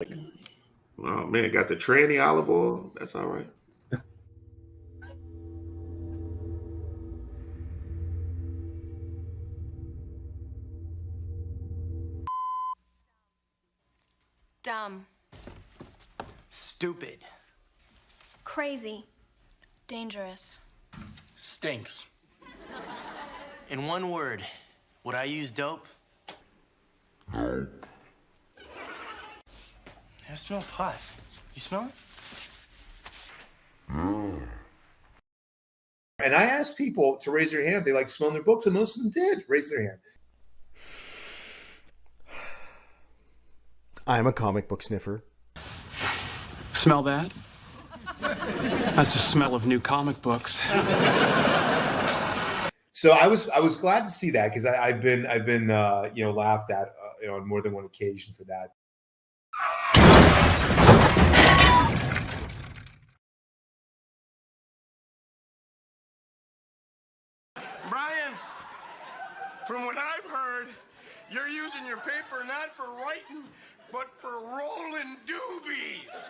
Oh man, got the tranny olive oil. That's all right. Dumb. Stupid. Crazy. Dangerous. Stinks. In one word, would I use dope? Nope. I smell pot. You smell it? And I asked people to raise their hand if they like smelling their books, and most of them did raise their hand. I'm a comic book sniffer. Smell that? That's the smell of new comic books. So I was glad to see that because I've been laughed at on more than one occasion for that. Bryan, from what I've heard, you're using your paper not for writing, but for rolling doobies.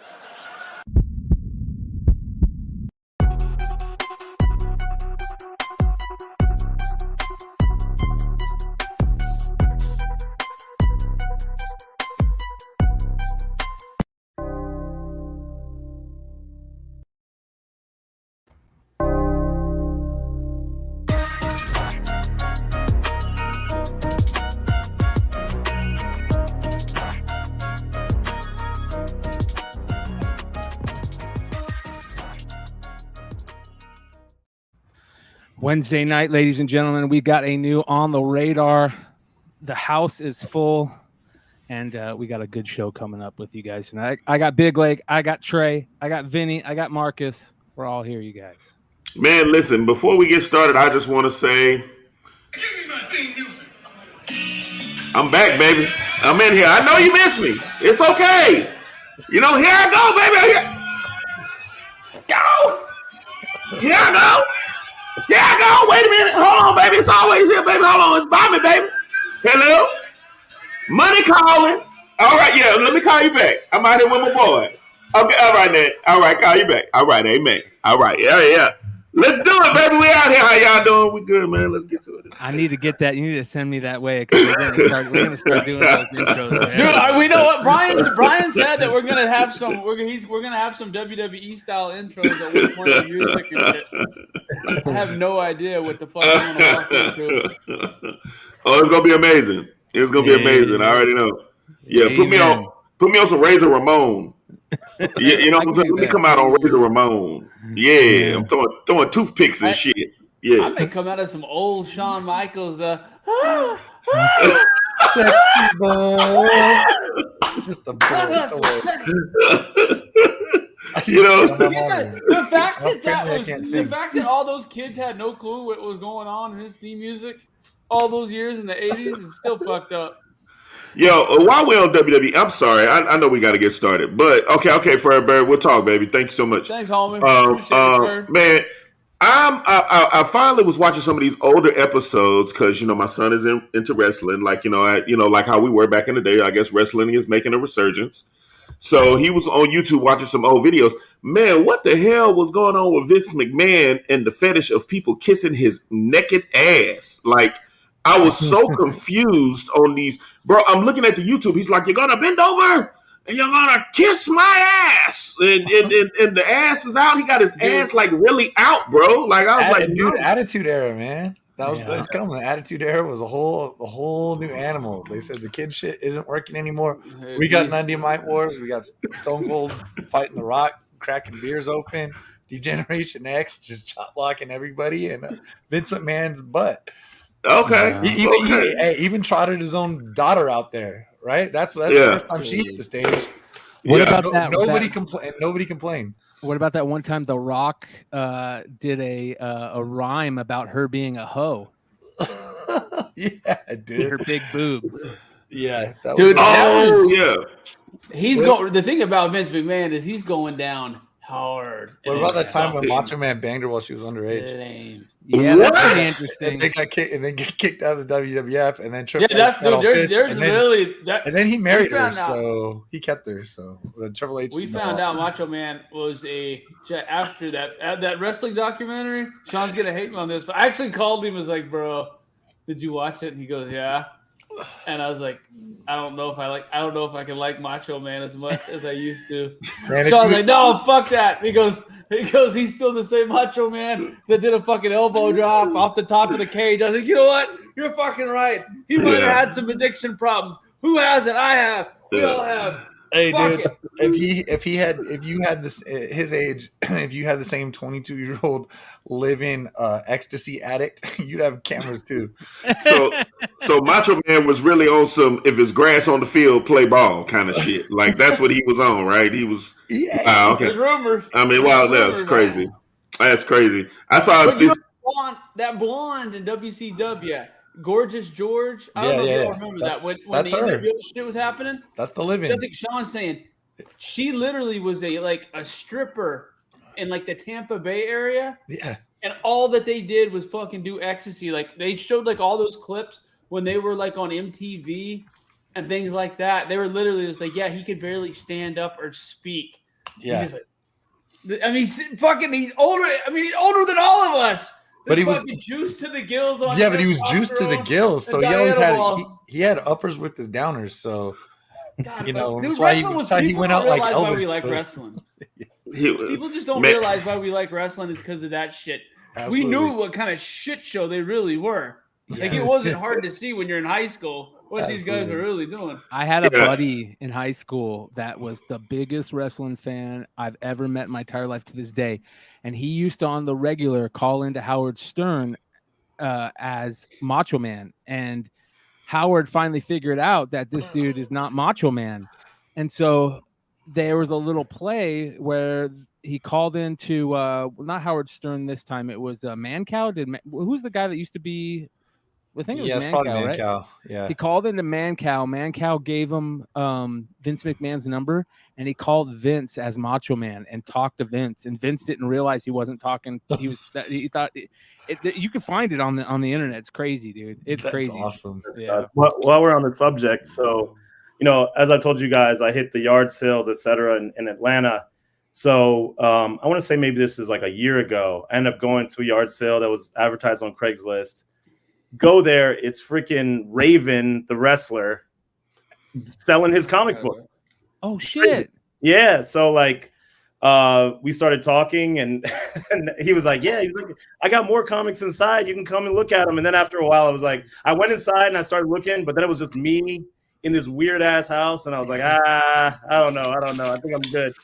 Wednesday night, ladies and gentlemen, we got a new On the Radar. The house is full, and we got a good show coming up with you guys tonight. I got Big Leg, I got Trey, I got Vinny, I got Marcus. We're all here, you guys. Man, listen, before we get started, I just want to say, Give me my theme music. I'm back, baby. I'm in here. I know you missed me. It's okay. You know, here I go, baby. Go. Here I go. Here I go. Wait a minute. Hold on, baby. It's always here, baby. Hold on. It's Bobby, baby. Hello. Money calling. All right, yeah. Let me call you back. I'm out here with my boys. Okay. All right, then. All right. Call you back. All right. Amen. All right. Yeah. Let's do it, baby. We out here. How y'all doing? We good, man. Let's get to it. I need to get that. You need to send me that way because we're gonna start doing those intros. Dude, we know what Bryan said that we're gonna have some. We're gonna have some WWE style intros at one point of the music and shit. I have no idea what the fuck I'm gonna walk into. Oh, it's gonna be amazing. It's gonna be amazing. I already know. Yeah, put me on some Razor Ramon. You know what I'm saying? Let me come out on Razor Ramon. Yeah, I'm throwing toothpicks and shit. Yeah, I may come out of some old Shawn Michaels. Sexy boy. Just a boy. You know, the fact that all those kids had no clue what was going on in his theme music all those years in the 80s is still fucked up. Yo, while we're on WWE, I'm sorry. I know we got to get started, but okay, Fred Bird, we'll talk, baby. Thank you so much. Thanks, homie. Appreciate it, man. I finally was watching some of these older episodes because my son is into wrestling, like like how we were back in the day. I guess wrestling is making a resurgence. So he was on YouTube watching some old videos. Man, what the hell was going on with Vince McMahon and the fetish of people kissing his naked ass? Like, I was so confused on these. Bro, I'm looking at the YouTube. He's like, you're going to bend over and you're going to kiss my ass. And the ass is out. He got his ass like really out, bro. Like, I was dude, Attitude Era, man. That's coming. The Attitude Era was a whole new animal. They said the kid shit isn't working anymore. We got Dynamite Wars. We got Stone Cold fighting The Rock, cracking beers open. Degeneration X just chop blocking everybody, and Vince McMahon's butt. Okay. He even trotted his own daughter out there, right? That's the first time she hit the stage. What about that? Nobody complained. Nobody complained. What about that one time The Rock did a rhyme about her being a hoe? Yeah, dude. Her big boobs. Yeah, dude. Yeah. He's going. The thing about Vince McMahon is he's going down hard. What about that time when Macho Man banged her while she was underage? Lame. Yeah, that's pretty And interesting. they got kicked, and then get kicked out of the WWF, and then Yeah, Triple H that's got dude. all There's pissed, and then, really that. and then he married her, found out- so he kept her. So Triple H. We found out Macho Man was after that wrestling documentary. Sean's gonna hate me on this, but I actually called him and was like, "Bro, did you watch it?" And he goes, "Yeah." And I was like, I don't know if I can like Macho Man as much as I used to. Man, So I was like, no, fuck that. He goes, he's still the same Macho Man that did a fucking elbow drop off the top of the cage. I was like, you know what? You're fucking right. He might have had some addiction problems. Who hasn't? I have. We all have. Hey, Fuck dude, it. if you had this his age, if you had the same 22-year-old living ecstasy addict, you'd have cameras too. So Macho Man was really on some if it's grass on the field, play ball kind of shit. Like that's what he was on, right? He was. Yeah. Wow, okay. There's rumors. I mean, wow, that's crazy. That's crazy. I saw But you this. know, that blonde in WCW, Gorgeous George. I don't know if you all remember that when the interview shit was happening. That's the living. That's like Sean's saying. She literally was a stripper in like the Tampa Bay area. Yeah. And all that they did was fucking do ecstasy. Like they showed like all those clips when they were like on MTV and things like that. They were literally just like, yeah, he could barely stand up or speak. Yeah. He's older. I mean, he's older than all of us. But he was juiced to the gills on. Yeah, but he was juiced to the gills, so he always had he had uppers with his downers. So God, you know dude, that's why he went out like Elvis. Why we like wrestling. People just don't realize why we like wrestling is because of that shit. Absolutely. We knew what kind of shit show they really were. Like it wasn't hard to see when you're in high school what these guys are really doing. I had a buddy in high school that was the biggest wrestling fan I've ever met in my entire life to this day. And he used to on the regular call into Howard Stern as Macho Man. And Howard finally figured out that this dude is not Macho Man. And so there was a little play where he called into not Howard Stern this time. It was Mancow. Who's the guy that used to be? I think it was Mancow, probably right? Mancow. Yeah. He called into Mancow. Mancow gave him Vince McMahon's number, and he called Vince as Macho Man and talked to Vince. And Vince didn't realize he wasn't talking. He thought you can find it on the internet. It's crazy, dude. That's crazy. Awesome. Yeah. While we're on the subject, so as I told you guys, I hit the yard sales, etc. in Atlanta. So I want to say maybe this is like a year ago. I ended up going to a yard sale that was advertised on Craigslist. Go there, it's freaking Raven, the wrestler, selling his comic book. Oh shit! Yeah, so like, we started talking, and he was like, "Yeah, I got more comics inside. You can come and look at them." And then after a while, I went inside and I started looking, but then it was just me in this weird ass house, and I was like, I don't know. I think I'm good.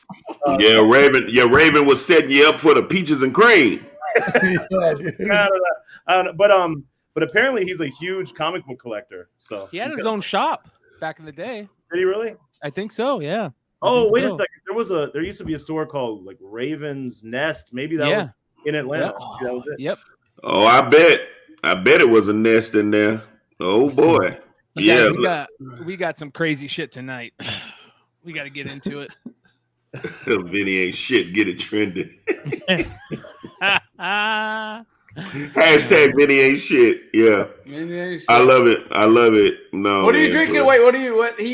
Raven was setting you up for the peaches and cream. Yeah, dude. I don't know. But apparently he's a huge comic book collector. So he had his own shop back in the day. Did he really? I think so. Yeah. Oh, wait a second. There used to be a store called like Raven's Nest. Maybe that was in Atlanta. Yep. That was it. Yep. Oh, I bet it was a nest in there. Oh boy. Yeah. We got some crazy shit tonight. We got to get into it. Vinny ain't shit. Get it trending. Hashtag Vinny ain't shit. Yeah. I love it. No. What are you drinking? Wait,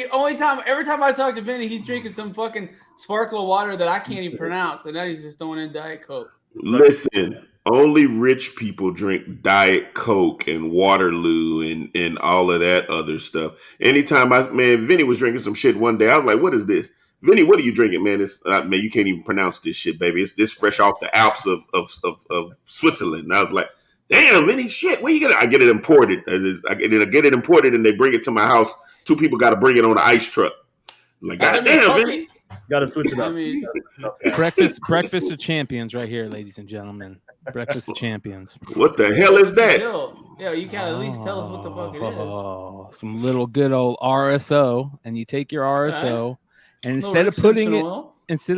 every time I talk to Vinny, he's drinking some fucking sparkling water that I can't even pronounce. And now he's just throwing in Diet Coke. Listen, only rich people drink Diet Coke and Waterloo and all of that other stuff. Anytime Vinny was drinking some shit one day, I was like, what is this? Vinny, what are you drinking, man? It's man, you can't even pronounce this shit, baby. It's this fresh off the Alps of Switzerland. And I was like, damn, Vinny, shit, where you get it? I get it imported. I get it imported, and they bring it to my house. 2 people got to bring it on an ice truck. Like, goddamn, Vinny. Got to switch it up. Breakfast of champions right here, ladies and gentlemen. Breakfast of champions. What the hell is that? Yeah, you can at least tell us what the fuck it is. Oh, some little good old RSO, and you take your RSO. Right. And instead of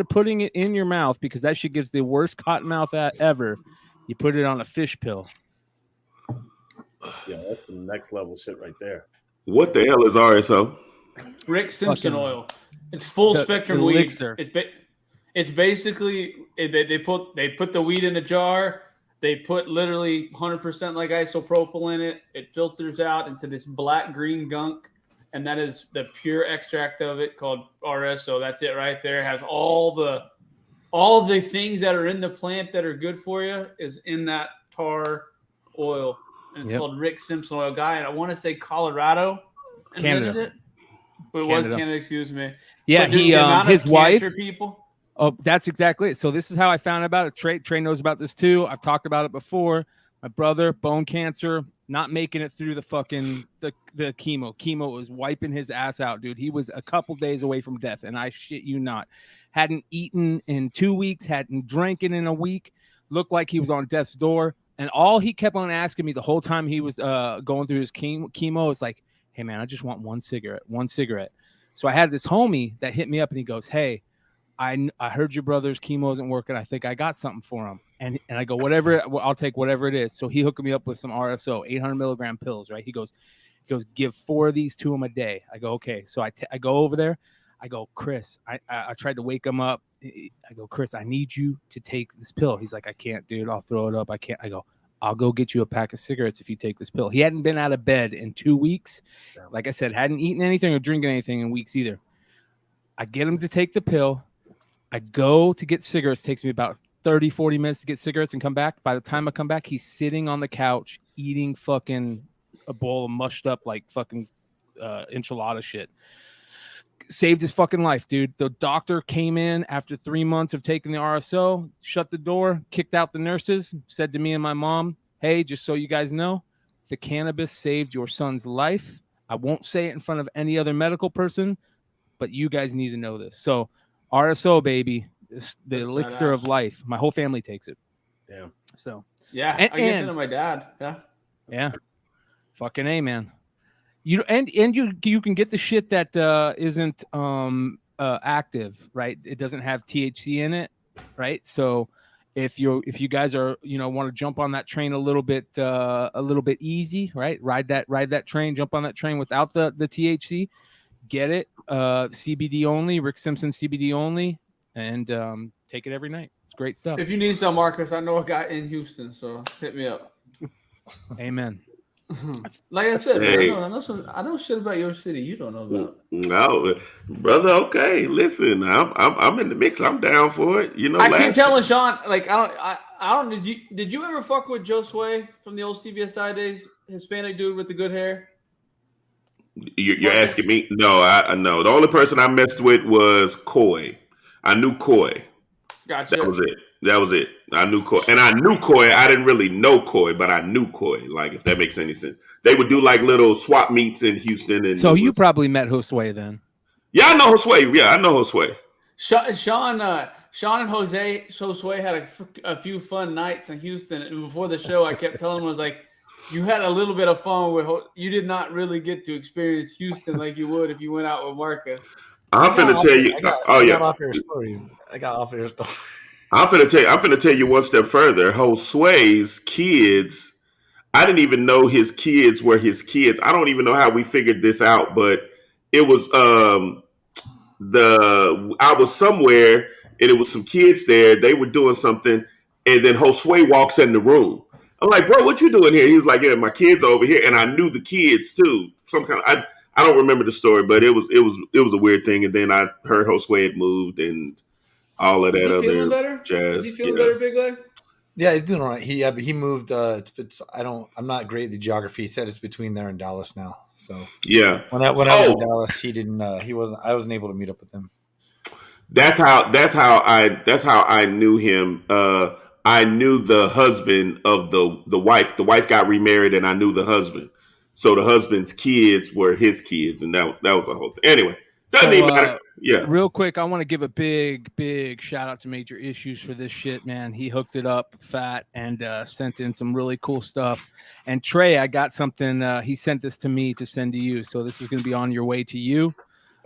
putting it in your mouth, because that shit gives the worst cotton mouth ever, you put it on a fish pill. Yeah, that's the next level shit right there. What the hell is RSO? Rick Simpson oil. It's full spectrum weed. elixir. It's basically they put the weed in a jar. They put literally 100% like isopropyl in it. It filters out into this black green gunk, and that is the pure extract of it called Rso. That's it right there. It has all the things that are in the plant that are good for you is in that tar oil, and it's called Rick Simpson Oil. Guy, and I want to say Colorado invented it. But it was Canada, excuse me. Yeah, his wife. People. Oh, that's exactly it. So this is how I found about it. Trey knows about this too. I've talked about it before. My brother, bone cancer, not making it through the fucking the chemo. Chemo was wiping his ass out, dude. He was a couple days away from death, and I shit you not. Hadn't eaten in 2 weeks, hadn't drinking in a week, looked like he was on death's door. And all he kept on asking me the whole time he was going through his chemo is like, hey, man, I just want one cigarette. So I had this homie that hit me up, and he goes, hey, I heard your brother's chemo isn't working. I think I got something for him. And I go, whatever, I'll take whatever it is. So he hooked me up with some Rso, 800 milligram pills, right? He goes, give 4 of these to him a day. I go, okay. So I go over there. I go, Chris, I tried to wake him up. I go, Chris, I need you to take this pill. He's like, I can't, dude. I'll throw it up. I can't. I go, I'll go get you a pack of cigarettes if you take this pill. He hadn't been out of bed in 2 weeks. Like I said, hadn't eaten anything or drinking anything in weeks either. I get him to take the pill. I go to get cigarettes. It takes me about 30, 40 minutes to get cigarettes and come back. By the time I come back, he's sitting on the couch eating fucking a bowl of mushed up like fucking enchilada shit. Saved his fucking life, dude. The doctor came in after 3 months of taking the Rso, shut the door, kicked out the nurses, said to me and my mom, hey, just so you guys know, the cannabis saved your son's life. I won't say it in front of any other medical person, but you guys need to know this. So Rso, baby, the elixir of life. My whole family takes it. Damn. So yeah, I get it to my dad. Yeah. Fucking A, man. You can get the shit that isn't active, right? It doesn't have THC in it, right? So if you guys are want to jump on that train a little bit easy, right? Ride that train, jump on that train without the THC. Get it, CBD only, Rick Simpson CBD only, and take it every night. It's great stuff. If you need some, Marcus, I know a guy in Houston, so hit me up. Amen. Like I said, hey. Man, I know shit about your city you don't know about. No, brother. Okay, listen, I'm in the mix. I'm down for it. I keep telling Sean, like I don't. Did you ever fuck with Joe Sway from the old CBSI days? Hispanic dude with the good hair. You're asking me? No, I know. The only person I messed with was Coy. I knew Coy. Gotcha. That was it. I knew Coy. And I knew Coy. I didn't really know Coy, but I knew Coy. Like, if that makes any sense. They would do like little swap meets in Houston. And so you probably met Josue then. Yeah, I know Josue. Yeah, I know Josue. Sean and Josue had a few fun nights in Houston. And before the show, I kept telling him, I was like, you had a little bit of fun with. You did not really get to experience Houston like you would if you went out with Marcus. I'm finna tell you. I got off your stories. I'm finna tell you one step further. Josue's kids. I didn't even know his kids were his kids. I don't even know how we figured this out, but it was I was somewhere and it was some kids there. They were doing something, and then Josue walks in the room. I'm like, bro, what you doing here? He was like, yeah, my kids are over here, and I knew the kids too. Some kind of I don't remember the story, but it was a weird thing. And then I heard Josue had moved and all of that other jazz. Is he feeling better, Big Leg? Yeah, he's doing all right. He moved. I'm not great at the geography. He said it's between there and Dallas now. So yeah, when I was in Dallas, he didn't. He wasn't. I wasn't able to meet up with him. That's how I knew him. I knew the husband of the wife. The wife got remarried, and I knew the husband. So the husband's kids were his kids, and that was the whole thing. Anyway, doesn't even matter. Yeah. Real quick, I want to give a big shout out to Major Issues for this shit, man. He hooked it up fat and sent in some really cool stuff. And Trey, I got something. He sent this to me to send to you, so this is going to be on your way to you.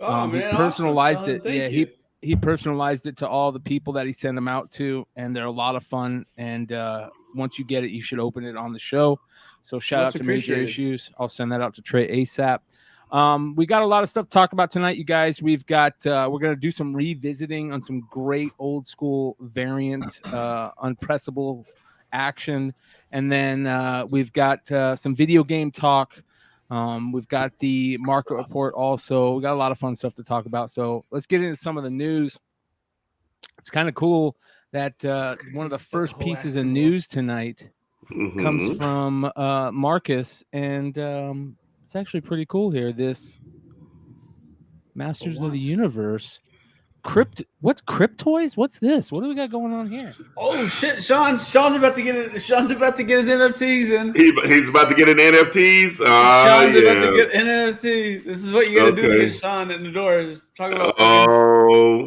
Oh man, he personalized awesome. it. Yeah, he personalized it to all the people that he sent them out to, and they're a lot of fun. And once you get it, you should open it on the show. So shout out to Major Issues. I'll send that out to Trey ASAP. We got a lot of stuff to talk about tonight, you guys. We've got we're gonna do some revisiting on some great old school variant unpressable action, and then we've got some video game talk. We've got the market report also. We got a lot of fun stuff to talk about. So let's get into some of the news. It's kind of cool that one of the first pieces of news tonight comes from Marcus, and it's actually pretty cool here. This Masters of the Universe what's Cryptoys? What's this? What do we got going on here? Oh shit, Sean's about to get it. Sean's about to get his NFTs in. He's about to get an NFTs. Sean's about to get an NFT. This is what you got to do to get Sean in the door. Just talk about. Oh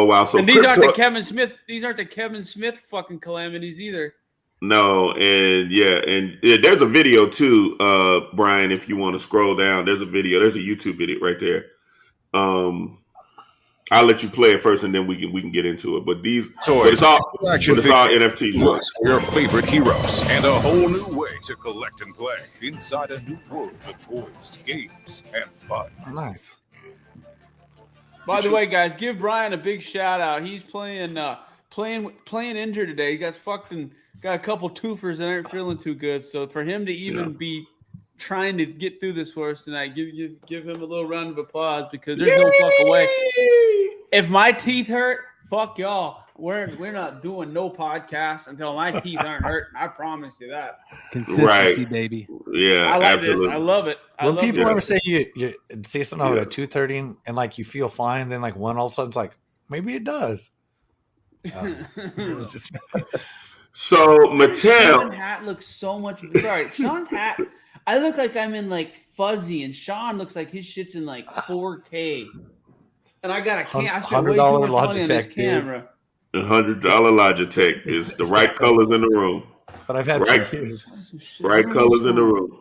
wow. So and these aren't the Kevin Smith. These aren't the Kevin Smith fucking calamities either. No, and there's a video too, Brian. If you want to scroll down, there's a video. There's a YouTube video right there. I'll let you play it first, and then we can get into it. But it's all NFTs. Your favorite heroes and a whole new way to collect and play inside a new world of toys, games, and fun. Nice. By the way, guys, give Bryan a big shout out. He's playing injured today. He got a couple twofers that aren't feeling too good. So for him to even be trying to get through this for us tonight, give him a little round of applause, because there's no fucking way. If my teeth hurt, fuck y'all. We're not doing no podcast until my teeth aren't hurt. I promise you that. Consistency, baby. Yeah, I like absolutely. this. I love it. When people ever say you see something over at 2:30 and like you feel fine, then like one all of a sudden it's like maybe it does. It's just... So Mattel. Sean's hat looks so much. Sorry, Sean's hat. I look like I'm in like fuzzy, and Sean looks like his shit's in like 4K. And I got I spent way too much money on this camera. $100 Logitech is the right colors in the room. But I've had right colors in the room.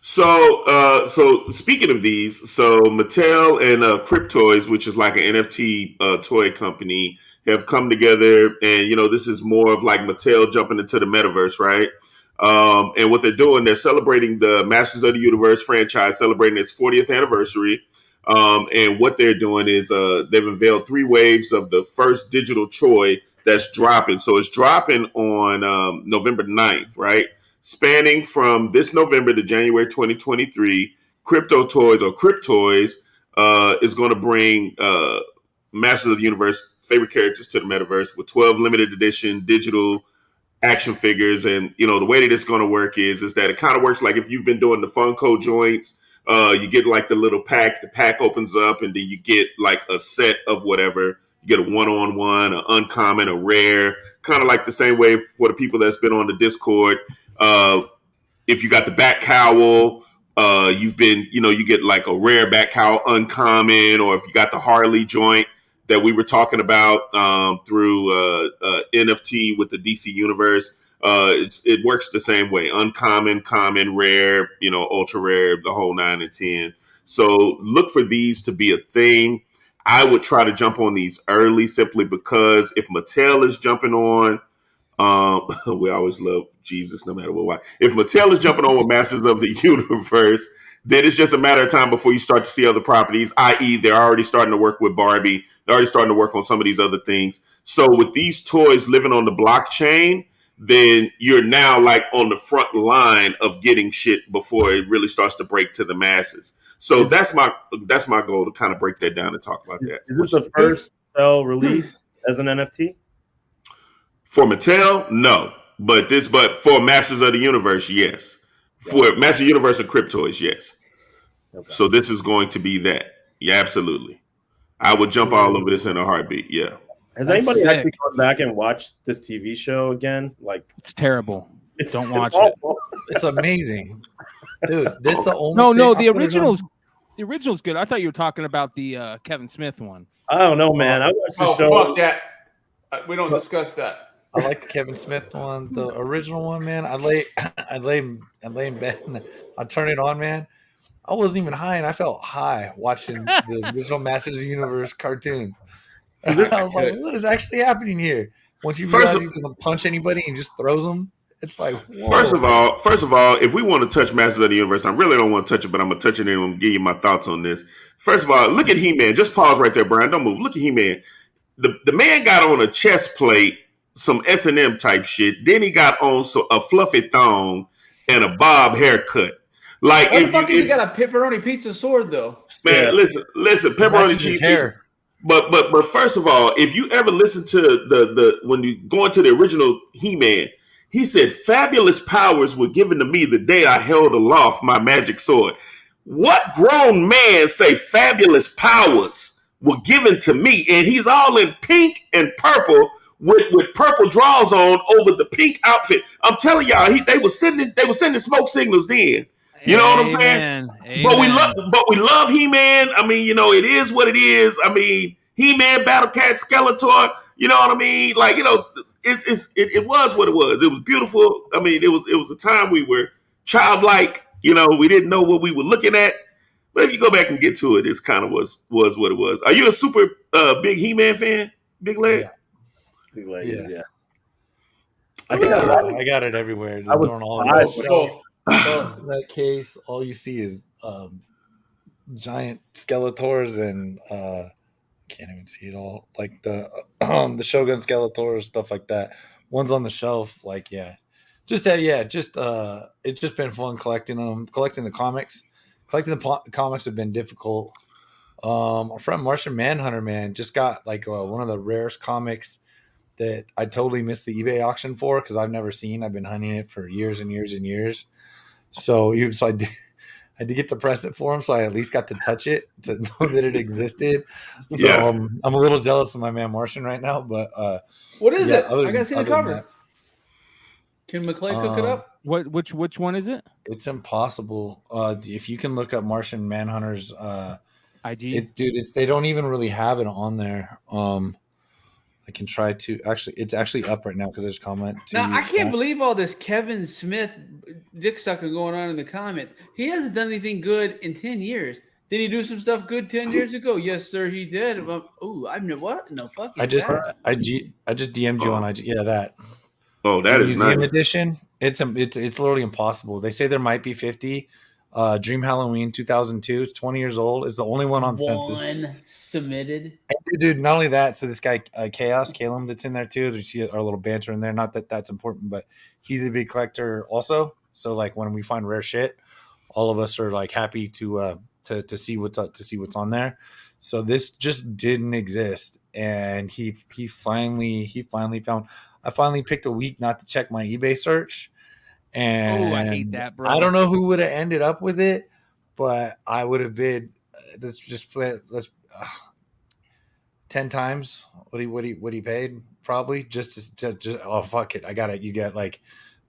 So speaking of these, so Mattel and Cryptoys, which is like an NFT toy company, have come together, and this is more of like Mattel jumping into the metaverse, right? And what they're doing, they're celebrating the Masters of the Universe franchise, celebrating its 40th anniversary. And what they're doing is they've unveiled 3 waves of the first digital toy that's dropping. So it's dropping on November 9th, right? Spanning from this November to January 2023, Cryptoys is going to bring Masters of the Universe favorite characters to the metaverse with 12 limited edition digital action figures. And, the way that it's going to work is that it kind of works like if you've been doing the Funko joints. You get like the little pack. The pack opens up, and then you get like a set of whatever. You get a one-on-one, an uncommon, a rare. Kind of like the same way for the people that's been on the Discord. If you got the bat cowl, you get like a rare bat cowl, uncommon. Or if you got the Harley joint that we were talking about through NFT with the DC Universe. It works the same way: uncommon, common, rare, ultra rare, the whole 9 and 10. So look for these to be a thing. I would try to jump on these early, simply because if Mattel is jumping on, we always love Jesus, no matter what. Why? If Mattel is jumping on with Masters of the Universe, then it's just a matter of time before you start to see other properties. I.e., they're already starting to work with Barbie. They're already starting to work on some of these other things. So with these toys living on the blockchain, then you're now like on the front line of getting shit before it really starts to break to the masses. So that's my goal, to kind of break that down and talk about that. Is this the first Mattel release as an NFT? For Mattel, no. But for Masters of the Universe, yes. For Masters of the Universe and Cryptoys, yes. Okay. So this is going to be that. Yeah, absolutely. I would jump all over this in a heartbeat. Yeah. Has anybody actually gone back and watched this TV show again? Like, it's terrible. Don't watch it. It's amazing, dude. That's the only. No. The original's good. I thought you were talking about the Kevin Smith one. I don't know, man. I watched the show. Fuck that. We don't discuss that. I like the Kevin Smith one, the original one, man. I lay in bed and I turn it on, man. I wasn't even high, and I felt high watching the original Masters of the Universe cartoons. I was like, what is actually happening here? Once you realize he doesn't punch anybody and just throws them, It's like, whoa. First of all, if we want to touch Masters of the Universe, I really don't want to touch it, but I'm gonna touch it and I'm gonna give you my thoughts on this. First of all, look at He-Man. Just pause right there, Brian. Don't move. Look at He-Man. The man got on a chest plate, some S&M type shit. Then he got on a fluffy thong and a bob haircut. Like, what the fuck is he got a pepperoni pizza sword though? Man, listen, pepperoni cheese hair. But first of all, if you ever listen to the when you go into the original He-Man, he said fabulous powers were given to me the day I held aloft my magic sword. What grown man say fabulous powers were given to me? And he's all in pink and purple with purple draws on over the pink outfit. I'm telling y'all, they were sending smoke signals then. You know what I'm saying? Amen. But we love He-Man. I mean, you know, it is what it is. I mean, He-Man, Battle Cat, Skeletor. You know what I mean? Like, you know, it was what it was. It was beautiful. I mean, it was a time we were childlike. You know, we didn't know what we were looking at. But if you go back and get to it, it's kind of was what it was. Are you a super big He-Man fan, Big Leg? Yeah. Big Leg, Yes. yeah. I got it everywhere. I was In that case, all you see is giant Skeletors and can't even see it all. Like the Shogun Skeletors, stuff like that. One's on the shelf. Like, yeah. It's just been fun collecting them, collecting the comics. Collecting the comics have been difficult. Our friend Martian Manhunter, man, just got like one of the rarest comics that I totally missed the eBay auction for because I've never seen. I've been hunting it for years and years and years. So I did get to press it for him, so I at least got to touch it to know that it existed. So Yeah. I'm a little jealous of my man Martian right now. But What is it? I other gotta see the than cover. that, Can McClay cook it up? Which one is it? it's impossible. If you can look up Martian Manhunter's IG. they don't even really have it on there. I can try to it's actually up right now because there's comment. Now I can't believe all this Kevin Smith dick sucking going on in the comments. He hasn't done anything good in 10 years. Did he do some stuff good 10 years ago? Yes, sir, he did. I've never what? No fuck. I just DM'd you on IG. Yeah, that. Oh, that the is museum nice. edition. It's literally impossible. They say there might be 50. Dream Halloween 2002. It's 20 years old. It's the only one on census. One submitted. And dude, not only that. So this guy Chaos Calum that's in there too. You see our little banter in there. Not that that's important, but he's a big collector also. So like when we find rare shit, all of us are like happy to see what's up, to see what's on there. So this just didn't exist, and he finally found. I finally picked a week not to check my eBay search. And I hate that, bro. I don't know who would have ended up with it, but I would have bid. Let's 10 times what he paid, probably just oh fuck it, I got it. You get like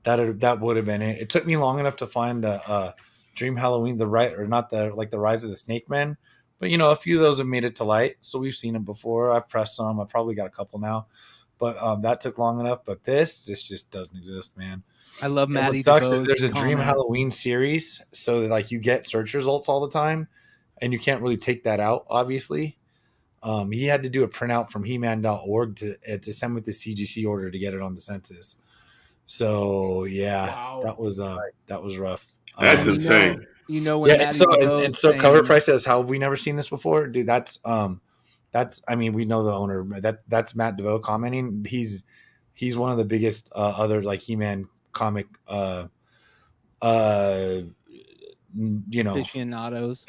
that would have been it. It took me long enough to find a Dream Halloween, the Rise of the Snake Men, but you know a few of those have made it to light, so we've seen them before. I've pressed some. I probably got a couple now, but that took long enough. But this just doesn't exist, man. I love Maddie. What sucks is there's a Dream Halloween series, so that, like, you get search results all the time, and you can't really take that out. Obviously, he had to do a printout from He-Man.org to send with the CGC order to get it on the census. So yeah, wow. that was rough. That's insane. You know when so cover price says, how have we never seen this before, dude? That's I mean, we know the owner. That's Matt DeVoe commenting. He's one of the biggest other like He-Man comic aficionados.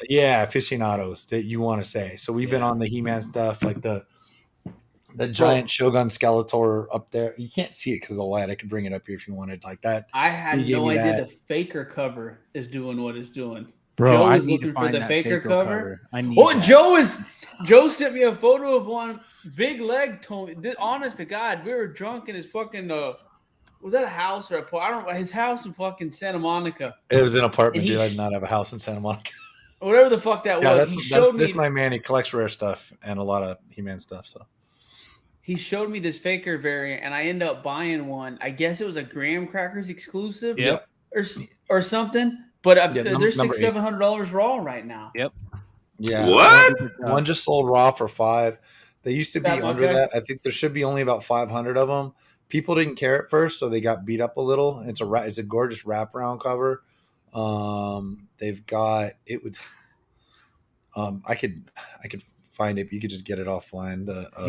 Yeah, aficionados that you want to say. So we've been on the He-Man stuff, like the giant Shogun Skeletor up there. You can't see it because of the light. I could bring it up here if you wanted, like that. I had no idea the Faker cover is doing what it's doing. Bro, Joe I is need looking to find for the that Faker cover. I need that. Joe sent me a photo of one. Big Leg told me, honest to God, we were drunk in his fucking was that a house or I don't know, his house in fucking Santa Monica. It was an apartment, dude. I did not have a house in Santa Monica. Whatever the fuck that was. That's my man. He collects rare stuff and a lot of He-Man stuff. So he showed me this Faker variant, and I ended up buying one. I guess it was a Graham Crackers exclusive, or something. But they're $600-700 raw right now. Yep. Yeah. What? One just sold raw for $5. They used to be under that. I think there should be only about 500 of them. people didn't care at first, so they got beat up a little. It's a gorgeous wraparound cover. They've got it would. I could find it. You could just get it offline.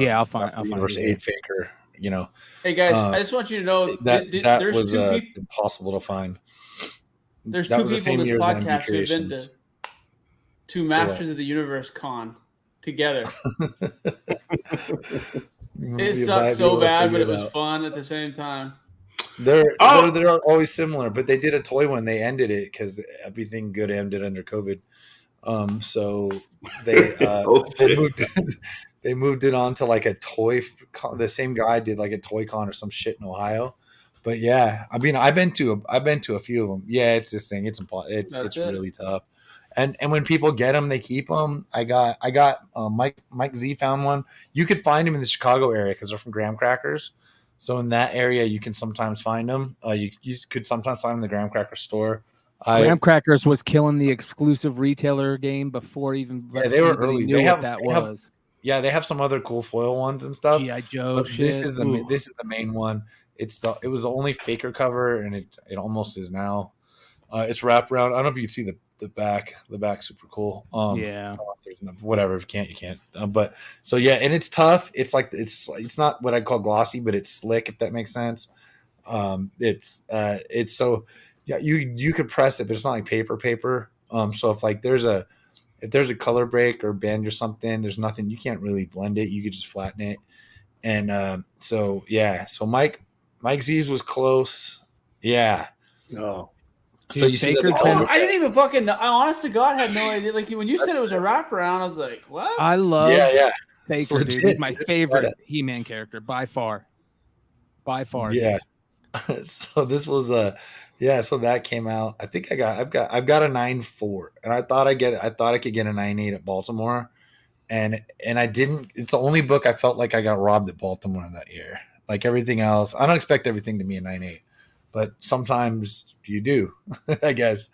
I'll find Universe it. 8 Faker. You know. Hey guys, I just want you to know that there's was two people. impossible to find. There's That two was the people same in year this as podcast MD who have been Creations. to Masters of the Universe con together. It sucked so bad, but it was fun at the same time. They're always similar, but they did a toy one. They ended it because everything good ended under COVID. So they they moved it on to like a toy. The same guy did like a toy con or some shit in Ohio. But yeah, I mean, I've been to a few of them. Yeah, it's this thing. It's really tough. And when people get them, they keep them. I got Mike Z found one. You could find him in the Chicago area because they're from Graham Crackers. So in that area, you can sometimes find them. You could sometimes find them in the Graham Cracker store. Graham Crackers was killing the exclusive retailer game before even. Yeah, they were early. Knew what that was. Yeah, they have some other cool foil ones and stuff. G.I. Joe. This is the main one. It was the only faker cover, and it almost is now. It's wrapped around. I don't know if you can see the back. The back's super cool. Whatever. If you can't, you can't. But so yeah, and it's tough. It's like it's not what I'd call glossy, but it's slick, if that makes sense. It's so yeah, you could press it, but it's not like paper. So if there's a color break or bend or something, there's nothing, you can't really blend it. You could just flatten it. And so Mike Z's was close. Yeah. Oh. So you see I didn't even fucking know. I honest to God had no idea. Like when you said it was a wraparound, I was like, what? I love Faker, dude. He's my favorite He-Man character by far. Yeah. So this was so that came out. I think I've got a 9.4, and I thought I could get a 9.8 at Baltimore, and I didn't. It's the only book I felt like I got robbed at Baltimore that year. Like everything else, I don't expect everything to be a 9.8, but sometimes you do. I guess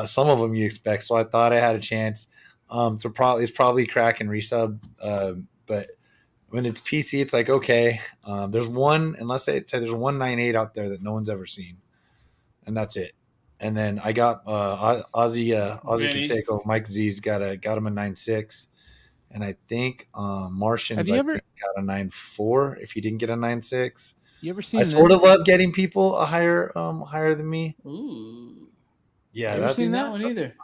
some of them you expect. So I thought I had a chance. It's probably crack and resub, but when it's PC, it's like okay. There's one, unless there's one 9.8 out there that no one's ever seen, and that's it. And then I got Ozzy Canseco, Mike Z's got him a 9.6, and I think Martian got a 9.4 if he didn't get a 9.6. You ever seen? I sort of love getting people a higher than me. Ooh. Yeah, never seen that one either.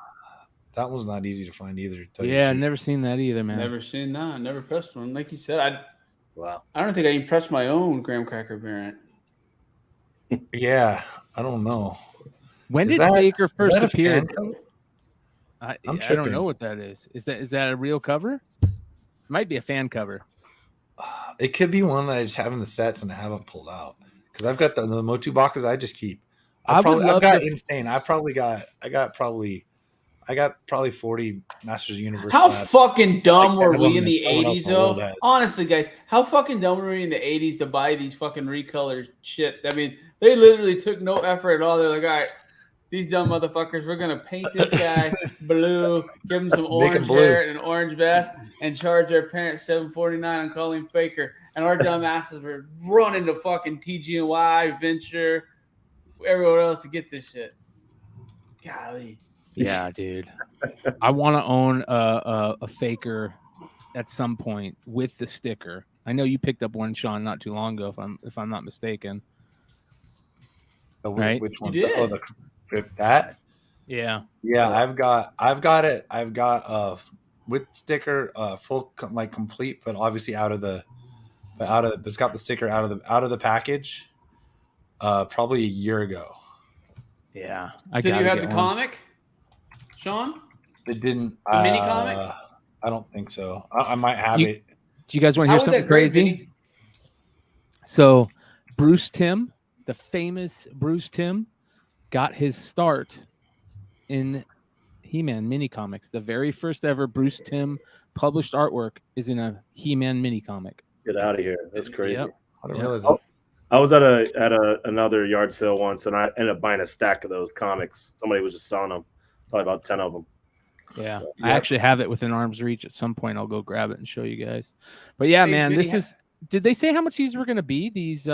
That one's not easy to find either. Yeah, never seen that either, man. Never seen that. Never pressed one. Like you said, I I don't think I even pressed my own graham cracker variant. Yeah, I don't know. When did Faker first appear? I don't know what that is. Is that a real cover? It might be a fan cover. It could be one that I just have in the sets and I haven't pulled out because I've got the Motu boxes. I just keep. I've got insane. I got probably 40 Masters of the Universe. How fucking dumb were we in the 80s, though? Honestly, guys, how fucking dumb were we in the 80s to buy these fucking recolored shit? I mean, they literally took no effort at all. They're like, all right, these dumb motherfuckers, we're going to paint this guy blue, give him some orange hair and an orange vest, and charge our parents $7.49 and call him Faker. And our dumb asses were running to fucking TG&Y, Venture, everywhere else to get this shit. Golly. Yeah, dude. I want to own a Faker at some point with the sticker. I know you picked up one, Sean, not too long ago, if I'm not mistaken. Right? Which one? You did. That? Yeah. Yeah, I've got it. I've got with sticker full like complete, but obviously it's got the sticker out of the package. Probably a year ago. Yeah. Did you have the comic, Sean? It didn't. The mini comic? I don't think so. I might have it. Do you guys want to hear something crazy? So, Bruce Timm, the famous Bruce Timm, got his start in He-Man mini comics. The very first ever Bruce Timm published artwork is in a He-Man mini comic. Get out of here! That's crazy. Yep. I didn't realize that. I was at another yard sale once, and I ended up buying a stack of those comics. Somebody was just selling them, probably about 10 of them. Yeah, I actually have it within arm's reach. At some point, I'll go grab it and show you guys. But yeah, man, this is. Did they say how much these were going to be? These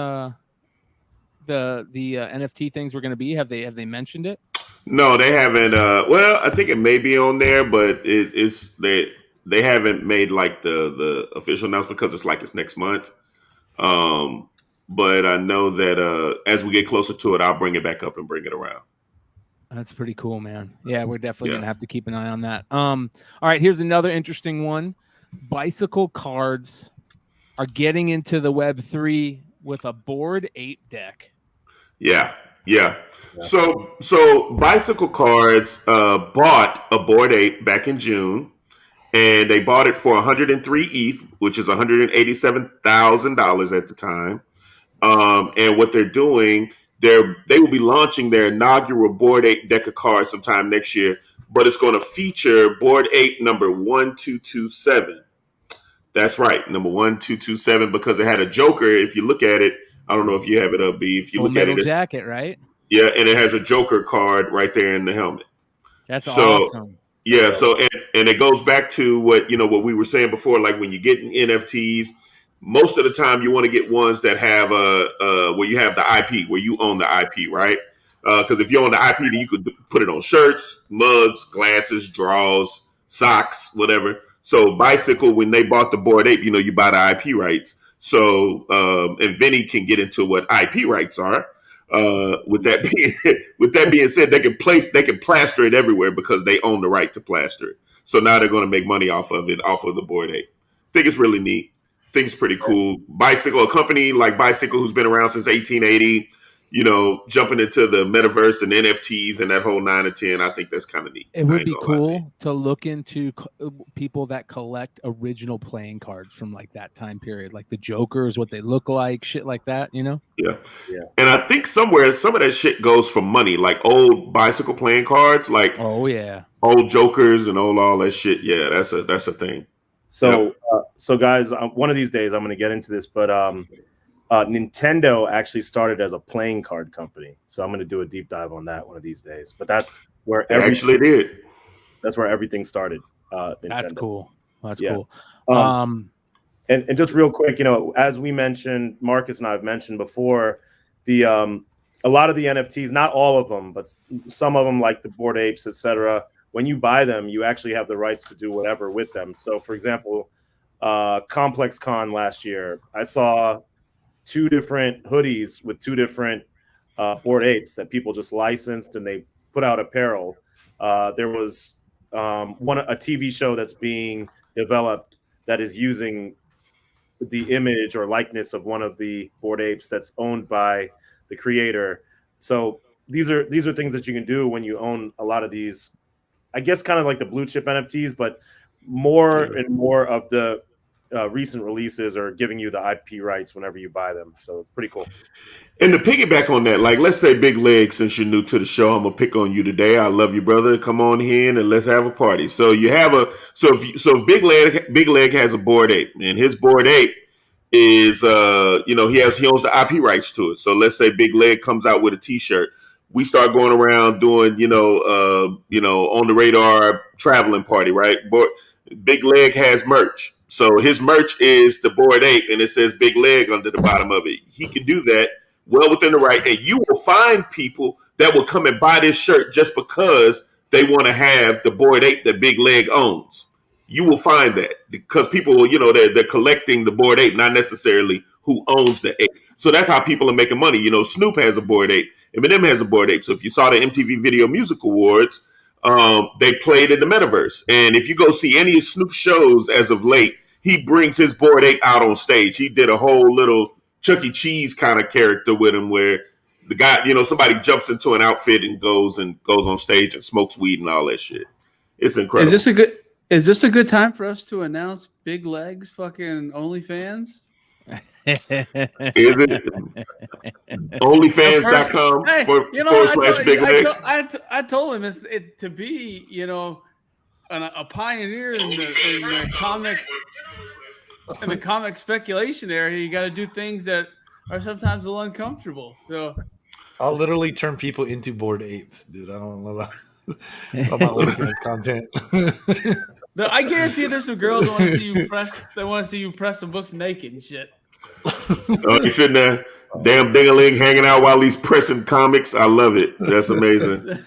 the NFT things were going to be? Have they mentioned it? No, they haven't. Well, I think it may be on there, but they haven't made like the official announcement because it's next month. But I know that as we get closer to it, I'll bring it back up and bring it around. That's pretty cool, man. Yeah, we're definitely gonna have to keep an eye on that. All right, here's another interesting one. Bicycle cards are getting into the Web3 with a Bored Ape deck. Yeah. So Bicycle Cards bought a Bored Ape back in June, and they bought it for 103 ETH, which is $187,000 at the time. And what they're doing, they will be launching their inaugural Bored Ape deck of cards sometime next year, but it's going to feature Bored Ape number 1227. That's right, number 1227, because it had a Joker. If you look at it, I don't know if you have it up, B. If you Full look at Metal it, jacket, right? Yeah, and it has a Joker card right there in the helmet. That's awesome. Yeah, so and it goes back to what we were saying before. Like when you get NFTs, most of the time you want to get ones that have where you have the IP, where you own the IP, right? Because if you own the IP, then you could put it on shirts, mugs, glasses, drawers, socks, whatever. So Bicycle, when they bought the Bored Ape, you buy the IP rights. So and Vinny can get into what IP rights are. With that being said, they can plaster it everywhere because they own the right to plaster it. So now they're going to make money off of it, off of the Bored Ape. I think it's really neat. I think it's pretty cool. Bicycle, a company like Bicycle who's been around since 1880, jumping into the metaverse and NFTs and that whole 9 to 10. I think that's kind of neat. It would be cool to look into people that collect original playing cards from like that time period, like the Jokers, what they look like, shit like that, Yeah. And I think somewhere some of that shit goes for money, like old Bicycle playing cards, like old Jokers and all that shit. Yeah, that's a thing. So, so guys, one of these days I'm going to get into this, but Nintendo actually started as a playing card company, so I'm going to do a deep dive on that one of these days. But that's where That's where everything started. Nintendo. That's cool. That's cool. And just real quick, as we mentioned, Marcus and I have mentioned before, the a lot of the NFTs, not all of them, but some of them, like the Bored Apes, etc. When you buy them, you actually have the rights to do whatever with them. So, for example, Complex Con last year, I saw 2 different hoodies with 2 different Bored Apes that people just licensed and they put out apparel. There was a TV show that's being developed that is using the image or likeness of one of the Bored Apes that's owned by the creator. So these are things that you can do when you own a lot of these, I guess, kind of like the blue chip NFTs, but more and more of the recent releases are giving you the IP rights whenever you buy them. So it's pretty cool. And to piggyback on that, like, let's say Big Leg, since you're new to the show, I'm gonna pick on you today. I love you, brother. Come on in and let's have a party. So you have if Big Leg has a Bored Ape, and his Bored Ape is he owns the IP rights to it. So let's say Big Leg comes out with a T-shirt. We start going around doing on the radar traveling party, right? Big Leg has merch. So his merch is the Bored Ape, and it says Big Leg under the bottom of it. He can do that well within the right, and you will find people that will come and buy this shirt just because they want to have the Bored Ape that Big Leg owns. You will find that because people, they're collecting the Bored Ape, not necessarily who owns the ape. So that's how people are making money. Snoop has a Bored Ape, Eminem has a Bored Ape. So if you saw the MTV Video Music Awards, they played in the metaverse. And if you go see any of Snoop's shows as of late, he brings his Bored Ape out on stage. He did a whole little Chuck E. Cheese kind of character with him where the guy, somebody jumps into an outfit and goes on stage and smokes weed and all that shit. It's incredible. Is this a good time for us to announce Big Leg's fucking OnlyFans? Is it? OnlyFans.com /Big Leg. I told him it to be, a pioneer in the comic speculation area. You got to do things that are sometimes a little uncomfortable. So I'll literally turn people into Bored Apes, dude. I don't know about my OnlyFans content. I guarantee there's some girls that want to see you press. They want to see you press some books naked and shit. He's sitting there, damn ding-a-ling, hanging out while he's pressing comics. I love it. That's amazing.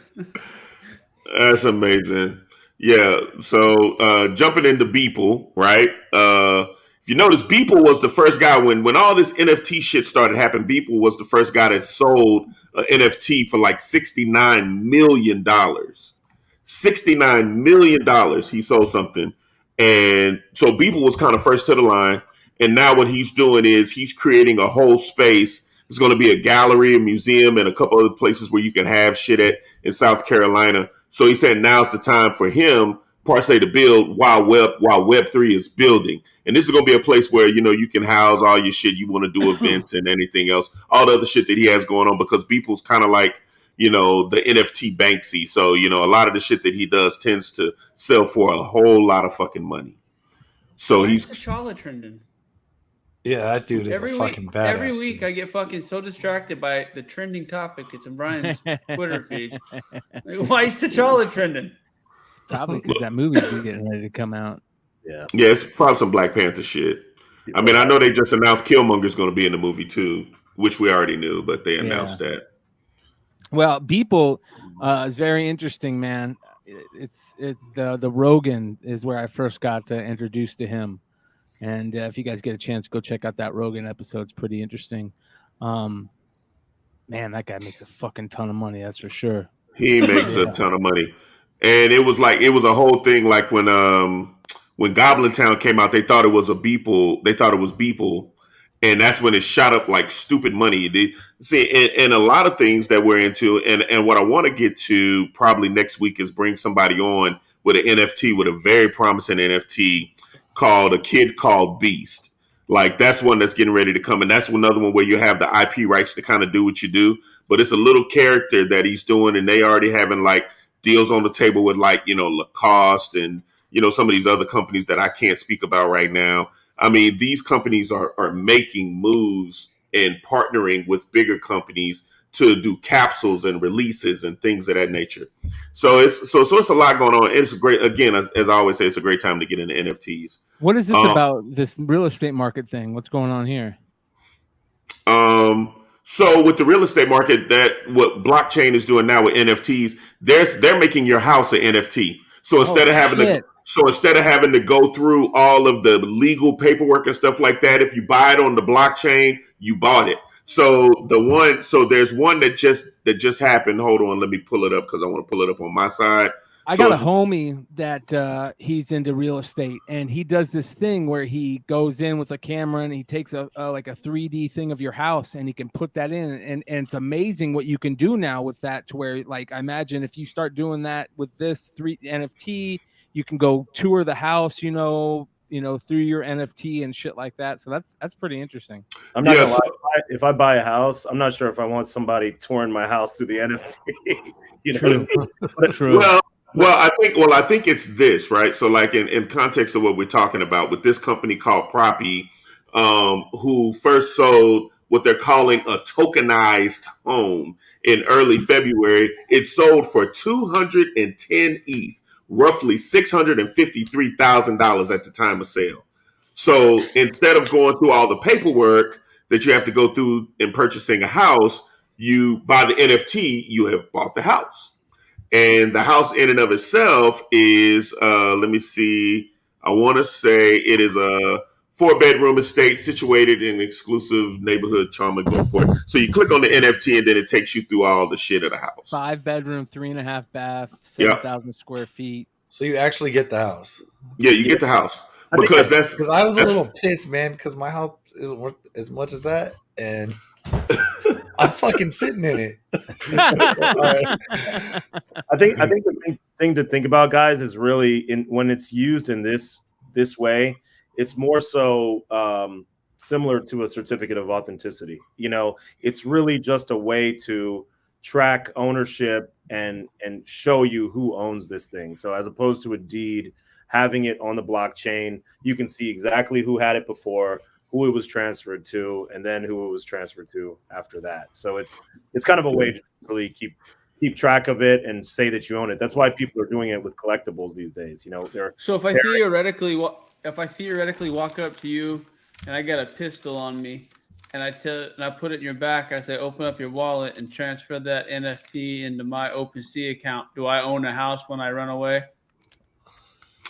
That's amazing. Yeah. So jumping into Beeple, right? If you notice, Beeple was the first guy when all this NFT shit started happening. Beeple was the first guy that sold an NFT for like $69 million. $69 million. He sold something. And so Beeple was kind of first to the line. And now what he's doing is he's creating a whole space. It's going to be a gallery, a museum, and a couple other places where you can have shit at in South Carolina. So he said now's the time for him, Parse, to build while Web3 is building. And this is going to be a place where, you can house all your shit. You want to do events and anything else, all the other shit that he has going on, because Beeple's kind of like, the NFT Banksy. So, a lot of the shit that he does tends to sell for a whole lot of fucking money. So he's T'Challa trending. Yeah, that dude is a fucking badass. Every week I get fucking so distracted by the trending topic. It's in Brian's Twitter feed. Like, why is T'Challa trending? Probably because that movie's been getting ready to come out. Yeah, it's probably some Black Panther shit. I mean, I know they just announced Killmonger's going to be in the movie too, which we already knew, but they announced that. Well, Beeple is very interesting, man. It's the Rogan is where I first got introduced to him. And if you guys get a chance, go check out that Rogan episode. It's pretty interesting. Man, that guy makes a fucking ton of money. That's for sure. He makes a ton of money. And it was a whole thing. Like when Goblin Town came out, they thought it was a Beeple. They thought it was Beeple. And that's when it shot up like stupid money. And a lot of things that we're into. And what I want to get to probably next week is bring somebody on with an NFT, with a very promising NFT called A Kid Called Beast. Like that's one that's getting ready to come. And that's another one where you have the IP rights to kind of do what you do. But it's a little character that he's doing. And they already having like deals on the table with like, Lacoste and, some of these other companies that I can't speak about right now. I mean, these companies are making moves and partnering with bigger companies to do capsules and releases and things of that nature. So it's a lot going on. It's a great, again, as I always say, it's a great time to get into NFTs. What is this about this real estate market thing? What's going on here? So with the real estate market, what blockchain is doing now with NFTs, they're making your house an NFT. So instead of having to go through all of the legal paperwork and stuff like that, if you buy it on the blockchain, you bought it. So there's one that just happened. Hold on, let me pull it up because I want to pull it up on my side. I got a homie that he's into real estate, and he does this thing where he goes in with a camera and he takes a 3D thing of your house and he can put that in, and it's amazing what you can do now with that. To where, like, I imagine if you start doing that with this NFT, you can go tour the house, through your NFT and shit like that. So that's pretty interesting. I'm not gonna lie. If I buy a house, I'm not sure if I want somebody touring my house through the NFT. True. True. Well, I think it's this, right? So like in context of what we're talking about with this company called Proppy, who first sold what they're calling a tokenized home in early February. It sold for 210 ETH, roughly $653,000 at the time of sale. So instead of going through all the paperwork that you have to go through in purchasing a house, you buy the NFT, you have bought the house. And the house in and of itself is, let me see, I want to say it is a 4-bedroom estate situated in an exclusive neighborhood, Charming Gulfport. So you click on the NFT and then it takes you through all the shit of the house. 5-bedroom, 3.5 bath, 7,000 square feet. So you actually get the house. Yeah, you get the house. Because I was a little pissed, man, because my house isn't worth as much as that. And I'm fucking sitting in it. I think the main thing to think about, guys, is really when it's used in this way, it's more so similar to a certificate of authenticity. It's really just a way to track ownership and show you who owns this thing. So as opposed to a deed, having it on the blockchain, you can see exactly who had it before, who it was transferred to, and then who it was transferred to after that. So it's kind of a way to really keep track of it and say that you own it. That's why people are doing it with collectibles these days. So if I theoretically walk up to you and I got a pistol on me, and I put it in your back. I say, open up your wallet and transfer that NFT into my OpenSea account. Do I own a house when I run away?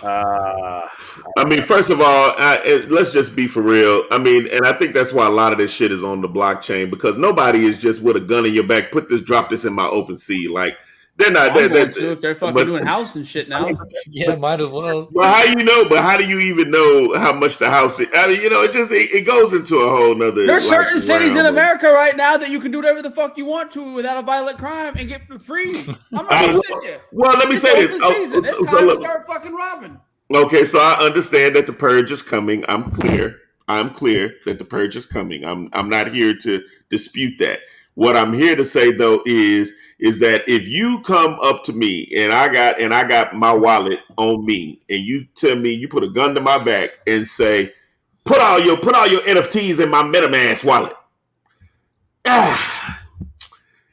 I mean, first of all, let's just be for real. I mean, and I think that's why a lot of this shit is on the blockchain, because nobody is just with a gun in your back. Drop this in my OpenSea. Like, they're not. If they're fucking doing house and shit now. Yeah, might as well. Well, how you know? But how do you even know how much the house is? I mean, it goes into a whole nother. There's certain cities in America right now that you can do whatever the fuck you want to without a violent crime and get free. I'm not gonna sit you. Well, let me say this. It's time to start fucking robbing. Okay, so I understand that the purge is coming. I'm clear that the purge is coming. I'm not here to dispute that. What I'm here to say though is that if you come up to me and I got my wallet on me, and you tell me, you put a gun to my back and say, put all your NFTs in my MetaMask wallet. Yeah,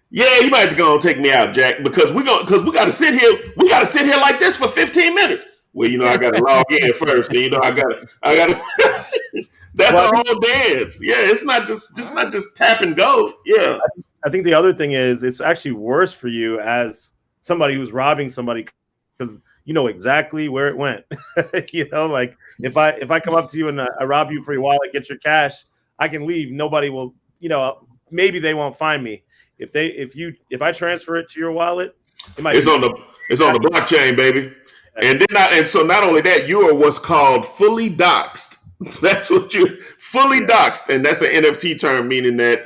you might have to go and take me out, Jack, because we got to sit here like this for 15 minutes. Well, I got to log in first, and I got to. That's a whole dance. Yeah, it's not just tap and go. Yeah, I think the other thing is it's actually worse for you as somebody who's robbing somebody, because you know exactly where it went. Like if I come up to you and I rob you for your wallet, get your cash, I can leave. Nobody will. Maybe they won't find me. If I transfer it to your wallet, it's on the blockchain, baby. And so not only that, you are what's called fully doxed. That's what you're fully doxed, and that's an NFT term, meaning that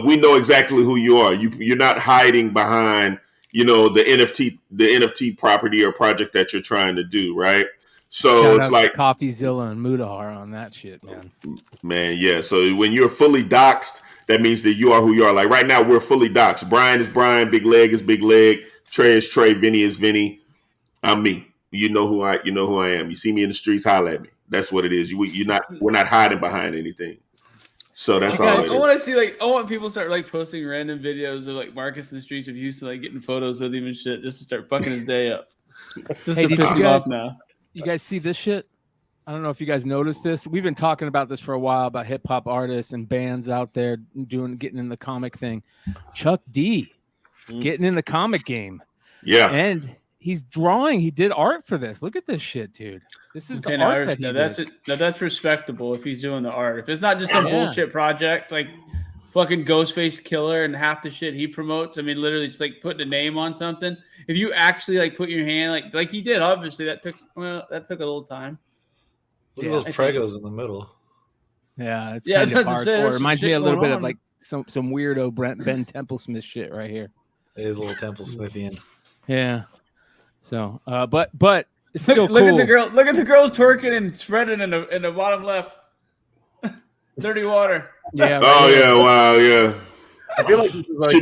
we know exactly who you are. You're not hiding behind the NFT property or project that you're trying to do, right? So Shout it's out like CoffeeZilla and Mudahar on that shit, man. Man, yeah. So when you're fully doxed, that means that you are who you are. Like right now, we're fully doxed. Bryan is Bryan, Big Leg is Big Leg, Trey is Trey, Vinny is Vinny. I'm me. You know who I am. You see me in the streets, holla at me. That's what it is. We're not hiding behind anything. So that's all. I want to see I want people to start posting random videos of Marcus in the streets of Houston, getting photos with him and shit, just to start fucking his day up. Just to piss him off now. You guys see this shit? I don't know if you guys noticed this. We've been talking about this for a while, about hip hop artists and bands out there getting in the comic thing. Chuck D getting in the comic game. Yeah. And he's drawing. He did art for this. Look at this shit, dude. This is the art that he did. That's respectable if he's doing the art. If it's not just some bullshit project like fucking Ghostface Killer and half the shit he promotes. I mean, literally just putting a name on something. If you actually put your hand like he did, obviously that took a little time. Look at those pregos in the middle. Yeah, it's kind of hardcore. It reminds me a little bit of some weirdo Ben Templesmith shit right here. It is a little Templesmithian. Yeah. So, but it's still look cool. at the girl. Look at the girl twerking and spreading in the bottom left. Dirty water. Yeah. Oh yeah! Wow! Yeah. I feel like she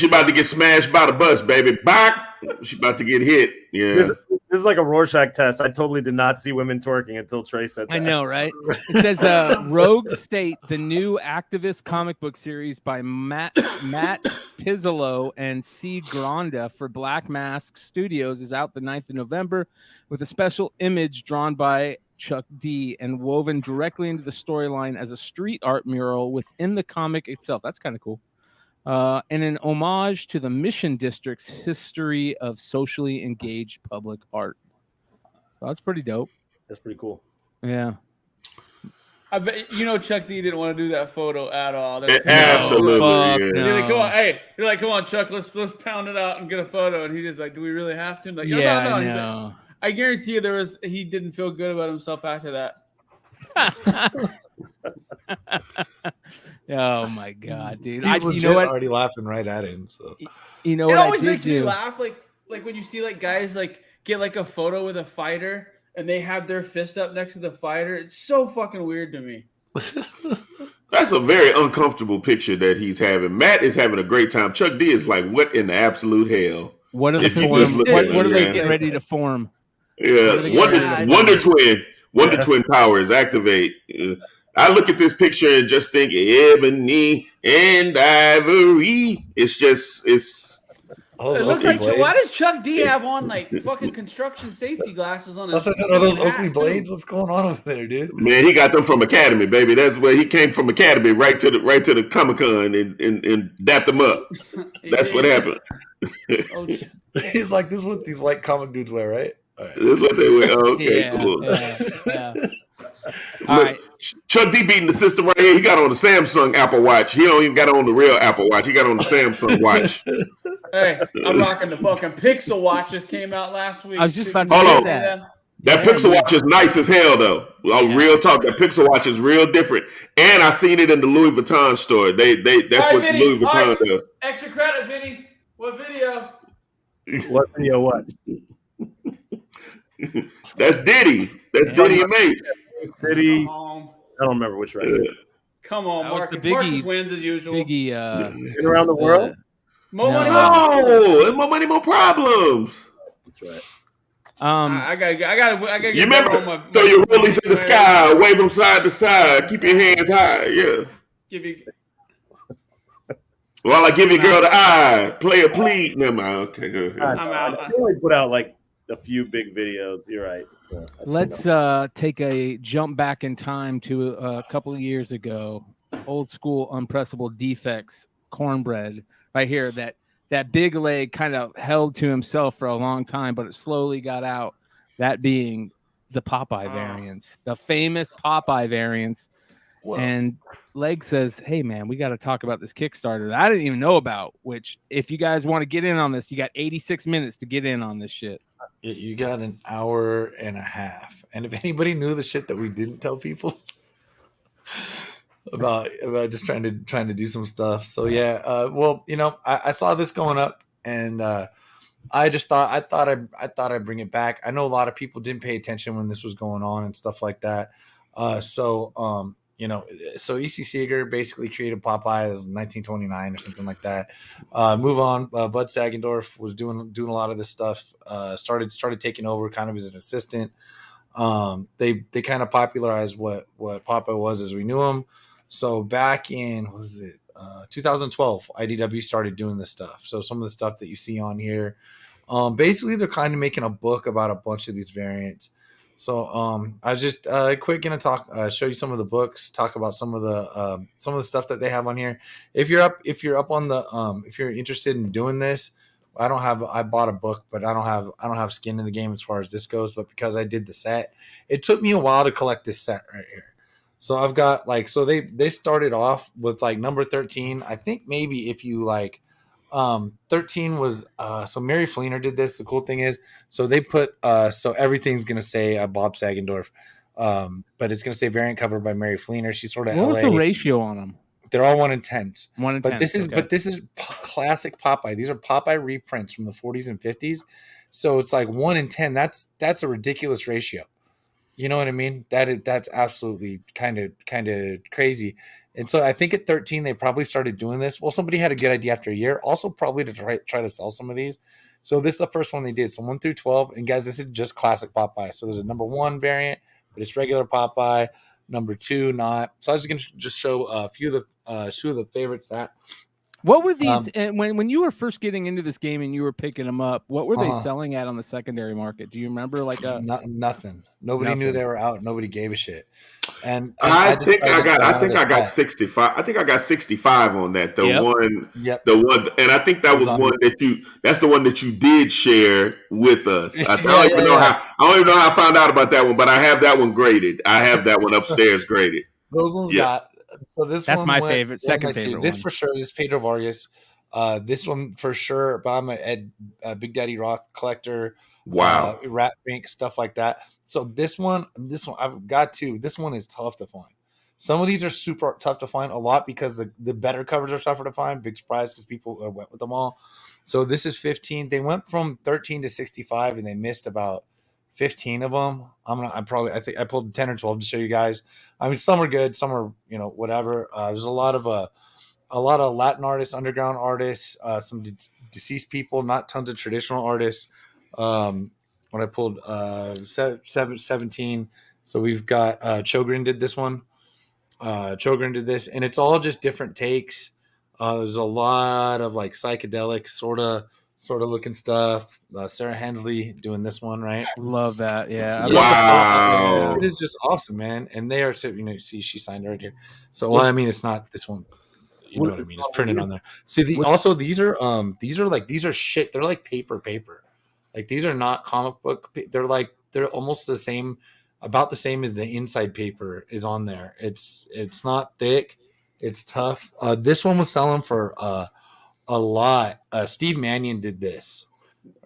about to get smashed by the bus, baby. Back. She about to get hit. Yeah. This is like a Rorschach test. I totally did not see women twerking until Trey said that. I know, right? It says Rogue State, the new activist comic book series by Matt Pizzolo and C. Granda for Black Mask Studios is out the 9th of November with a special image drawn by Chuck D and woven directly into the storyline as a street art mural within the comic itself. That's kind of cool. And an homage to the Mission District's history of socially engaged public art. So that's pretty dope. That's pretty cool. Yeah. I bet Chuck D didn't want to do that photo at all. Absolutely. You're like, come on, hey, you're like, come on, Chuck, let's pound it out and get a photo. And he just like, do we really have to? Like, yeah, no. No. I guarantee you he didn't feel good about himself after that. Oh my god, dude! He's legit already laughing right at him. So it always makes me laugh, like when you see guys get a photo with a fighter and they have their fist up next to the fighter. It's so fucking weird to me. That's a very uncomfortable picture that he's having. Matt is having a great time. Chuck D is like, what in the absolute hell? What are they getting ready to form? Yeah, Wonder Twin powers activate. I look at this picture and just think ebony and ivory. It's Those It looks Oakley like blades. why does Chuck D have on like fucking construction safety glasses on his? That's what I said. Are those hat, Oakley too? blades? What's going on over there, dude? Man, he got them from Academy, baby. That's where he came from. Academy, right to the Comic Con and dapped them up. That's what happened. Oh, He's like, this is what these white comic dudes wear, right? All right. That's what they wear. Oh, okay, Yeah, cool. yeah. All Look, right. Chuck D beating the system right here. He got on the Samsung Apple Watch. He don't even got on the real Apple Watch. He got on the Samsung watch. Hey, I'm rocking the fucking Pixel watches came out last week. I was just about to Hold say on. that. That Yeah, Pixel yeah. watch is nice as hell, though. Oh, Yeah. real talk. That Pixel watch is real different. And I seen it in the Louis Vuitton store. That's All right, what Vinny. Louis Vuitton All right. does. Extra credit, Vinny. What video? What video? What? That's Diddy. That's Diddy and Mace. Diddy. Come on, I don't remember which record. come on, That was Marcus. the Biggie- Marcus wins as usual. Biggie. Been around the world. More money. No. Oh, and more money, more problems. That's right. I gotta You get better remember? on my Throw your my- rollies in the sky, wave them side to side, keep your hands high. Yeah. Give you. While I give your girl the eye, play a plead. Never mind. Okay, go ahead. I'm out. I only put out like a few big videos. You're right. So, Let's take a jump back in time to a couple of years ago. Old school unpressable defects cornbread right here. That big leg kind of held to himself for a long time, but it slowly got out. That being the Popeye variants, the famous Popeye variants. Well, And Leg says, "Hey man, we got to talk about this Kickstarter that I didn't even know about. Which, if you guys want to get in on this, you got 86 minutes to get in on this shit." you got an hour and a half. And if anybody knew the shit that we didn't tell people about just trying to do some stuff. So yeah, well, I saw this going up, and I just thought I'd bring it back. I know a lot of people didn't pay attention when this was going on and stuff like that. So E.C. Seeger basically created Popeye as 1929 or something like that. Move on. Bud Sagendorf was doing a lot of this stuff. Started taking over kind of as an assistant. They kind of popularized what Popeye was as we knew him. So back in 2012, IDW started doing this stuff. So some of the stuff that you see on here, basically they're kind of making a book about a bunch of these variants. So I was just quick gonna show you some of the books, talk about some of the stuff that they have on here. If you're up on the if you're interested in doing this, I bought a book, but I don't have skin in the game as far as this goes. But because I did the set, it took me a while to collect this set right here. So I've got they started off with number 13. I think maybe if you 13 was so Mary Fleener did this. The cool thing is, so they put so everything's gonna say Bob Sagendorf, but it's gonna say variant cover by Mary Fleener. She's sort of What LA. was the ratio on them? They're all 1 in 10s. 1 in 10. But this is classic Popeye. These are Popeye reprints from the 40s and 50s. So it's 1 in 10. That's a ridiculous ratio. You know what I mean? That's absolutely kind of crazy. And so I think at 13 they probably started doing this. Well, somebody had a good idea after a year. Also probably to try to sell some of these. So this is the first one they did. So 1 through 12. And guys, this is just classic Popeye. So there's a number 1 variant, but it's regular Popeye. Number 2, not. So I was going to just show a few of the favorites that. What were these when you were first getting into this game and you were picking them up? What were they selling at on the secondary market? Do you remember? Nothing. Nobody knew they were out. Nobody gave a shit. And I think I got 65. I think I got 65 on that. The one, and I think that was one that's the one that you did share with us. I don't even know how I found out about that one, but I have that one graded. I have that one upstairs graded. Those ones got. So that's my favorite, second favorite. This for sure. This is Pedro Vargas. This one for sure. But I'm a Big Daddy Roth collector. Wow. Rat Pink, stuff like that. So this one I've got to. This one is tough to find. Some of these are super tough to find a lot because the better covers are tougher to find. Big surprise because people went with them all. So this is 15. They went from 13 to 65 and they missed about 15 of them. I think I pulled 10 or 12 to show you guys. I mean, some are good, some are whatever. There's a lot of Latin artists, underground artists, some deceased people, not tons of traditional artists. When I pulled 17, so we've got Chogrin did this one. Chogrin did this, and it's all just different takes. There's a lot of psychedelic sort of sort of looking stuff. Sarah Hensley doing this one, right? Love that. Yeah. I Yeah. love the Wow. It is just awesome, man. And they are, see, she signed right here. So, well, I mean, it's not this one. You know what I mean? It's printed on there. See, these are shit. They're like paper. Like these are not comic book. They're almost the same, about the same as the inside paper is on there. It's not thick. It's tough. This one was selling for a lot. Steve Mannion did this,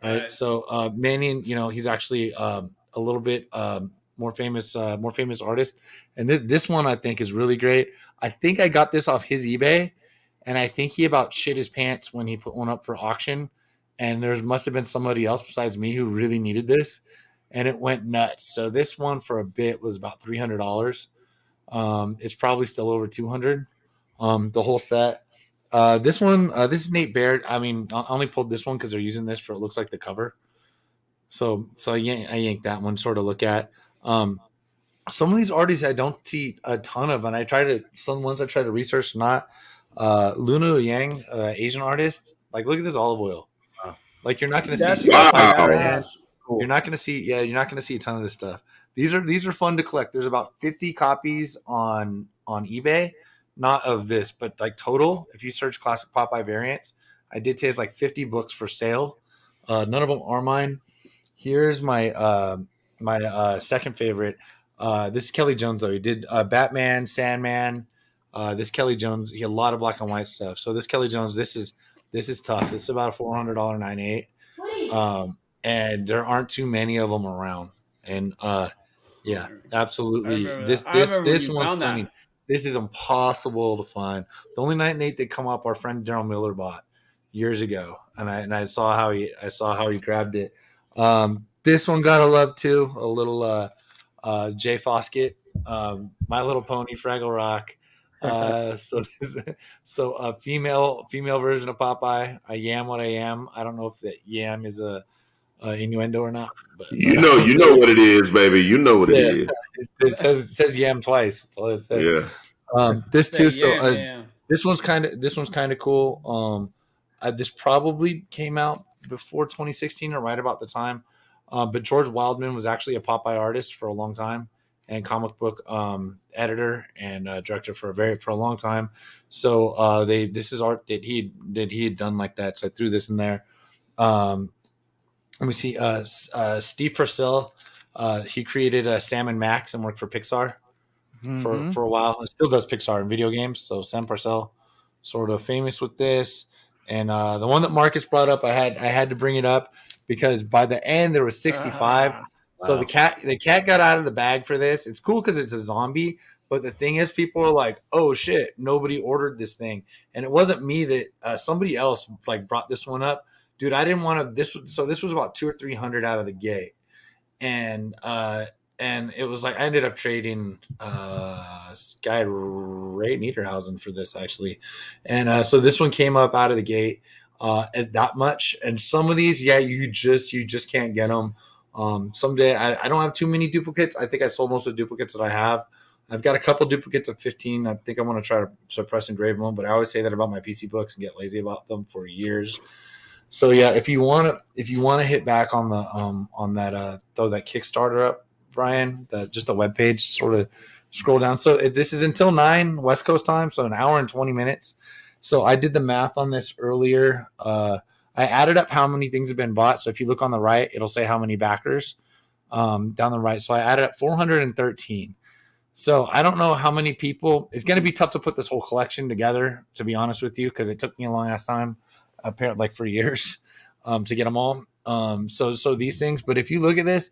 right? So Mannion, he's actually a little bit more famous artist, and this one I think is really great. I think I got this off his eBay, and I think he about shit his pants when he put one up for auction, and there must have been somebody else besides me who really needed this, and it went nuts. So this one for a bit was about $300. It's probably still over 200. The whole set. This one, this is Nate Baird. I mean, I only pulled this one because they're using this for it looks like the cover. So I yanked that one sort of look at. Some of these artists I don't see a ton of, and some ones I try to research. Not Luna Yang, Asian artist. Like, look at this olive oil. Like, you're not going to see stuff like that. Right? Cool. You're not going to see. Yeah, you're not going to see a ton of this stuff. These are fun to collect. There's about 50 copies on eBay. Not of this, but like total. If you search classic Popeye variants, I did say it's like 50 books for sale. None of them are mine. Here's my second favorite. This is Kelly Jones though. He did Batman, Sandman. This Kelly Jones. He had a lot of black and white stuff. So this Kelly Jones. This is tough. This is about a $400 9.8. And there aren't too many of them around. And yeah, absolutely. This one's stunning. That. This is impossible to find. The only 9.8 that come up, our friend Daryl Miller bought years ago, and I saw how he grabbed it. This one got a love too. A little Jay Foskett, My Little Pony, Fraggle Rock. So a female version of Popeye. I am what I am. I don't know if that yam is a innuendo or not, but you know what it is, baby. You know what it is. It says yam twice. That's all it says. Yeah. This too. This one's kind of cool. This probably came out before 2016 or right about the time. But George Wildman was actually a Popeye artist for a long time and comic book editor and director for a long time. So this is art that he had done like that. So I threw this in there. Let me see. Steve Purcell, he created Sam and Max and worked for Pixar for a while. He still does Pixar in video games. So Sam Purcell, sort of famous with this. And the one that Marcus brought up, I had to bring it up because by the end there was 65. So the cat got out of the bag for this. It's cool because it's a zombie. But the thing is, people are like, "Oh shit, nobody ordered this thing," and it wasn't me that somebody else like brought this one up. Dude, I didn't want to. This was about 200 or 300 out of the gate, and it was like I ended up trading this guy Ray Niederhausen for this actually, and so this one came up out of the gate at that much. And some of these, yeah, you just can't get them. Someday I don't have too many duplicates. I think I sold most of the duplicates that I have. I've got a couple duplicates of 15. I think I want to try to suppress engrave them, but I always say that about my PC books and get lazy about them for years. So yeah, if you want to hit back on the on that throw that Kickstarter up, Brian, just the webpage, sort of scroll down. So this is until 9 West Coast time, so an hour and 20 minutes. So I did the math on this earlier. I added up how many things have been bought. So if you look on the right, it'll say how many backers down the right. So I added up 413. So I don't know how many people. It's going to be tough to put this whole collection together, to be honest with you, because it took me a long ass time, apparently like for years, to get them all. So these things. But if you look at this,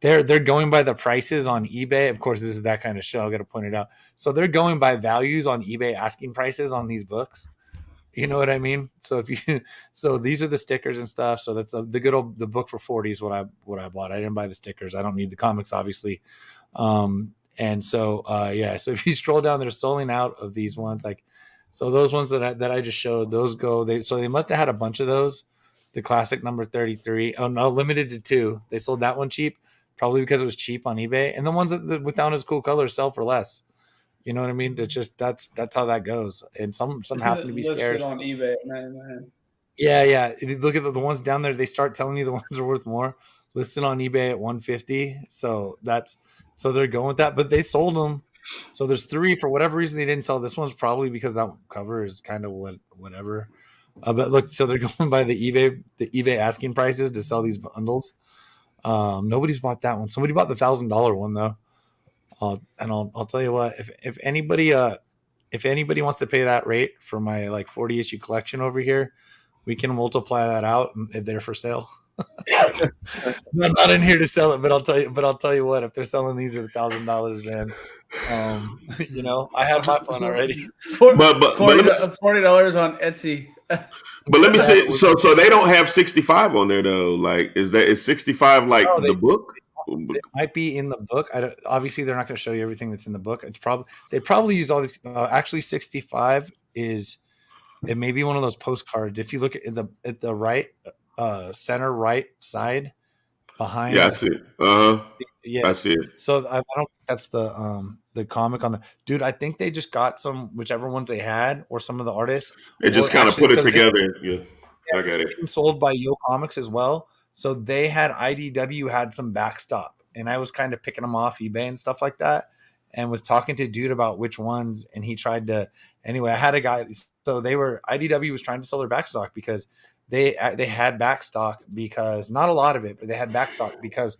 they're going by the prices on eBay. Of course, this is that kind of show. I got to point it out. So they're going by values on eBay, asking prices on these books. You know what I mean? So so these are the stickers and stuff. So that's the good old the book for 40 is what I bought. I didn't buy the stickers. I don't need the comics, obviously. And so yeah. So if you scroll down, they're selling out of these ones. Like, so those ones that I just showed, those go. They must have had a bunch of those. The classic number 33. Oh no, limited to 2. They sold that one cheap, probably because it was cheap on eBay. And the ones that without as cool colors sell for less. You know what I mean? It's just that's how that goes. And some happen to be scarce. on eBay at 99. Yeah. If you look at the ones down there, they start telling you the ones are worth more. Listed on eBay at 150. So they're going with that, but they sold them. So there's 3 for whatever reason they didn't sell. This one's probably because that cover is kind of whatever. But look, so they're going by the eBay asking prices to sell these bundles. Nobody's bought that one. Somebody bought the $1,000 one though. I'll tell you what, if anybody wants to pay that rate for my like 40 issue collection over here, we can multiply that out and they're for sale. I'm not in here to sell it, but I'll tell you what, if they're selling these at $1,000, man, I had my fun already. $40 on Etsy. But let me say, so they don't have 65 on there though. Like, is 65 like the book? It might be in the book. Obviously, they're not going to show you everything that's in the book. They probably use all these. Actually, 65 is it may be one of those postcards. If you look at the right center right side behind. Yeah, I see it. Yeah, I see it. So I don't. That's the comic on the dude. I think they just got whichever ones they had, or some of the artists. They just kind of put it together. I got it. Sold by Yo Comics as well. So they had IDW had some backstop, and I was kind of picking them off eBay and stuff like that, and was talking to a dude about which ones, and he tried to. Anyway, I had a guy. So IDW was trying to sell their backstock because they had backstock because not a lot of it, but they had backstock because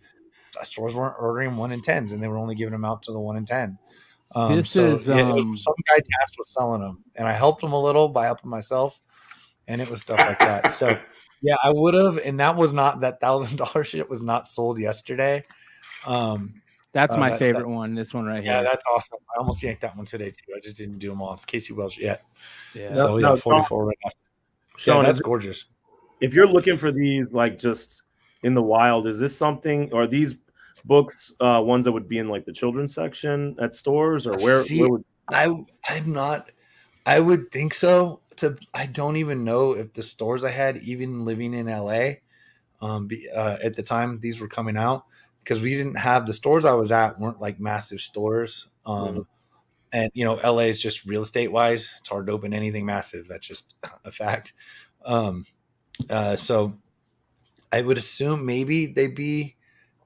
stores weren't ordering 1 in 10s, and they were only giving them out to the 1 in 10. Some guy tasked with selling them, and I helped him a little by helping myself, and it was stuff like that. So. Yeah, I would have, and that was not that $1,000 shit was not sold yesterday. That's my favorite one. This one right here. Yeah, that's awesome. I almost yanked that one today too. I just didn't do them all. It's Casey Welch yet. Yeah. So 44 right after. Sean, that's gorgeous. If you're looking for these like just in the wild, is this something? Or are these books ones that would be in like the children's section at stores, or where would I'm not? I would think so. I don't even know if the stores I had, even living in LA, at the time these were coming out, because we didn't have the stores I was at weren't like massive stores. And LA is just real estate wise, it's hard to open anything massive. That's just a fact. So I would assume maybe they'd be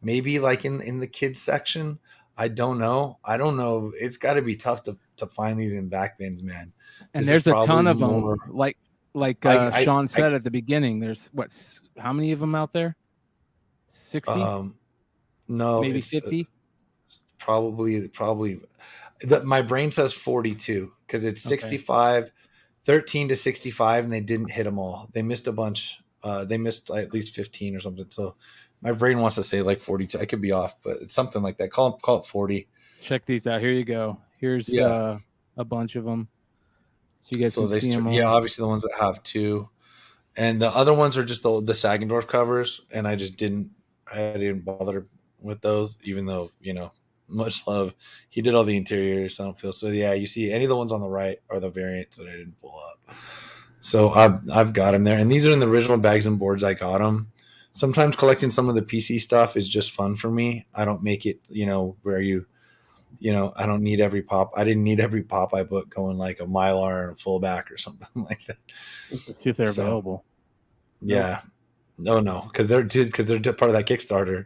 like in the kids section. I don't know. It's got to be tough to find these in back bins, man. And there's a ton of them. Like Sean said at the beginning, there's how many of them out there? 60? No, maybe 50. Probably. My brain says 42 because it's 65, 13 to 65, and they didn't hit them all. They missed a bunch. They missed at least 15 or something. So my brain wants to say like 42. I could be off, but it's something like that. Call it 40. Check these out. Here you go. Here's a bunch of them. So you guys can see them all. Yeah, obviously the ones that have 2, and the other ones are just the Sagendorf covers, and I didn't bother with those, even though much love. He did all the interiors. I don't feel so. Yeah, you see any of the ones on the right are the variants that I didn't pull up. So I've got them there, and these are in the original bags and boards. I got them. Sometimes collecting some of the PC stuff is just fun for me. I don't make it, where I don't need every I didn't need every Popeye book going like a Mylar and a fullback or something like that. Let's see if they're available. Yeah. No, because they're part of that Kickstarter.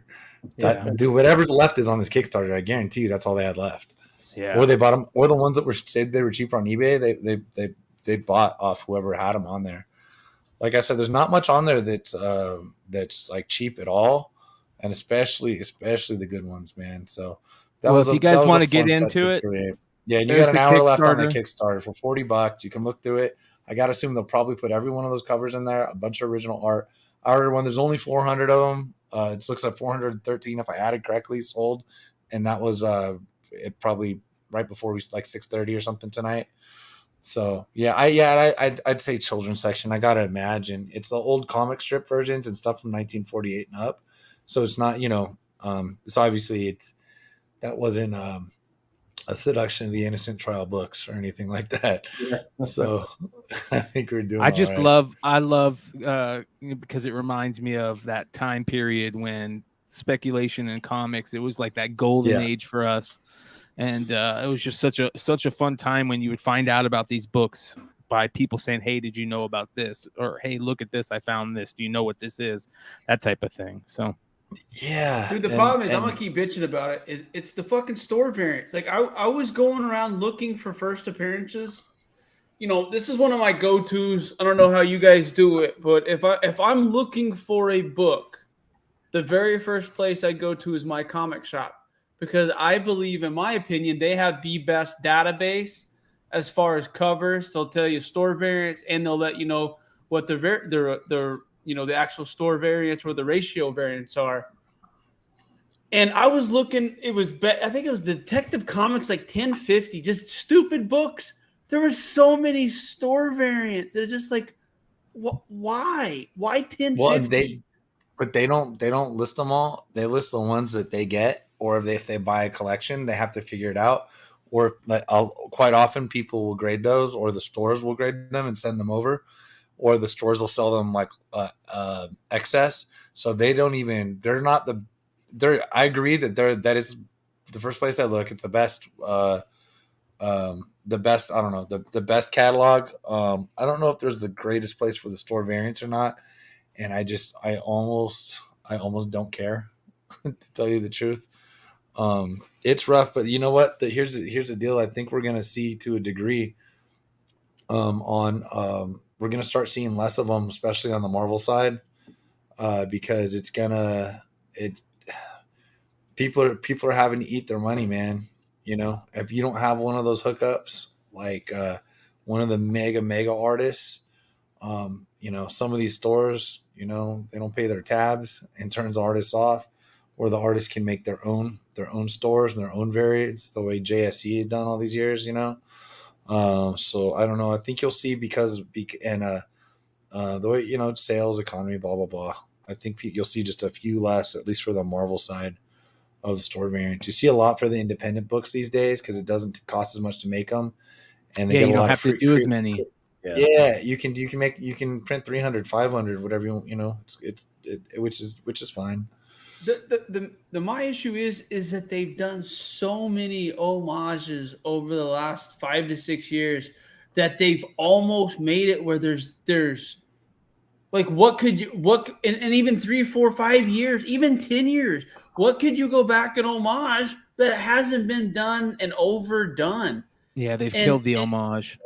Dude, whatever's left is on this Kickstarter. I guarantee you that's all they had left. Yeah. Or they bought them, or the ones that said they were cheaper on eBay, they bought off whoever had them on there. Like I said, there's not much on there that's like cheap at all, and especially the good ones, man. So. If you guys want to get into it, yeah, you got an hour left on the Kickstarter for $40. You can look through it. I got to assume they'll probably put every one of those covers in there, a bunch of original art. I ordered one. There's only 400 of them. It looks like 413 if I added correctly sold, and that was it probably right before like 6:30 or something tonight. So I'd say children's section. I gotta imagine it's the old comic strip versions and stuff from 1948 and up. So it's not so obviously that wasn't a seduction of the innocent trial books or anything like that. Yeah. So I think we're doing. I love because it reminds me of that time period when speculation in comics, it was like that golden age for us. And it was just such a fun time when you would find out about these books by people saying, hey, did you know about this? Or, hey, look at this. I found this. Do you know what this is? That type of thing. So, yeah. Dude, the problem is I'm gonna keep bitching about it. It's the fucking store variants. Like I was going around looking for first appearances. You know, this is one of my go-tos. I don't know how you guys do it, but if I'm looking for a book, the very first place I go to is my comic shop, because I believe, in my opinion, they have the best database as far as covers. They'll tell you store variants, and they'll let you know what the actual store variants or the ratio variants are. And I was looking, I think it was Detective Comics, like 1050, just stupid books. There were so many store variants. They're just like, why? Why 1050? Well, they don't list them all. They list the ones that they get, or if they buy a collection, they have to figure it out. Or quite often people will grade those, or the stores will grade them and send them over, or the stores will sell them like excess. So they don't even. They're not the. I agree that is the first place I look. It's the best. The best. I don't know the best catalog. I don't know if there's the greatest place for the store variants or not. And I almost don't care to tell you the truth. It's rough, but you know what? Here's the deal. I think we're gonna see, to a degree, we're gonna start seeing less of them, especially on the Marvel side, because people are having to eat their money, man. You know, if you don't have one of those hookups, like one of the mega artists, you know, some of these stores, you know, they don't pay their tabs and turns artists off, or the artists can make their own stores and their own variants, the way JSE has done all these years, you know. So I don't know. I think you'll see the way, you know, sales, economy, blah blah blah. I think you'll see just a few less, at least for the Marvel side of the store variant. You see a lot for the independent books these days because it doesn't cost as much to make them, and they get you a don't lot have to do as many. Yeah, you can print 300, 500, whatever you want, you know. Which is fine. My issue is that they've done so many homages over the last 5 to 6 years that they've almost made it where there's like, and even 3, 4, 5 years, even 10 years, what could you go back and homage that hasn't been done and overdone? Yeah, they've killed the homage.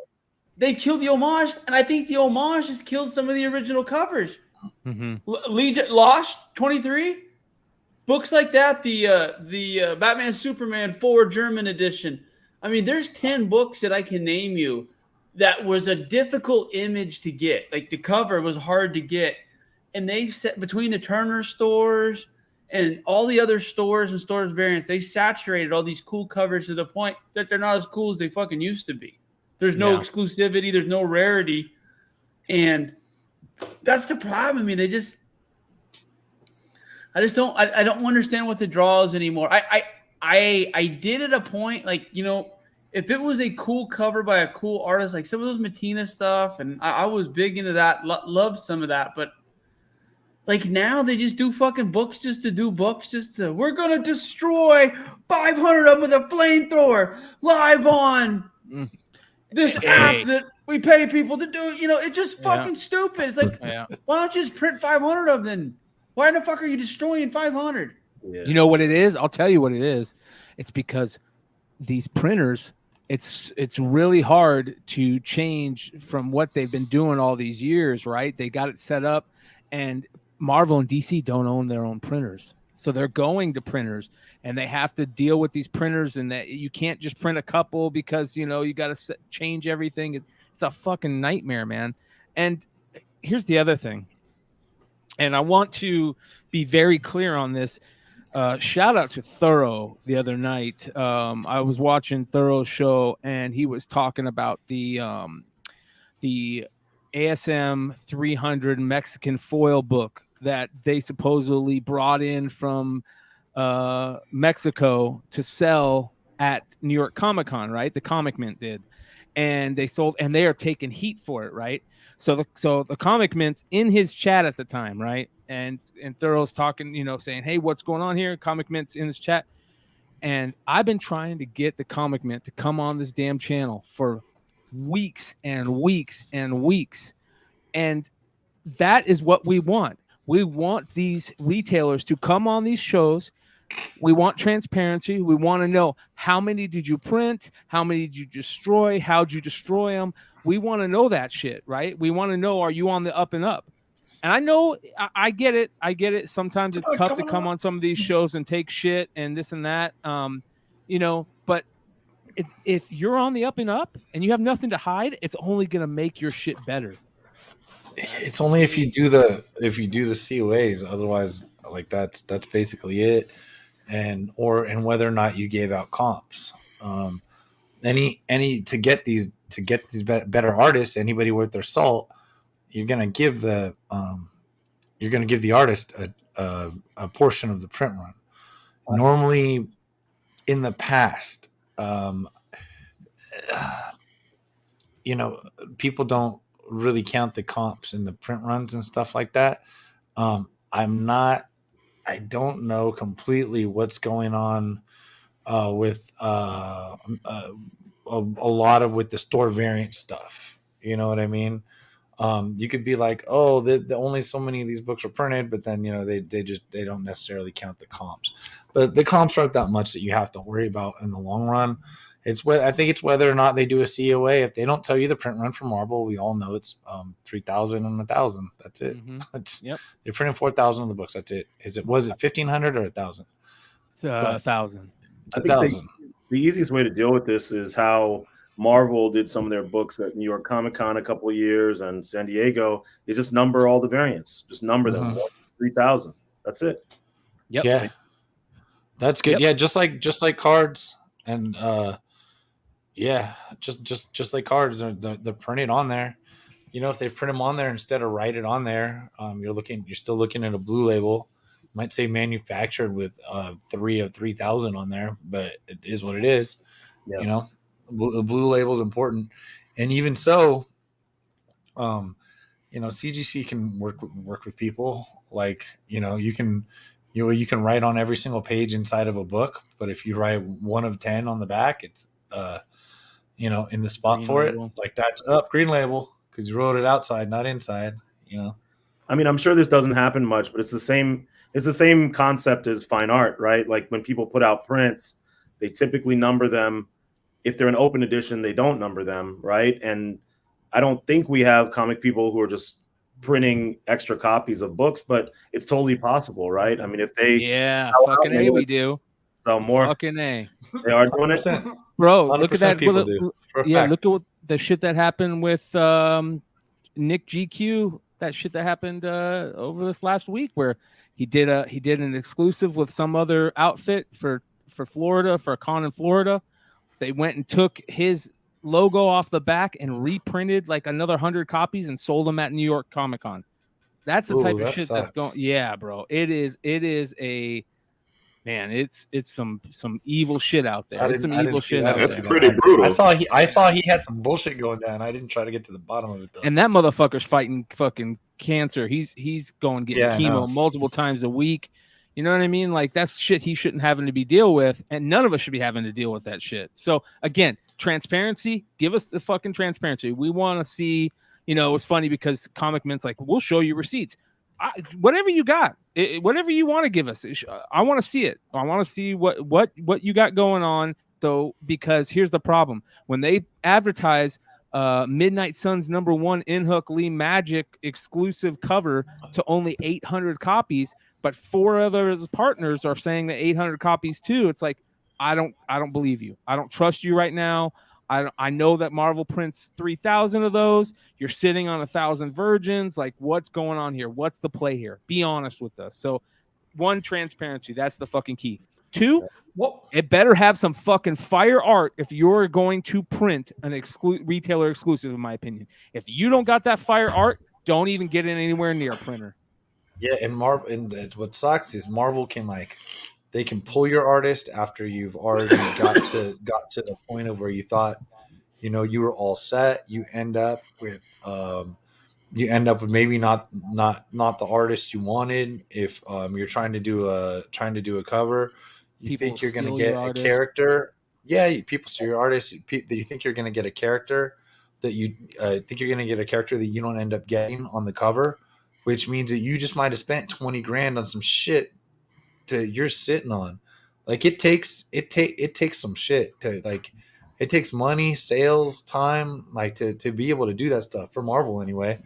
They killed the homage, and I think the homage has killed some of the original covers. Mm-hmm. Legion Lost 23 books like that. The Batman Superman 4 German edition. I mean, there's 10 books that I can name you that was a difficult image to get. Like, the cover was hard to get, and they've set between the Turner stores and all the other stores and stores variants. They saturated all these cool covers to the point that they're not as cool as they fucking used to be. There's no exclusivity. There's no rarity. And that's the problem. I mean, I don't understand what the draw is anymore. I did at a point, like, you know, if it was a cool cover by a cool artist, like some of those Matina stuff, and I was big into that, loved some of that, but like now they just do fucking books just to do books, we're going to destroy 500 of them with a flamethrower live on this app that we pay people to do. You know, it's just fucking stupid. It's like, why don't you just print 500 of them? Why the fuck are you destroying 500? Yeah. You know what it is? I'll tell you what it is. It's because these printers, it's really hard to change from what they've been doing all these years, right? They got it set up, and Marvel and DC don't own their own printers. So they're going to printers, and they have to deal with these printers, and that you can't just print a couple because, you know, you got to change everything. It's a fucking nightmare, man. And here's the other thing. And I want to be very clear on this. Shout out to Thorough the other night. I was watching Thorough's show, and he was talking about the ASM 300 Mexican foil book that they supposedly brought in from Mexico to sell at New York Comic Con, right? The Comic Mint did. And they sold, and they are taking heat for it, right? So the Comic Mint's in his chat at the time, right? And Thorough's talking, you know, saying, hey, what's going on here? Comic Mint's in his chat. And I've been trying to get the Comic Mint to come on this damn channel for weeks and weeks and weeks. And that is what we want. We want these retailers to come on these shows. We want transparency. We want to know how many did you print? How many did you destroy? How'd you destroy them? We want to know that shit, right? We want to know, are you on the up and up? And I know, I get it. I get it. Sometimes it's tough to come on some of these shows and take shit and this and that. But if you're on the up and up and you have nothing to hide, it's only going to make your shit better. It's only if you do the COAs. Otherwise, like that's basically it. And whether or not you gave out comps. To get these better artists, anybody worth their salt, you're gonna give the artist a portion of the print run. Normally, in the past, people don't really count the comps in the print runs and stuff like that. I don't know completely what's going on with a lot of with the store variant stuff. You know what I mean? You could be like, oh, the only so many of these books are printed, but then they don't necessarily count the comps. But the comps aren't that much that you have to worry about in the long run. I think it's whether or not they do a COA. If they don't tell you the print run for Marvel, we all know it's 3,000 and 1,000. That's it. Mm-hmm. They're printing 4,000 of the books. That's it. Was it 1,500 or 1,000? It's 1,000. I think the easiest way to deal with this is how Marvel did some of their books at New York Comic Con a couple of years and San Diego. Is just number all the variants. Just number them. 3,000. That's it. Yep. Yeah. That's good. Yep. Yeah, just like cards and just like cards, they're printed on there. If they print them on there instead of write it on there, you're still looking at a blue label. Might say manufactured with 3 of 3,000 on there, but it is what it is. Yeah. The blue label is important, and even so, CGC can work with people. Like you can write on every single page inside of a book, but if you write 1 of 10 on the back, it's in the spot green for label. It, like that's up green label because you wrote it outside, not inside. I mean, I'm sure this doesn't happen much, but it's the same concept as fine art, right? Like when people put out prints, they typically number them. If they're an open edition, they don't number them, right? And I don't think we have comic people who are just printing extra copies of books, but it's totally possible, right? I mean, if they fucking A, we do. So more fucking A. They are doing it, bro. Look at that. Look at what the shit that happened with Nick GQ. That shit that happened over this last week, where he did an exclusive with some other outfit for Florida, for a con in Florida. They went and took his logo off the back and reprinted like another 100 copies and sold them at New York Comic Con. That's the type of shit that's going. Yeah, bro. It is a man. It's some evil shit out there. It's some evil shit out there. That's pretty brutal. I saw he had some bullshit going down. I didn't try to get to the bottom of it though. And that motherfucker's fighting fucking cancer. He's going getting chemo multiple times a week. You know what I mean? Like that's shit he shouldn't having to be deal with, and none of us should be having to deal with that shit. So again, transparency. Give us the fucking transparency. We want to see. It's funny because Comic Mint's like, we'll show you receipts. Whatever you got, whatever you want to give us, I want to see it. I want to see what you got going on, though, because here's the problem: when they advertise Midnight Suns #1 In-Hook Lee Magic exclusive cover to only 800 copies, but 4 other partners are saying that 800 copies too. It's like I don't believe you. I don't trust you right now. I know that Marvel prints 3,000 of those. You're sitting on 1,000 virgins. Like, what's going on here? What's the play here? Be honest with us. So, 1, transparency. That's the fucking key. 2, it better have some fucking fire art if you're going to print an retailer exclusive, in my opinion. If you don't got that fire art, don't even get it anywhere near a printer. Yeah, and what sucks is Marvel can they can pull your artist after you've already got to the point of where you thought, you were all set. You end up with maybe not the artist you wanted. If you're trying to do a cover, you think you're going to get a character. Yeah, people steal your artist. You think you're going to get a character that you think you're going to get a character that you don't end up getting on the cover, which means that you just might have spent 20 grand on some shit you're sitting on. Like it takes some shit to like, it takes money, sales, time, like to be able to do that stuff for Marvel anyway.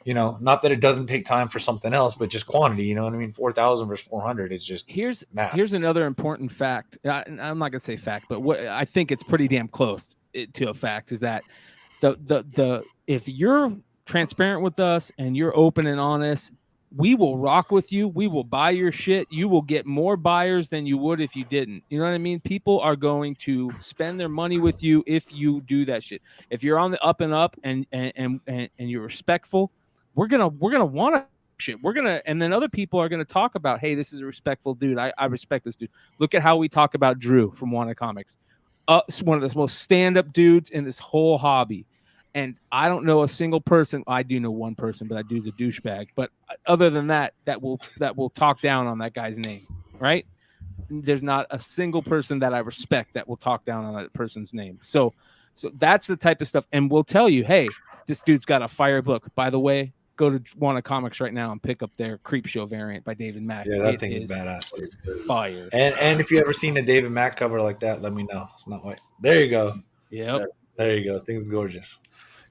You know, not that it doesn't take time for something else, but just quantity. You know what I mean? 4,000 versus 400 is just math. Here's another important fact. I'm not gonna say fact, but what I think it's pretty damn close to a fact is that the if you're transparent with us and you're open and honest, we will rock with you. We will buy your shit. You will get more buyers than you would if you didn't. You know what I mean? People are going to spend their money with you if you do that shit. If you're on the up and up and you're respectful, we're gonna want to shit. And then other people are gonna talk about, hey, this is a respectful dude. I respect this dude. Look at how we talk about Drew from Wanted Comics. One of the most stand-up dudes in this whole hobby. And I don't know a single person. I do know one person, but that dude's a douchebag. But other than that, that will talk down on that guy's name, right? There's not a single person that I respect that will talk down on that person's name. So that's the type of stuff. And we'll tell you, hey, this dude's got a fire book. By the way, go to Wanted Comics right now and pick up their Creepshow variant by David Mack. Yeah, that thing's badass, dude. Fire. And if you ever seen a David Mack cover like that, let me know. It's not white. There you go. Yep. There you go. Thing's gorgeous.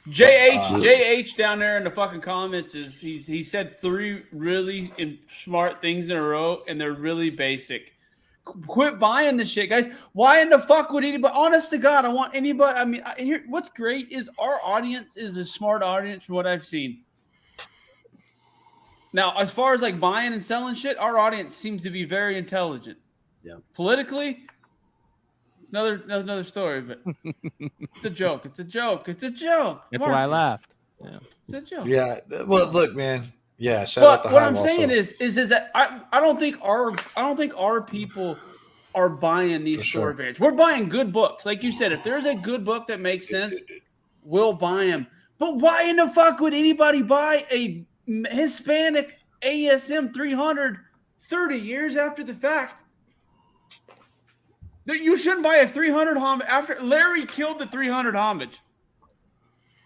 JH down there in the fucking comments he said 3 really smart things in a row, and they're really basic. Quit buying this shit, guys. Why in the fuck would anybody? Honest to God, I want anybody. I mean, here what's great is our audience is a smart audience from what I've seen. Now, as far as like buying and selling shit, our audience seems to be very intelligent. Yeah. Politically, another story, but it's a joke. It's a joke. It's a joke. That's why I laughed. Yeah. It's a joke. Yeah. Well, look, man. Yeah. Shout out to what Hive I'm saying also. is that I don't think our people are buying these store variants. We're buying good books, like you said. If there's a good book that makes sense, we'll buy them. But why in the fuck would anybody buy a Hispanic ASM 300 30 years after the fact? You shouldn't buy a 300 homage after Larry killed the 300 homage.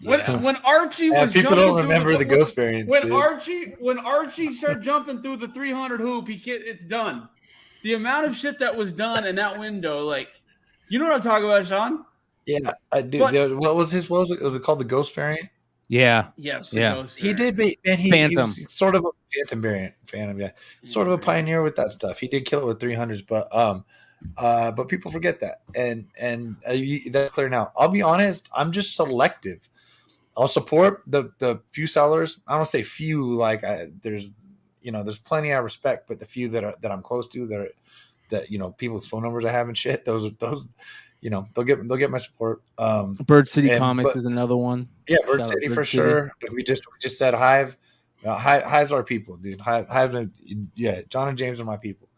When Archie was people don't remember the ghost variants. When Archie started jumping through the 300 hoop, it's done. The amount of shit that was done in that window, like, you know what I'm talking about, Sean? Yeah, I do. What was it? Was it called the ghost variant? Yeah. Yes. Yeah. He did be, and he was sort of a Phantom variant. Yeah. Sort of a pioneer with that stuff. He did kill it with 300s, but people forget that, and that's clear now. I'll be honest, I'm just selective. I'll support the few sellers. I don't say few, like there's plenty I respect, but the few that I'm close to that people's phone numbers I have and shit, those they'll get my support. Bird City Comics is another one. Yeah, Bird City for sure. We just said Hive. Hive's our people, dude. Hive's John and James are my people.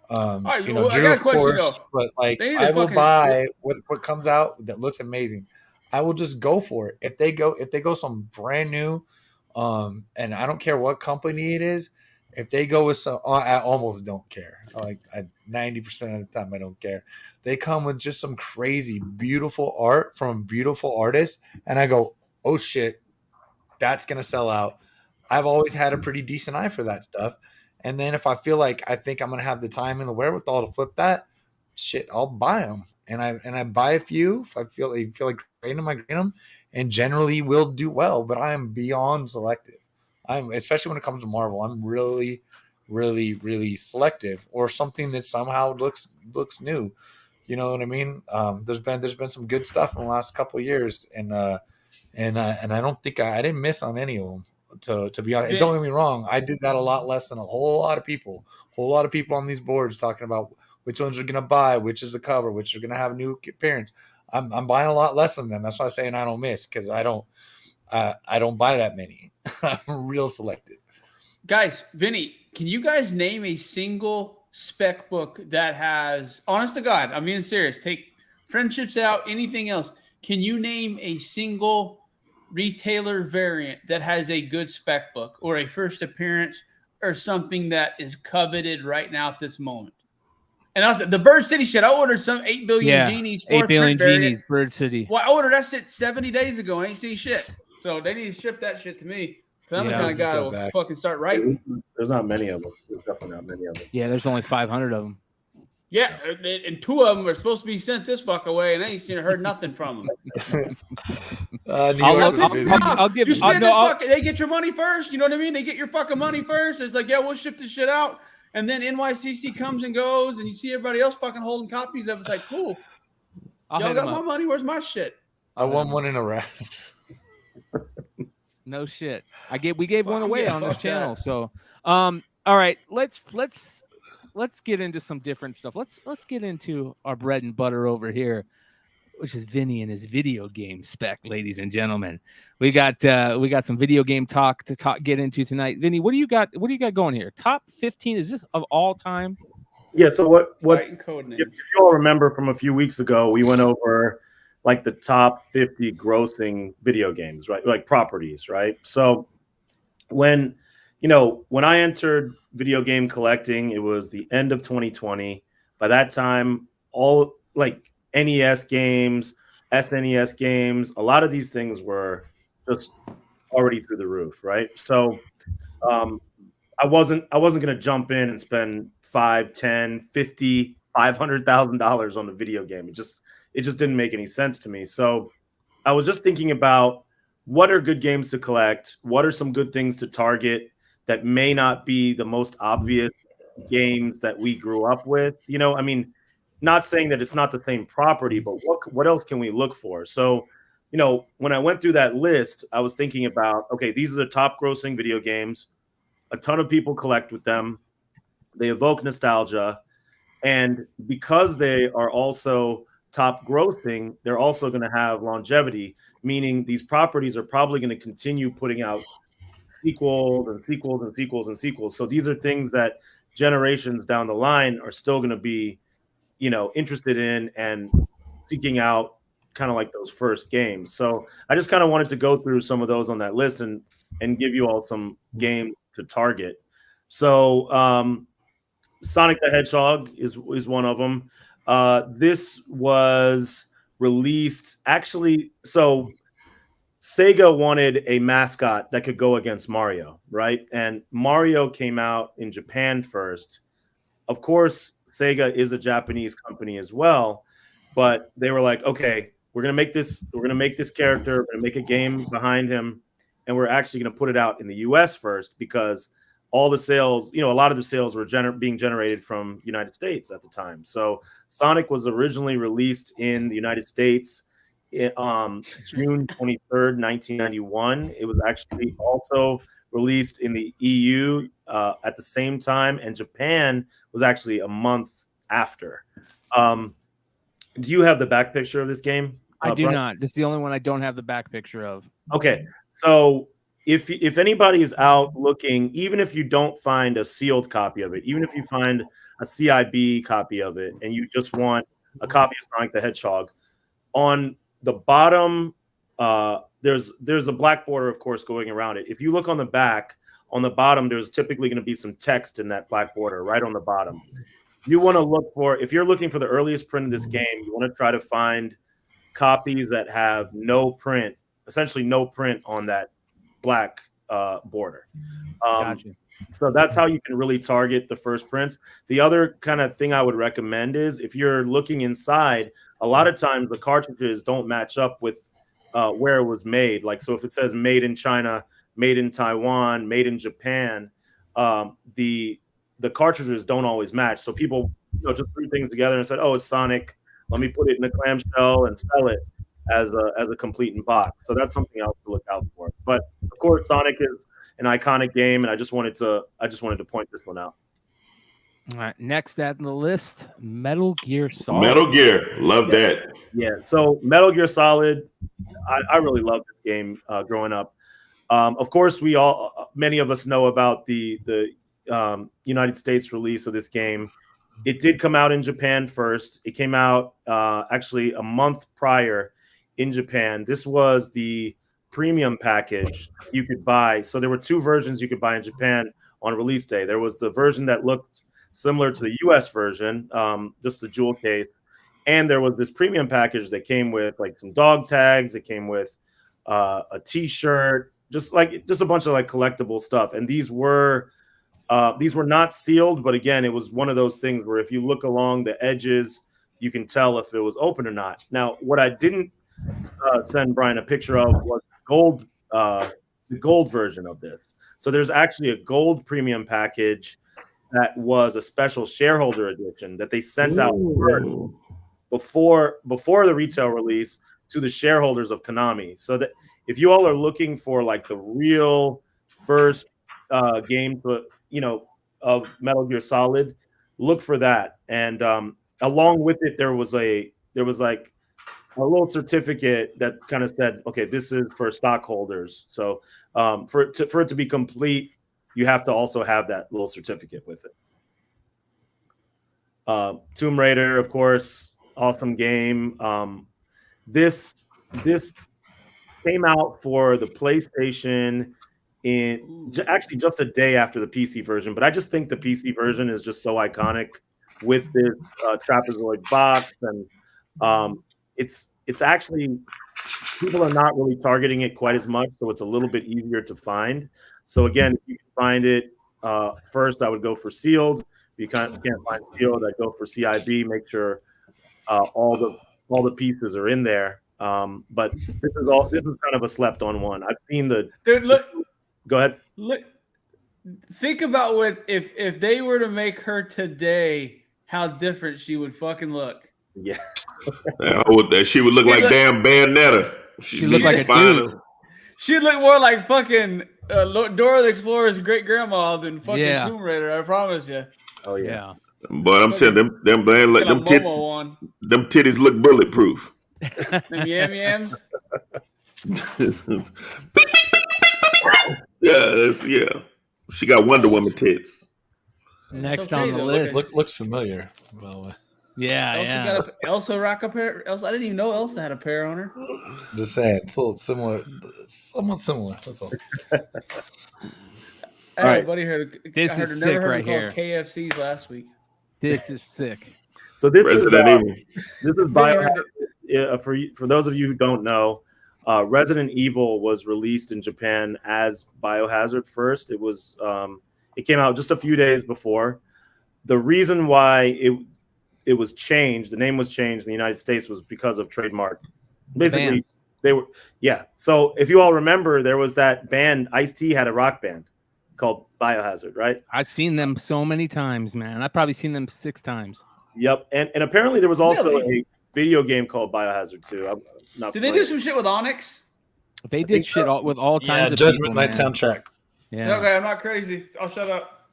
All right, Drew, I got a question, of course, though. but like I will buy what comes out that looks amazing. I will just go for it. If they go some brand new, and I don't care what company it is. If they go with some, I almost don't care. Like 90% of the time, I don't care. They come with just some crazy, beautiful art from beautiful artists, and I go, "Oh shit, that's gonna sell out." I've always had a pretty decent eye for that stuff. And then if I feel like I think I'm gonna have the time and the wherewithal to flip that, shit, I'll buy them. And I buy a few if I feel like grading them, I grade them, and generally will do well. But I am beyond selective. I'm especially when it comes to Marvel. I'm really, really, really selective, or something that somehow looks new. You know what I mean? There's been some good stuff in the last couple of years, and I don't think I didn't miss on any of them. To be honest, don't get me wrong, I did that a lot less than a whole lot of people. A whole lot of people on these boards talking about which ones are going to buy, which is the cover, which are going to have a new appearance. I'm buying a lot less than them. That's why I'm saying I don't miss, because I don't buy that many. I'm real selective. Guys, Vinny, can you guys name a single spec book that has, honest to God, I'm being serious, take friendships out, anything else. Can you name a single retailer variant that has a good spec book or a first appearance or something that is coveted right now at this moment? And I was the Bird City shit. I ordered some 8 billion genies. 8 billion genies, Bird City. Well, I ordered that shit 70 days ago. I ain't seen shit. So they need to ship that shit to me. So I'm the kind of guy who will fucking start writing. There's not many of them. There's definitely not many of them. Yeah, there's only 500 of them. Yeah, and 2 of them are supposed to be sent this fuck away, and I ain't seen or heard nothing from them. I'll give. They get your money first. You know what I mean? They get your fucking money first. It's like, yeah, we'll ship this shit out, and then NYCC comes and goes, and you see everybody else fucking holding copies of it. It's like, cool. Y'all got my money. Where's my shit? I won one in a raz. No shit. We gave one away on this channel. So, all right, let's get into some different stuff. Let's get into our bread and butter over here, which is Vinny and his video game spec, ladies and gentlemen. We got some video game talk to get into tonight. Vinny, what do you got going here? Top 15, is this of all time? Yeah, so what if you all remember from a few weeks ago, we went over like the top 50 grossing video games, right? Like properties, right? So when I entered video game collecting, it was the end of 2020. By that time, all like NES games, SNES games, a lot of these things were just already through the roof, right? So I wasn't going to jump in and spend $5, $10, $50, $500,000 on a video game. It just didn't make any sense to me. So I was just thinking about what are good games to collect? What are some good things to target that may not be the most obvious games that we grew up with? You know, I mean, not saying that it's not the same property, but what else can we look for? So, you know, when I went through that list, I was thinking about, okay, these are the top grossing video games. A ton of people collect with them. They evoke nostalgia. And because they are also top grossing, they're also going to have longevity, meaning these properties are probably going to continue putting out sequels and sequels and sequels and sequels. So these are things that generations down the line are still going to be, you know, interested in and seeking out, kind of like those first games. So I just kind of wanted to go through some of those on that list and give you all some games to target. So Sonic the Hedgehog is one of them. This was released actually. So Sega wanted a mascot that could go against Mario, right? And Mario came out in Japan first. Of course, Sega is a Japanese company as well, but they were like, okay, we're gonna make this character, we're gonna make a game behind him, and we're actually gonna put it out in the US first because all the sales, you know, a lot of the sales were being generated from United States at the time. So Sonic was originally released in the United States June 23rd, 1991. It was actually also released in the EU at the same time, and Japan was actually a month after. Do you have the back picture of this game? I do Bryan? not. This is the only one I don't have the back picture of. Okay, so if anybody is out looking, even if you don't find a sealed copy of it, even if you find a CIB copy of it, and you just want a copy of Sonic the Hedgehog, on the bottom, there's a black border, of course, going around it. If you look on the back, on the bottom, there's typically going to be some text in that black border right on the bottom. You want to look for, if you're looking for the earliest print of this game, you want to try to find copies that have no print, essentially no print on that black border. Gotcha. So that's how you can really target the first prints. The other kind of thing I would recommend is if you're looking inside, a lot of times the cartridges don't match up with where it was made. Like, so if it says made in China, made in Taiwan, made in Japan, the cartridges don't always match. So people, you know, just threw things together and said, oh, it's Sonic. Let me put it in a clamshell and sell it as a complete in box. So that's something else to look out for. But of course, Sonic is an iconic game, and I just wanted to point this one out. All right, next on the list, Metal Gear Solid. Metal Gear, love that. Yeah, so Metal Gear Solid, I really loved this game growing up. Of course, many of us know about the United States release of this game. It did come out in Japan first. It came out actually a month prior in Japan. This was the premium package you could buy. So there were two versions you could buy in Japan on release day. There was the version that looked similar to the US version, just the jewel case. And there was this premium package that came with like some dog tags. It came with a T-shirt, just a bunch of like collectible stuff. And these were not sealed, but again, it was one of those things where if you look along the edges, you can tell if it was open or not. Now, what I didn't send Bryan a picture of was the gold version of this. So there's actually a gold premium package that was a special shareholder edition that they sent out before the retail release to the shareholders of Konami. So that if you all are looking for like the real first game, of Metal Gear Solid, look for that. And along with it, there was like a little certificate that kind of said, okay, this is for stockholders. So for it to be complete, you have to also have that little certificate with it. Tomb Raider, of course, awesome game. This came out for the PlayStation actually just a day after the PC version, but I just think the PC version is just so iconic with this trapezoid box, and it's actually, people are not really targeting it quite as much, so it's a little bit easier to find. So again, if you can find it first, I would go for sealed. If you can't find sealed, I'd go for CIB. Make sure all the pieces are in there. But this is kind of a slept on one. I've seen the Dude, look. Go ahead. Look, think about what if they were to make her today, how different she would fucking look. Yeah. She would look like damn Bayonetta. She look like a dude. She'd look more like fucking Dora the Explorer's great grandma than fucking Tomb Raider. I promise you. Oh yeah. But I'm telling them titties look bulletproof. Them yams. Yeah. She got Wonder Woman tits. Next on the list. Looks familiar. Well, yeah. Elsa rock a pair. Elsa, I didn't even know Elsa had a pair on her. Just saying, it's a little similar, somewhat similar. That's all. All right, buddy. This is sick right here. KFCs last week. This is sick. So this is Biohazard. For those of you who don't know, Resident Evil was released in Japan as Biohazard first. It came out just a few days before. The reason why it was changed, the name was changed in the United States, was because of trademark. Basically, So if you all remember, there was that band, Ice-T had a rock band called Biohazard, right? I've seen them so many times, man. I've probably seen them 6 times. Yep. And apparently there was also a video game called Biohazard 2. Did they do some shit with Onyx? They did shit with all kinds of Judgment people, Night man. soundtrack. Yeah. Okay, I'm not crazy. I'll shut up.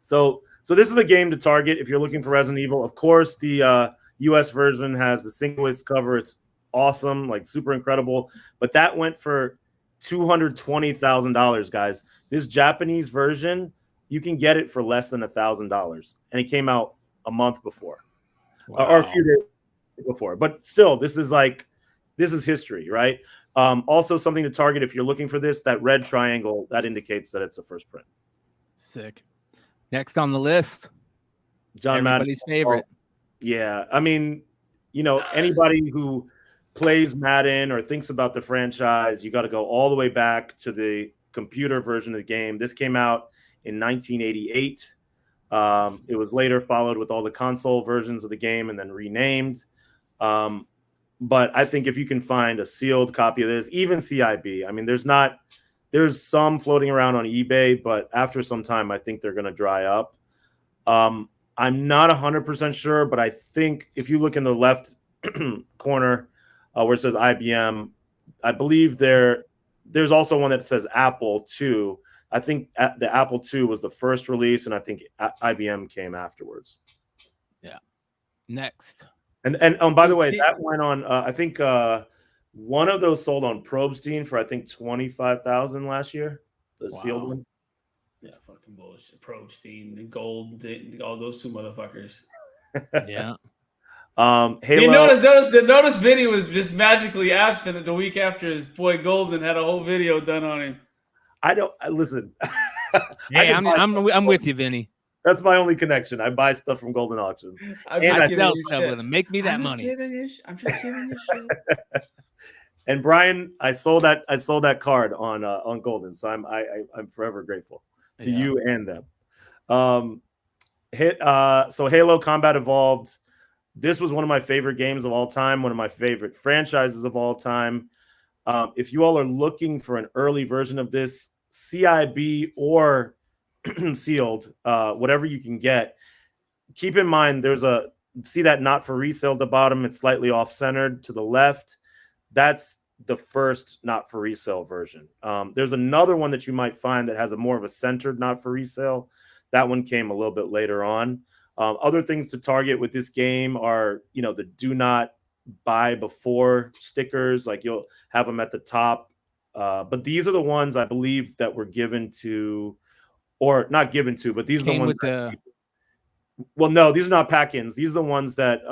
So this is the game to target if you're looking for Resident Evil. Of course, the US version has the singlets cover. It's awesome, like super incredible. But that went for $220,000, guys. This Japanese version, you can get it for less than $1,000, and it came out a month before, or a few days before. But still, this is history, right? Also, something to target if you're looking for this. That red triangle that indicates that it's a first print. Sick. Next on the list, John everybody's Madden. favorite. Yeah, I mean, anybody who plays Madden or thinks about the franchise, you got to go all the way back to the computer version of the game. This came out in 1988. It was later followed with all the console versions of the game and then renamed. But I think if you can find a sealed copy of this, even CIB, I mean, there's some floating around on eBay, but after some time, I think they're going to dry up. I'm not 100% sure, but I think if you look in the left corner where it says IBM, I believe there's also one that says Apple II. I think the Apple II was the first release, and I think IBM came afterwards. Yeah. Next. And by the way, that went on. I think one of those sold on Probstein for I think $25,000 last year. The sealed one. Yeah, fucking bullshit. Probstein, the gold, all those two motherfuckers. Yeah. Halo. Notice Vinny was just magically absent the week after his boy Golden had a whole video done on him. Listen. Hey, I'm with you, Vinny. That's my only connection. I buy stuff from Golden Auctions. I sell stuff with them. Make me that money. I'm just giving you shit. And Bryan, I sold that card on Golden, so I'm forever grateful to you and them. So Halo Combat Evolved. This was one of my favorite games of all time, one of my favorite franchises of all time. If you all are looking for an early version of this, CIB or sealed, whatever you can get, keep in mind see that not for resale at the bottom, it's slightly off-centered to the left. That's the first not for resale version. There's another one that you might find that has more of a centered not for resale. That one came a little bit later on. Other things to target with this game are, the do not buy before stickers, like you'll have them at the top. But these are the ones I believe that were given to, or not given to, but these are the ones. Well, no, these are not pack-ins. These are the ones that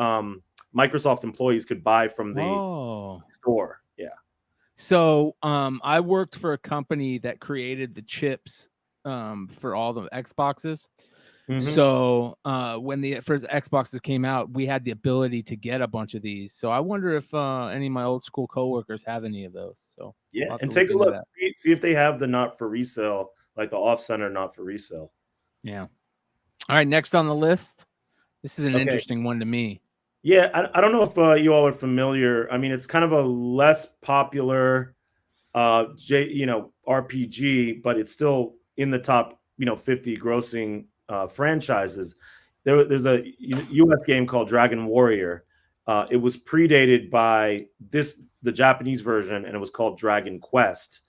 Microsoft employees could buy from the store. Yeah. So I worked for a company that created the chips for all the Xboxes. Mm-hmm. So when the first Xboxes came out, we had the ability to get a bunch of these. So I wonder if any of my old school coworkers have any of those. So yeah, and take a look, see if they have the not for resale, like the off-center not for resale. Yeah. All right, next on the list. This is an interesting one to me. Yeah, I don't know if you all are familiar. I mean, it's kind of a less popular, RPG, but it's still in the top, 50 grossing franchises. There's a U.S. game called Dragon Warrior. It was predated by the Japanese version, and it was called Dragon Quest.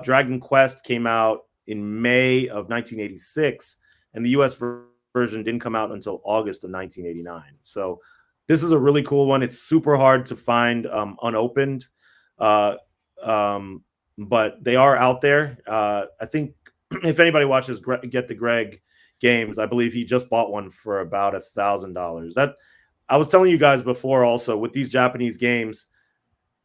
Dragon Quest came out in May of 1986, and the U.S. version didn't come out until August of 1989. So this is a really cool one. It's super hard to find unopened, but they are out there. I think if anybody watches Get the Greg games, I believe he just bought one for about $1,000. That I was telling you guys before also, with these Japanese games,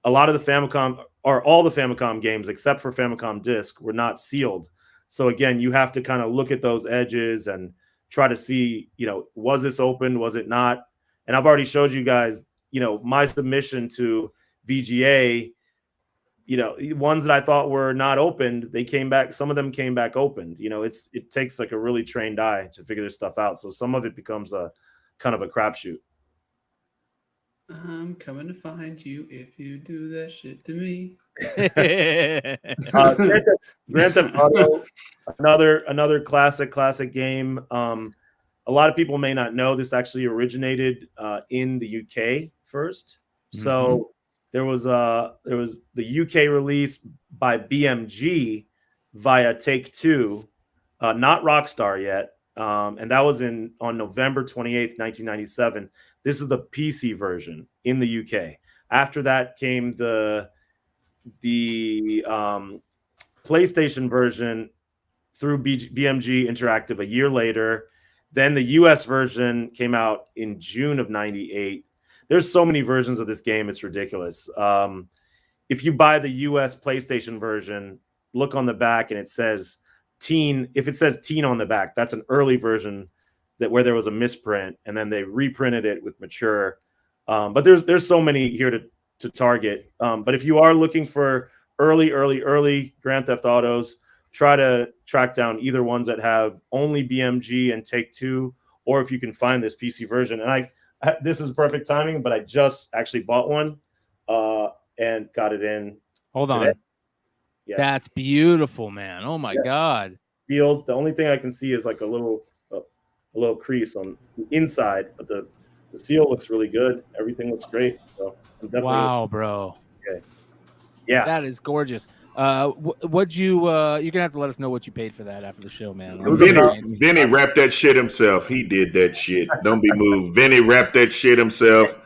a lot of the Famicom, or all the Famicom games except for Famicom Disk, were not sealed. So again, you have to kind of look at those edges and try to see, was this open? Was it not? And I've already showed you guys, my submission to VGA, ones that I thought were not opened, they came back. Some of them came back opened. It takes like a really trained eye to figure this stuff out. So some of it becomes a kind of a crapshoot. I'm coming to find you if you do that shit to me. Grand Theft Auto, another classic game. A lot of people may not know this actually originated in the UK first. Mm-hmm. So there was the UK release by BMG via Take-Two, not Rockstar yet, and that was on November 28th, 1997. This is the PC version in the UK. After that came the PlayStation version through BMG Interactive a year later. Then the US version came out in June of 98. There's so many versions of this game, it's ridiculous. If you buy the US PlayStation version, look on the back and it says teen. If it says teen on the back, that's an early version where there was a misprint, and then they reprinted it with mature. But there's so many here to target. But if you are looking for early Grand Theft Autos, try to track down either ones that have only BMG and Take-Two, or if you can find this PC version. And this is perfect timing, but I just actually bought one and got it in. Hold on. Yeah. That's beautiful, man. Oh my God. Sealed. The only thing I can see is like a little crease on the inside, but the seal looks really good. Everything looks great. So I'm definitely bro. Okay. Yeah. That is gorgeous. What'd you're gonna have to let us know what you paid for that after the show, man. Vinny wrapped that shit himself. He did that shit. Don't be moved. Vinny wrapped that shit himself.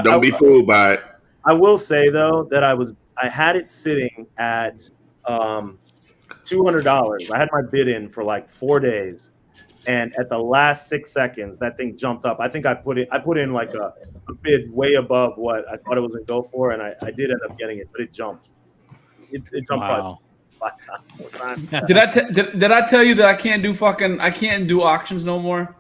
Don't be fooled by it. I will say though that I had it sitting at $200. I had my bid in for like 4 days, and at the last 6 seconds, that thing jumped up. I think I put in like a bid way above what I thought it was gonna go for, and I did end up getting it, but it jumped. It jumped. Wow. 5 times, 4 times. Did I tell you that I can't do auctions no more?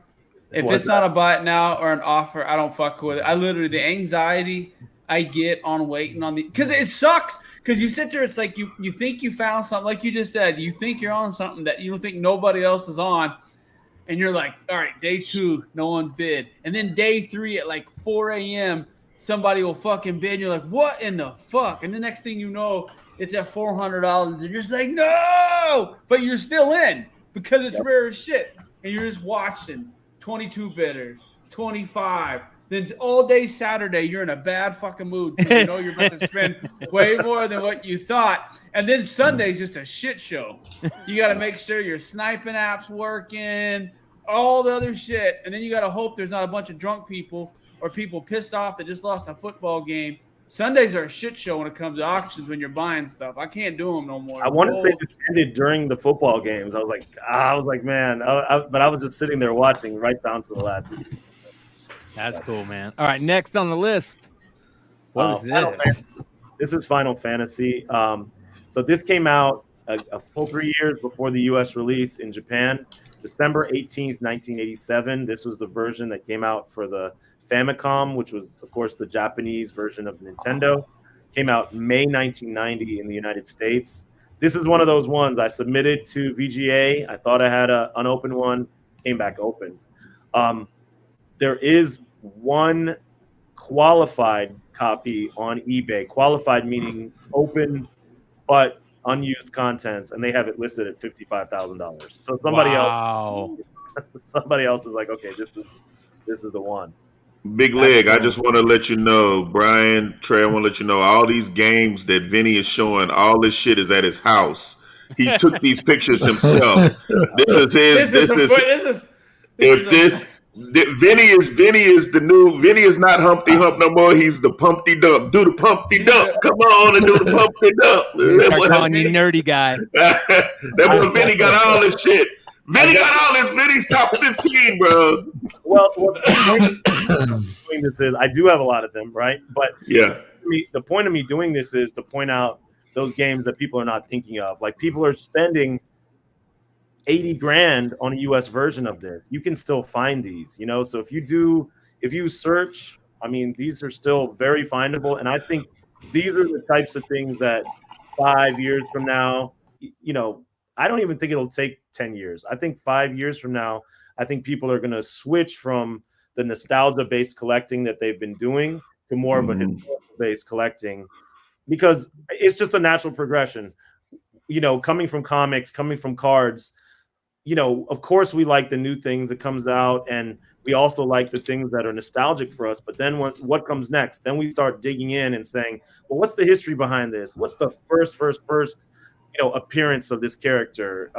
If it's not a buy it now or an offer, I don't fuck with it. I literally, the anxiety I get on waiting on because it sucks. Because you sit there, it's like you think you found something, like you just said, you think you're on something that you don't think nobody else is on, and you're like, all right, day 2, no one bid, and then day 3 at like 4 a.m. somebody will fucking bid, and you're like, what in the fuck? And the next thing you know, it's at $400, and you're just like, no, but you're still in because it's rare as shit, and you're just watching 22 bidders, 25. Then all day Saturday, you're in a bad fucking mood because you know you're about to spend way more than what you thought. And then Sunday's just a shit show. You got to make sure your sniping app's working, all the other shit. And then you got to hope there's not a bunch of drunk people or people pissed off that just lost a football game. Sundays are a shit show when it comes to auctions when you're buying stuff. I can't do them no more. I want to say this ended during the football games. I was like, man. But I was just sitting there watching right down to the last. That's cool, man. All right, next on the list. What is this? This is Final Fantasy. So this came out a full 3 years before the U.S. release in Japan, December 18th, 1987. This was the version that came out for the Famicom, which was, of course, the Japanese version of Nintendo. Came out May 1990 in the United States. This is one of those ones I submitted to VGA. I thought I had an unopened one, came back opened. There is one qualified copy on eBay. Qualified meaning open but unused contents, and they have it listed at $55,000. So somebody else is like, okay, this is the one. Big Leg, I just want to let you know, Brian, Trey, I want to let you know, all these games that Vinny is showing, all this shit is at his house. He took these pictures himself. Vinny is the new Vinny is not Humpty Hump no more. He's the Pumpty Dump. Do the Pumpty Dump. Come on and do the Pumpty Dump. Start calling you nerdy guy. That boy Vinny got all this shit. Vinny got all this. Vinny's top 15, bro. Well, doing this is I do have a lot of them, right? But yeah, the point of me doing this is to point out those games that people are not thinking of. Like people are spending $80,000 on a US version of this. You can still find these, you know. So if you search, I mean, these are still very findable. And I think these are the types of things that 5 years from now, you know, I don't even think it'll take 10 years. I think 5 years from now, I think people are going to switch from the nostalgia-based collecting that they've been doing to more of a historical-based collecting, because it's just a natural progression. You know, coming from comics, coming from cards, you know, of course we like the new things that comes out, and we also like the things that are nostalgic for us. But then what comes next? Then we start digging in and saying, well, what's the history behind this? What's the first you know, appearance of this character?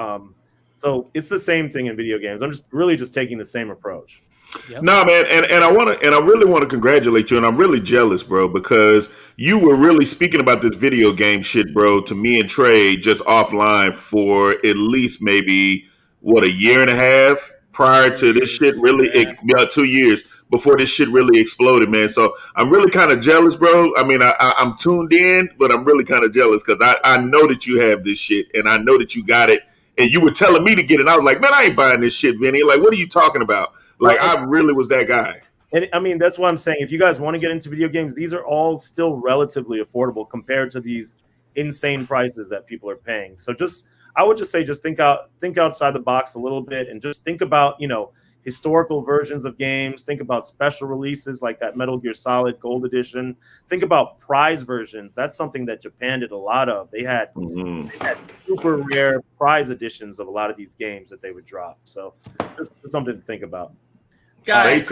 So it's the same thing in video games. I'm just taking the same approach. Yep. No, man, and I really want to congratulate you, and I'm really jealous, bro, because you were really speaking about this video game shit, bro, to me and Trey just offline for at least maybe a year and a half prior to this shit really 2 years before this shit really exploded, man. So I'm really kind of jealous, bro. I mean, I'm tuned in, but I'm really kind of jealous because I know that you have this shit, and I know that you got it, and you were telling me to get it. I was like, man, I ain't buying this shit, Vinny. Like, what are you talking about? Like, I really was that guy. And I mean, that's what I'm saying. If you guys want to get into video games, these are all still relatively affordable compared to these insane prices that people are paying. So I would just say, think outside the box a little bit, and just think about, you know, historical versions of games. Think about special releases like that Metal Gear Solid Gold Edition. Think about prize versions. That's something that Japan did a lot of. They had super rare prize editions of a lot of these games that they would drop. So just something to think about. Guys,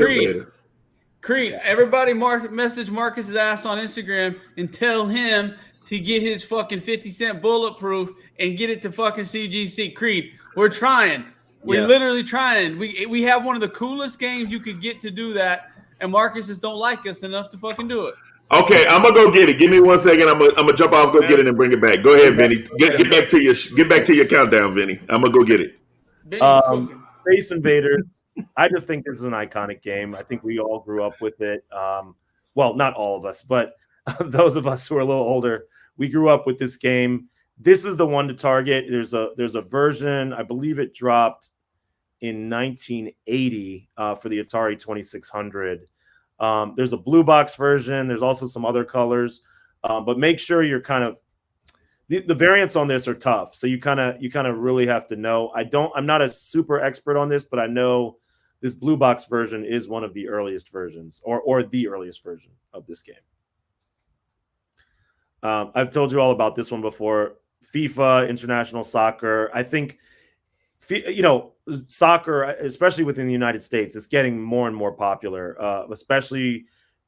Creed, everybody message Marcus's ass on Instagram and tell him to get his fucking 50-cent bulletproof and get it to fucking CGC. Creed, we're trying. We're literally trying. We have one of the coolest games you could get to do that, and Marcus just don't like us enough to fucking do it. Okay, I'm gonna go get it. Give me 1 second. I'm gonna jump off, go get it, and bring it back. Go ahead, Vinny. Get back to your countdown, Vinny. I'm gonna go get it. Space Invaders. I just think this is an iconic game. I think we all grew up with it. Well, not all of us, but those of us who are a little older, we grew up with this game. this is the one to target. There's a version, I believe it dropped in 1980 for the Atari 2600. There's a blue box version. There's also some other colors, but make sure you're kind of the variants on this are tough. So you kind of really have to know. I'm not a super expert on this, but I know this blue box version is one of the earliest versions, or the earliest version of this game. I've told you all about this one before. FIFA, international soccer. I think, soccer, especially within the United States, is getting more and more popular. Especially,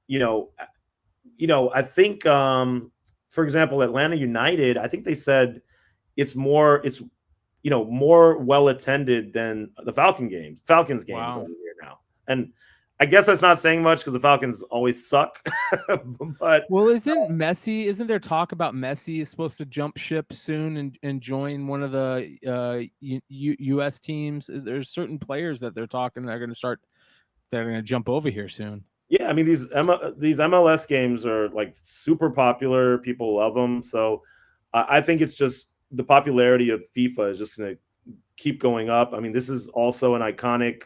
I think, for example, Atlanta United, I think they said it's more well attended than the Falcons games over here now. And I guess that's not saying much because the Falcons always suck. But isn't there talk about Messi is supposed to jump ship soon and join one of the U.S. teams? There's certain players that they're talking that are going to jump over here soon. Yeah, I mean these MLS games are like super popular. People love them. So I think it's just the popularity of FIFA is just going to keep going up. I mean, this is also an iconic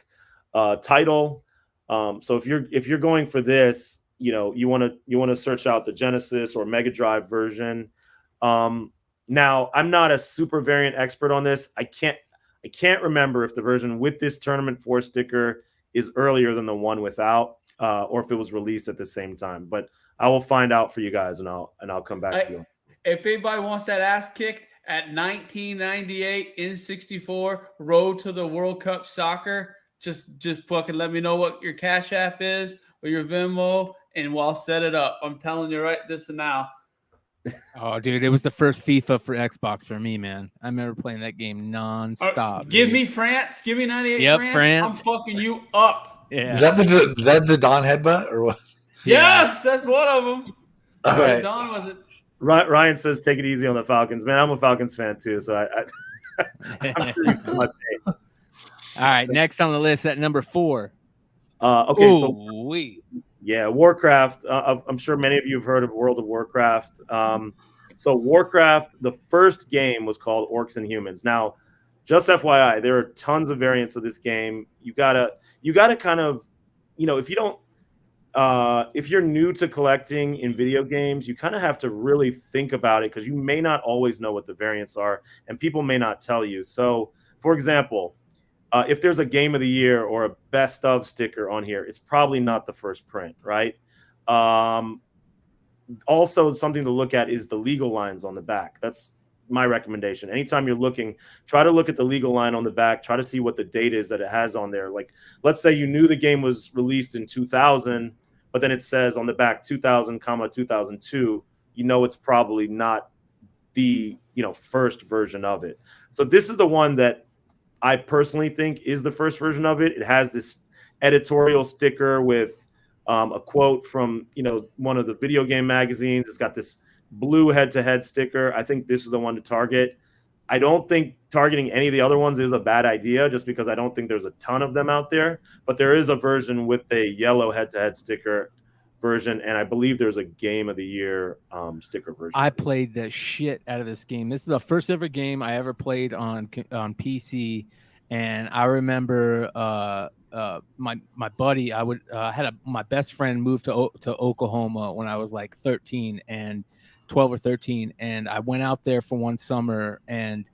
title. So if you're going for this, you want to search out the Genesis or Mega Drive version. Now I'm not a super variant expert on this. I can't remember if the version with this Tournament 4 sticker is earlier than the one without, or if it was released at the same time. But I will find out for you guys, and I'll come back to you. If anybody wants that ass kicked at 1998 N64 Road to the World Cup Soccer, just fucking let me know what your Cash App is or your Venmo, and we'll set it up. I'm telling you right this and now. Oh, dude, it was the first FIFA for Xbox for me, man. I remember playing that game nonstop. Give me France. Give me 98 Yep, France. France. I'm fucking you up. Yeah. Is that Zidane headbutt or what? Yes, that's one of them. All right. Zidane was it? Ryan says, "Take it easy on the Falcons, man." I'm a Falcons fan too, so I'm sure you feel my pain. All right, next on the list at number 4. Okay, Ooh-wee. Yeah, Warcraft. I'm sure many of you have heard of World of Warcraft. So Warcraft, the first game was called Orcs and Humans. Now, just FYI, there are tons of variants of this game. You gotta kind of, if you're new to collecting in video games, you kind of have to really think about it because you may not always know what the variants are, and people may not tell you. So, for example, if there's a game of the year or a best of sticker on here, it's probably not the first print, right? Also, something to look at is the legal lines on the back. That's my recommendation. Anytime you're looking, try to look at the legal line on the back. Try to see what the date is that it has on there. Like, let's say you knew the game was released in 2000, but then it says on the back 2000, 2002. It's probably not the first version of it. So this is the one that I personally think is the first version of it. It has this editorial sticker with a quote from one of the video game magazines. It's got this blue head-to-head sticker. I think this is the one to target. I don't think targeting any of the other ones is a bad idea, just because I don't think there's a ton of them out there. But there is a version with a yellow head-to-head sticker version, and I believe there's a Game of the Year sticker version. I played the shit out of this game. This is the first ever game I ever played on PC, and I remember my buddy. I would my best friend moved to Oklahoma when I was like 13 and 12 or 13, and I went out there for one summer, and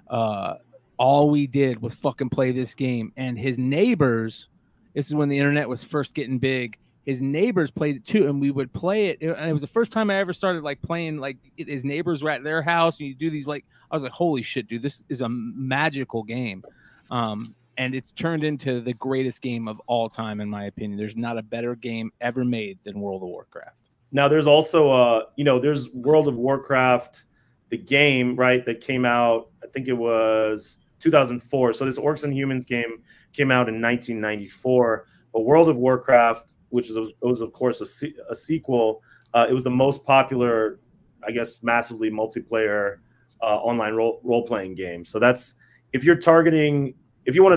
all we did was fucking play this game. And his neighbors, this is when the internet was first getting big. His neighbors played it too, and we would play it. And it was the first time I ever started like playing. Like his neighbors were at their house, and you do these like. I was like, "Holy shit, dude! This is a magical game," and it's turned into the greatest game of all time, in my opinion. There's not a better game ever made than World of Warcraft. Now, there's also there's World of Warcraft, the game, right, that came out. I think it was 2004. So this Orcs and Humans game came out in 1994. But World of Warcraft, which was of course a sequel, it was the most popular, I guess, massively multiplayer online role-playing game. So that's if you want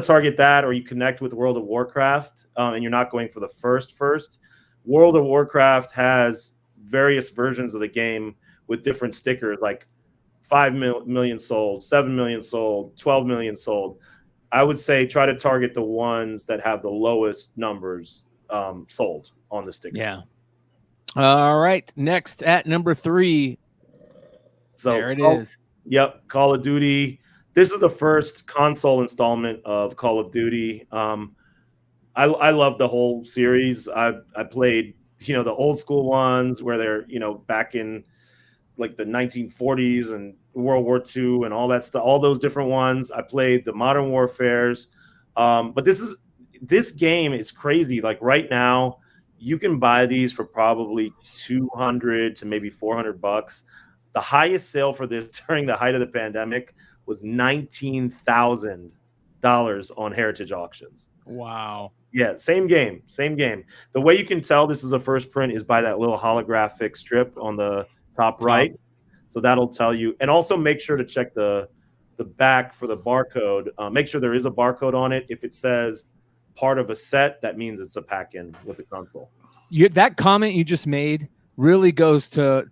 to target that, or you connect with World of Warcraft, and you're not going for the first, World of Warcraft has various versions of the game with different stickers. Like 5 million sold, 7 million sold, 12 million sold. I would say try to target the ones that have the lowest numbers sold on the sticker. Yeah. All right. Next at number 3. So there it is. Yep. Call of Duty. This is the first console installment of Call of Duty. I love the whole series. I played, the old school ones where they're, back in like the 1940s and World War II and all that stuff, all those different ones. I played the Modern Warfares. But this game is crazy. Like right now, you can buy these for probably $200 to maybe $400. The highest sale for this during the height of the pandemic was $19,000 on Heritage Auctions. Wow. Yeah, same game. The way you can tell this is a first print is by that little holographic strip on the top right. So that'll tell you. And also make sure to check the back for the barcode. Make sure there is a barcode on it. If it says part of a set, that means it's a pack-in with the console. That comment you just made really goes to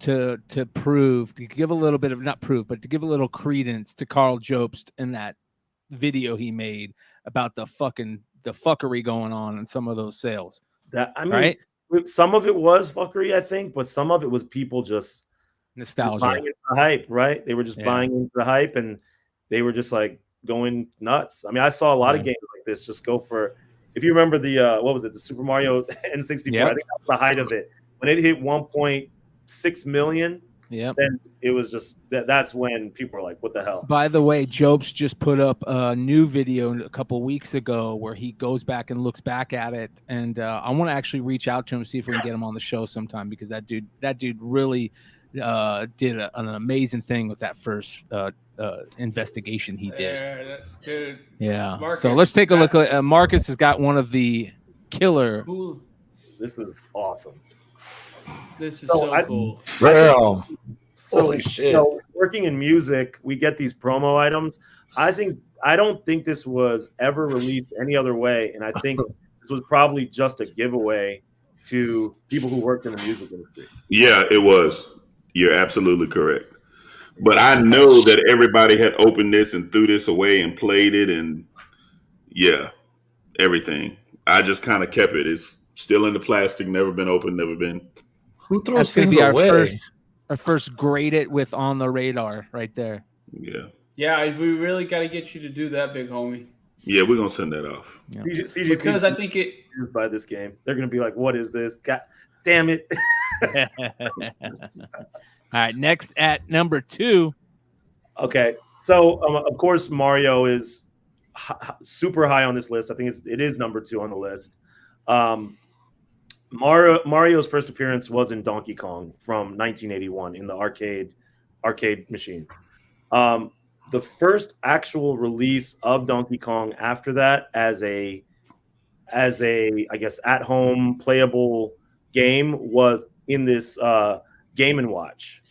prove, to give a little bit of, not proof, but to give a little credence to Carl Jobst in that video he made about the fuckery going on in some of those sales. Right? Some of it was fuckery, I think, but some of it was people just nostalgia, buying into the hype, right? They were just buying into the hype, and they were just like going nuts. I mean, I saw a lot of games like this just go for. If you remember the what was it, the Super Mario N64? I think that was the height of it when it hit 1.6 million. Yeah, then it was just that's when people were like, "What the hell?" By the way, Jobs just put up a new video a couple weeks ago where he goes back and looks back at it, and I want to actually reach out to him, see if we can get him on the show sometime, because that dude really did an amazing thing with that first investigation he did. Dude. Yeah. Marcus, so let's take a look at Marcus has got one of the killer. This is awesome. This is so cool. Bro. So, holy shit. Working in music, we get these promo items. I don't think this was ever released any other way, and I think this was probably just a giveaway to people who worked in the music industry. Yeah, it was. You're absolutely correct. But I know that everybody had opened this and threw this away and played it, and everything. I just kind of kept it. It's still in the plastic, never been opened, never been. Who throws That's gonna things be away? our first grade it with on the radar right there. Yeah. Yeah, we really got to get you to do that, big homie. Yeah, we're gonna send that off. Yeah. Because I think it by this game, they're gonna be like, "What is this? God damn it!" All right, next at number 2. Okay, so of course Mario is super high on this list. I think it is number 2 on the list. Mario's first appearance was in Donkey Kong from 1981 in the arcade machine. The first actual release of Donkey Kong after that as a I guess at home playable game was in this Game & Watch.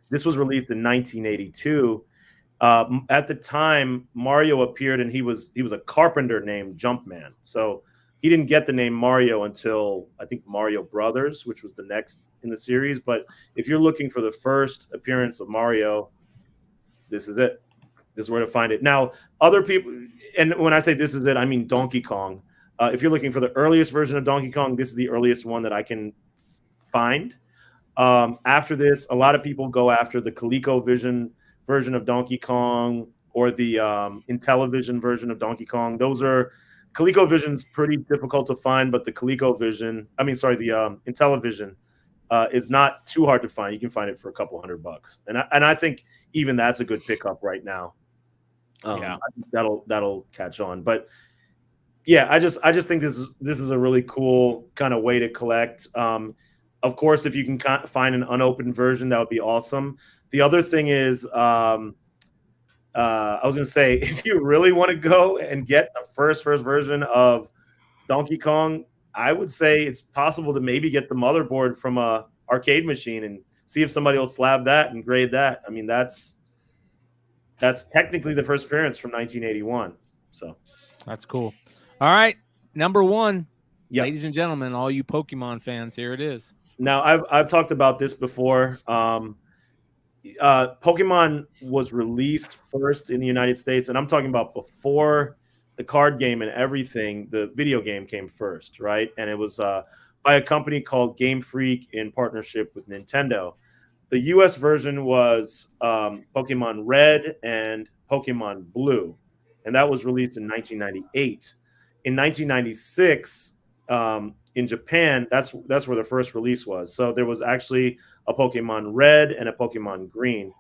This was released in 1982. At the time, Mario appeared, and he was a carpenter named Jumpman. So he didn't get the name Mario until I think Mario Brothers, which was the next in the series. But if you're looking for the first appearance of Mario, this is it. This is where to find it. Now, other people, and when I say this is it, I mean Donkey Kong. If you're looking for the earliest version of Donkey Kong, this is the earliest one that I can find. After this, a lot of people go after the ColecoVision version of Donkey Kong or the Intellivision version of Donkey Kong. Those are ColecoVision's pretty difficult to find, but the Intellivision is not too hard to find. You can find it for a couple $100, and I think even that's a good pickup right now. I think that'll catch on, but yeah, I just think this is a really cool kind of way to collect. Of course, if you can find an unopened version, that would be awesome. The other thing is, I was going to say, if you really want to go and get the first version of Donkey Kong, I would say it's possible to maybe get the motherboard from a arcade machine and see if somebody will slab that and grade that. I mean, that's technically the first appearance from 1981. So that's cool. All right, number 1, yep. Ladies and gentlemen, all you Pokemon fans, here it is. Now, I've talked about this before. Pokemon was released first in the United States, and I'm talking about before the card game and everything. The video game came first, right? And it was by a company called Game Freak in partnership with Nintendo. The US version was Pokemon Red and Pokemon Blue, and that was released in 1998. In 1996, in Japan, that's where the first release was. So there was actually a Pokemon Red and a Pokemon Green.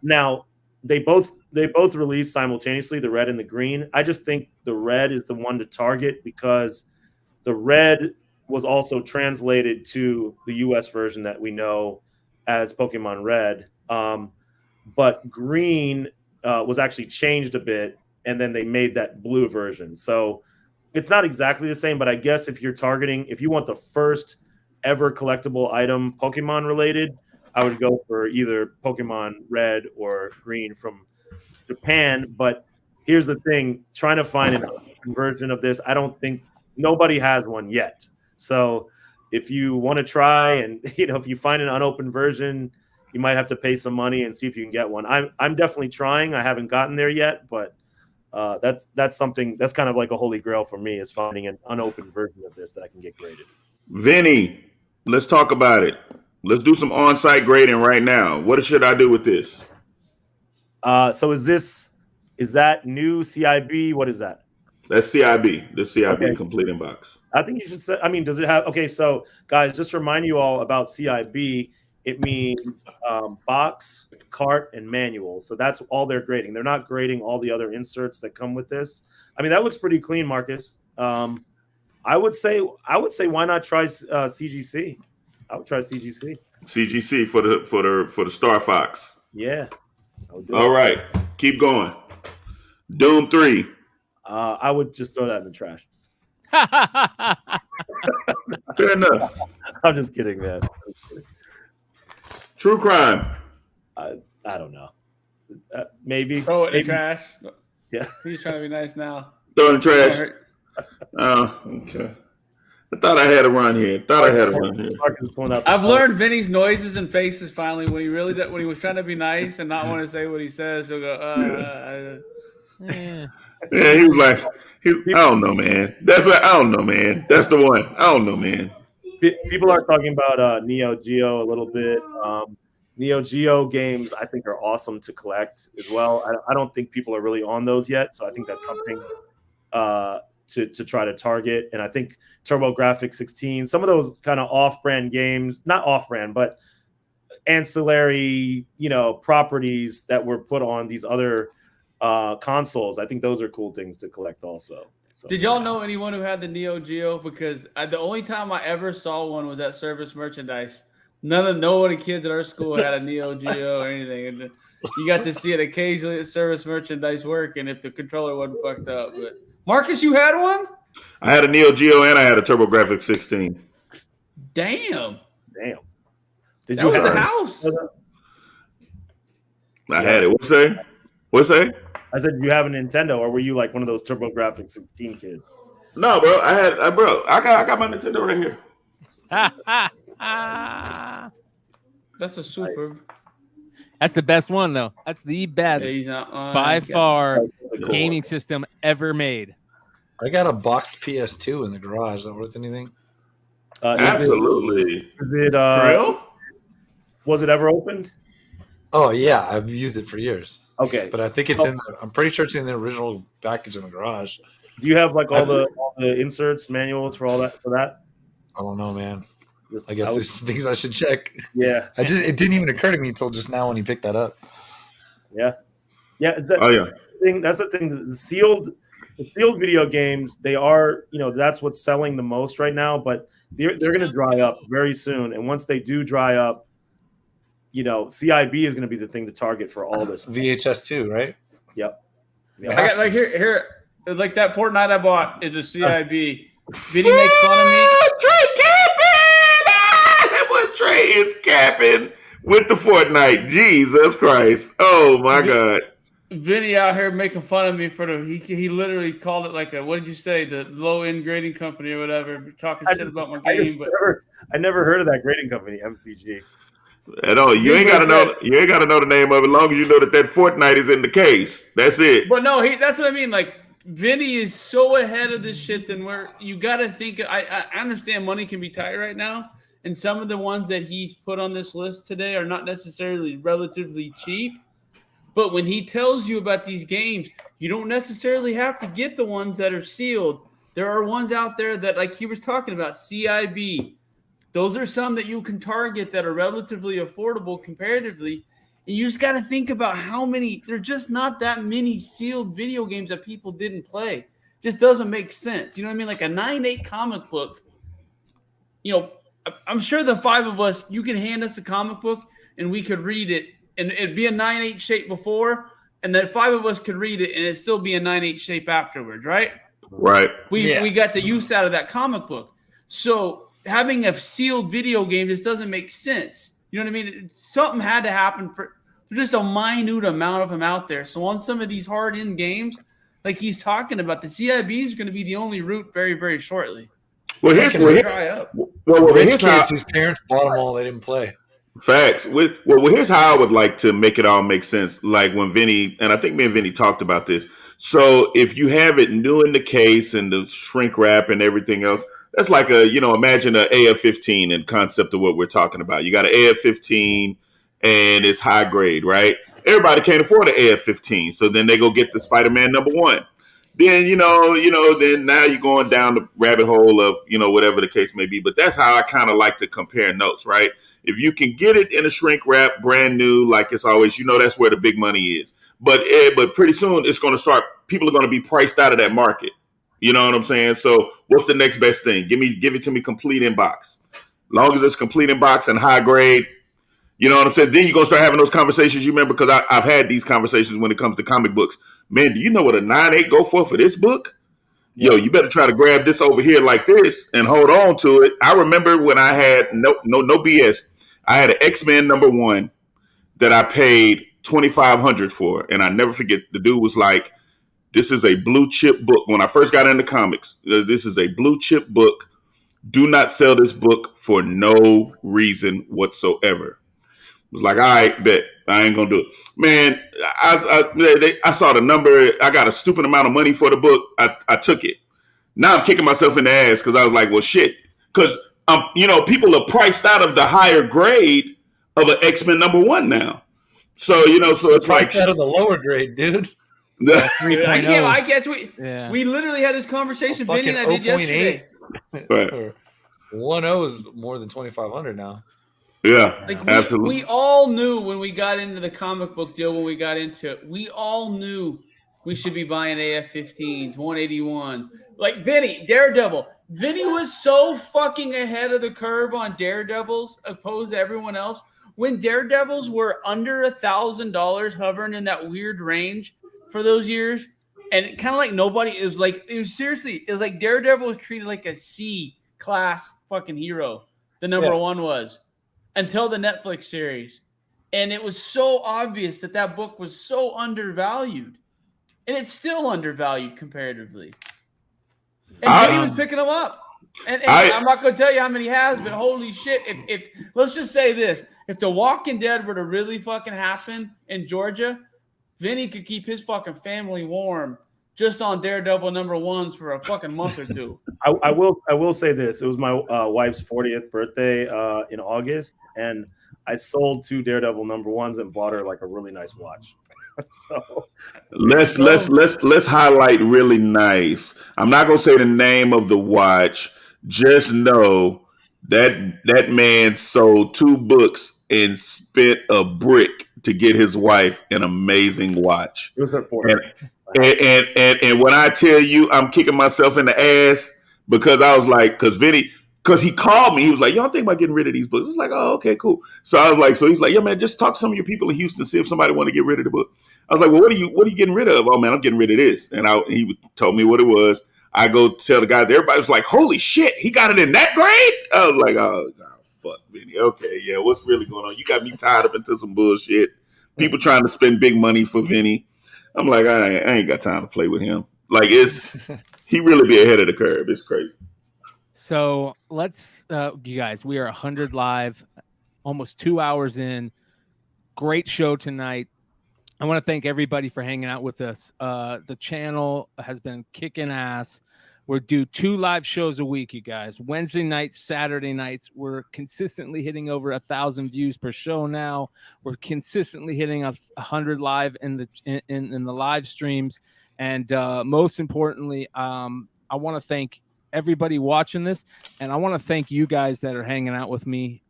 Now they both released simultaneously, the red and the green. I just think the red is the one to target because the red was also translated to the US version that we know as Pokemon Red. But green was actually changed a bit, and then they made that blue version. So it's not exactly the same, but I guess if you want the first ever collectible item Pokemon related, I would go for either Pokemon Red or Green from Japan. But here's the thing, trying to find an version of this, I don't think nobody has one yet. So if you want to try and, if you find an unopened version, you might have to pay some money and see if you can get one. I'm definitely trying. I haven't gotten there yet, but that's something that's kind of like a holy grail for me, is finding an unopened version of this that I can get graded. Vinny, let's talk about it. Let's do some on-site grading right now. What should I do with this? So is that new CIB? What is that? That's CIB, the CIB Okay. complete inbox. I think you should say, does it have, okay, so guys, just to remind you all about CIB, it means box, cart, and manual. So that's all they're grading. They're not grading all the other inserts that come with this. That looks pretty clean, Marcus. I would say why not try CGC? I would try CGC. CGC for the Star Fox. Yeah. All right, keep going. Doom 3. I would just throw that in the trash. Fair enough. I'm just kidding, man. True Crime. I don't know. Maybe. Throw it in maybe. the trash. Yeah. He's trying to be nice now. Throw it in the trash. Oh, okay. I thought I had a run here. I've learned Vinny's noises and faces finally when he was trying to be nice and not want to say what he says. He'll go, Yeah, he was like, I don't know, man. I don't know, man. That's the one. I don't know, man. People are talking about Neo Geo a little bit. Neo Geo games, I think, are awesome to collect as well. I don't think people are really on those yet, so I think that's something to try to target. And I think TurboGrafx 16, some of those kind of off-brand games, not off-brand, but ancillary, properties that were put on these other consoles. I think those are cool things to collect also. So, Did y'all know anyone who had the Neo Geo? Because the only time I ever saw one was at Service Merchandise. Nobody kids at our school had a Neo Geo or anything. And you got to see it occasionally at Service Merchandise working if the controller wasn't fucked up. But Marcus, you had one? I had a Neo Geo and I had a TurboGrafx 16. Damn. Did That you was have the house? I had it. What's that? I said, you have a Nintendo, or were you like one of those TurboGrafx 16 kids? No, bro. I got my Nintendo right here. That's a super. That's the best one, though. That's the best by far gaming system ever made. I got a boxed PS2 in the garage. Is that worth anything? Absolutely. Is it For real? Was it ever opened? Oh yeah, I've used it for years. Okay, but I think it's I'm pretty sure it's in the original package in the garage. Do you have like all the inserts, manuals for all that? I don't know, man. I guess there's things I should check. Yeah, it didn't even occur to me until just now when you picked that up. Yeah. Yeah. That's the thing. The sealed video games, they are, that's what's selling the most right now. But they're going to dry up very soon, and once they do dry up, CIB is going to be the thing to target for all this. VHS 2, right? Yep. I got like here, like that Fortnite I bought is a CIB. Vinny makes fun of me. Trey capping! That boy Trey is capping with the Fortnite. Jesus Christ! Oh my God! Vinny out here making fun of me for he literally called it like what did you say, the low end grading company or whatever, talking shit about my game. I never heard of that grading company, MCG. No, you ain't gotta know. You ain't gotta know the name of it. As long as you know that Fortnite is in the case. That's it. But no, that's what I mean. Like Vinny is so ahead of this shit than where you got to think. I understand money can be tight right now, and some of the ones that he's put on this list today are not necessarily relatively cheap. But when he tells you about these games, you don't necessarily have to get the ones that are sealed. There are ones out there that, like he was talking about, CIB. Those are some that you can target that are relatively affordable comparatively. And you just got to think about how many, there's just not that many sealed video games that people didn't play. Just doesn't make sense. You know what I mean? Like a 9.8 comic book, you know, I'm sure the five of us, you can hand us a comic book and we could read it and it'd be a 9.8 shape before, and then five of us could read it and it'd still be a 9.8 shape afterwards, right? Right. We got the use out of that comic book. So having a sealed video game just doesn't make sense. You know what I mean? Something had to happen for just a minute amount of them out there. So on some of these hard-end games, like he's talking about, the CIB is going to be the only route very, very shortly. Well, here's kids whose parents bought them all, they didn't play. Facts. Well, here's how I would like to make it all make sense. Like when Vinny, and I think me and Vinny talked about this. So if you have it new in the case and the shrink wrap and everything else, that's like imagine an AF-15 in concept of what we're talking about. You got an AF-15 and it's high grade, right? Everybody can't afford an AF-15. So then they go get the Spider-Man #1. Then, then now you're going down the rabbit hole of, whatever the case may be. But that's how I kind of like to compare notes, right? If you can get it in a shrink wrap, brand new, like it's always, that's where the big money is. But pretty soon it's going to start, people are going to be priced out of that market. You know what I'm saying? So what's the next best thing? Give it to me complete in box. Long as it's complete in box and high grade, you know what I'm saying? Then you're going to start having those conversations. You remember, because I've had these conversations when it comes to comic books. Man, do you know what a 9.8 go for this book? Yo, you better try to grab this over here like this and hold on to it. I remember when I had, no BS, I had an X-Men #1 that I paid $2,500 for. And I never forget, the dude was like, this is a blue chip book. When I first got into comics, this is a blue chip book. Do not sell this book for no reason whatsoever. I was like, all right, bet. I ain't going to do it. Man, I saw the number. I got a stupid amount of money for the book. I took it. Now I'm kicking myself in the ass because I was like, well, shit. Because, people are priced out of the higher grade of an X-Men #1 now. So, so it's priced out of the lower grade, dude. I can't. We literally had this conversation. Vinny and I did yesterday. Right. 1.0 is more than 2,500 now. Yeah, absolutely. We all knew when we got into the comic book deal, when we got into it, we all knew we should be buying AF-15s, 181s. Like Vinny, Daredevil. Vinny was so fucking ahead of the curve on Daredevils opposed to everyone else. When Daredevils were under $1,000, hovering in that weird range for those years, and kind of like nobody, it was like Daredevil was treated like a C class fucking hero. The #1 was. Until the Netflix series. And it was so obvious that book was so undervalued. And it's still undervalued comparatively. And he was picking them up. And I'm not going to tell you how many he has, but holy shit. If let's just say this. If The Walking Dead were to really fucking happen in Georgia, Vinny could keep his fucking family warm just on Daredevil #1s for a fucking month or two. I will say this. It was my wife's 40th birthday in August, and I sold 2 Daredevil #1s and bought her like a really nice watch. So let's highlight really nice. I'm not gonna say the name of the watch. Just know that man sold 2 books and spent a brick to get his wife an amazing watch. It was her 40th. And when I tell you I'm kicking myself in the ass because I was like, because he called me, he was like, y'all think about getting rid of these books? I was like, oh, okay, cool. So I was like, so he's like, yeah, man, just talk to some of your people in Houston, see if somebody want to get rid of the book. I was like, well, what are you getting rid of? Oh man, I'm getting rid of this. And he told me what it was. I go tell the guys, everybody was like, holy shit, he got it in that grade? I was like, oh fuck, Vinny. Okay, yeah, what's really going on? You got me tied up into some bullshit. People trying to spend big money for Vinny. I'm like, I ain't got time to play with him. Like, he really be ahead of the curve. It's crazy. So let's, you guys, we are 100 live, almost 2 hours in. Great show tonight. I want to thank everybody for hanging out with us. The channel has been kicking ass. We're do 2 live shows a week, you guys. Wednesday nights, Saturday nights. We're consistently hitting over 1,000 views per show now. We're consistently hitting 100 live in the live streams. And most importantly, I want to thank everybody watching this, and I want to thank you guys that are hanging out with me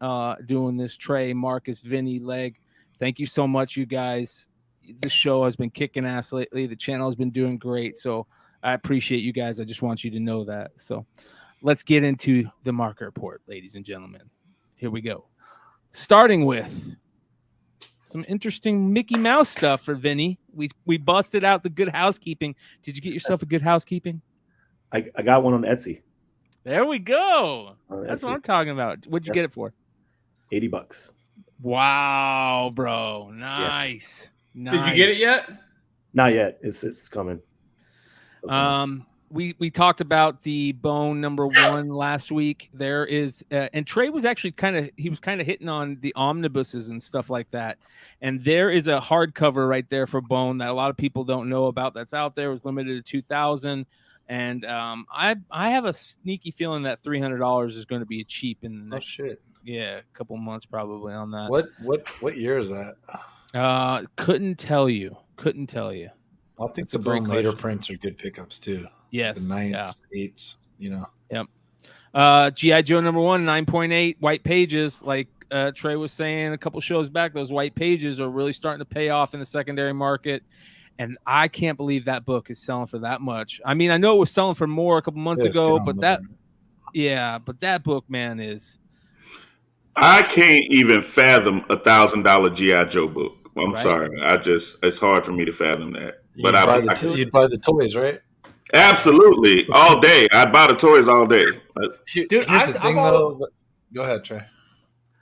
doing this. Trey, Marcus, Vinny, Leg. Thank you so much, you guys. The show has been kicking ass lately. The channel has been doing great. So I appreciate you guys. I just want you to know that. So let's get into the market report, ladies and gentlemen. Here we go. Starting with some interesting Mickey Mouse stuff for Vinny. We busted out the Good Housekeeping. Did you get yourself a Good Housekeeping? I got one on Etsy. There we go. That's what I'm talking about. What'd you get it for? $80. Wow, bro. Nice. Nice. Did you get it yet? Not yet. It's coming. We talked about the Bone #1 last week. There is and Trey was actually kind of hitting on the omnibuses and stuff like that. And there is a hardcover right there for Bone that a lot of people don't know about that's out there. It was limited to 2,000. And I have a sneaky feeling that $300 is going to be cheap in the next shit. Yeah, a couple months probably on that. What year is that? Couldn't tell you. I think the Bone later prints are good pickups too. Yes, the 9s, 8s, Yep. G.I. Joe #1, 9.8 white pages. Like Trey was saying a couple shows back, those white pages are really starting to pay off in the secondary market. And I can't believe that book is selling for that much. I mean, I know it was selling for more a couple months ago, but that book, man, is. I can't even fathom $1,000 GI Joe book. I'm sorry, it's hard for me to fathom that. But you'd buy the toys, right? Absolutely, all day. I'd buy the toys all day. Dude, go ahead, Trey.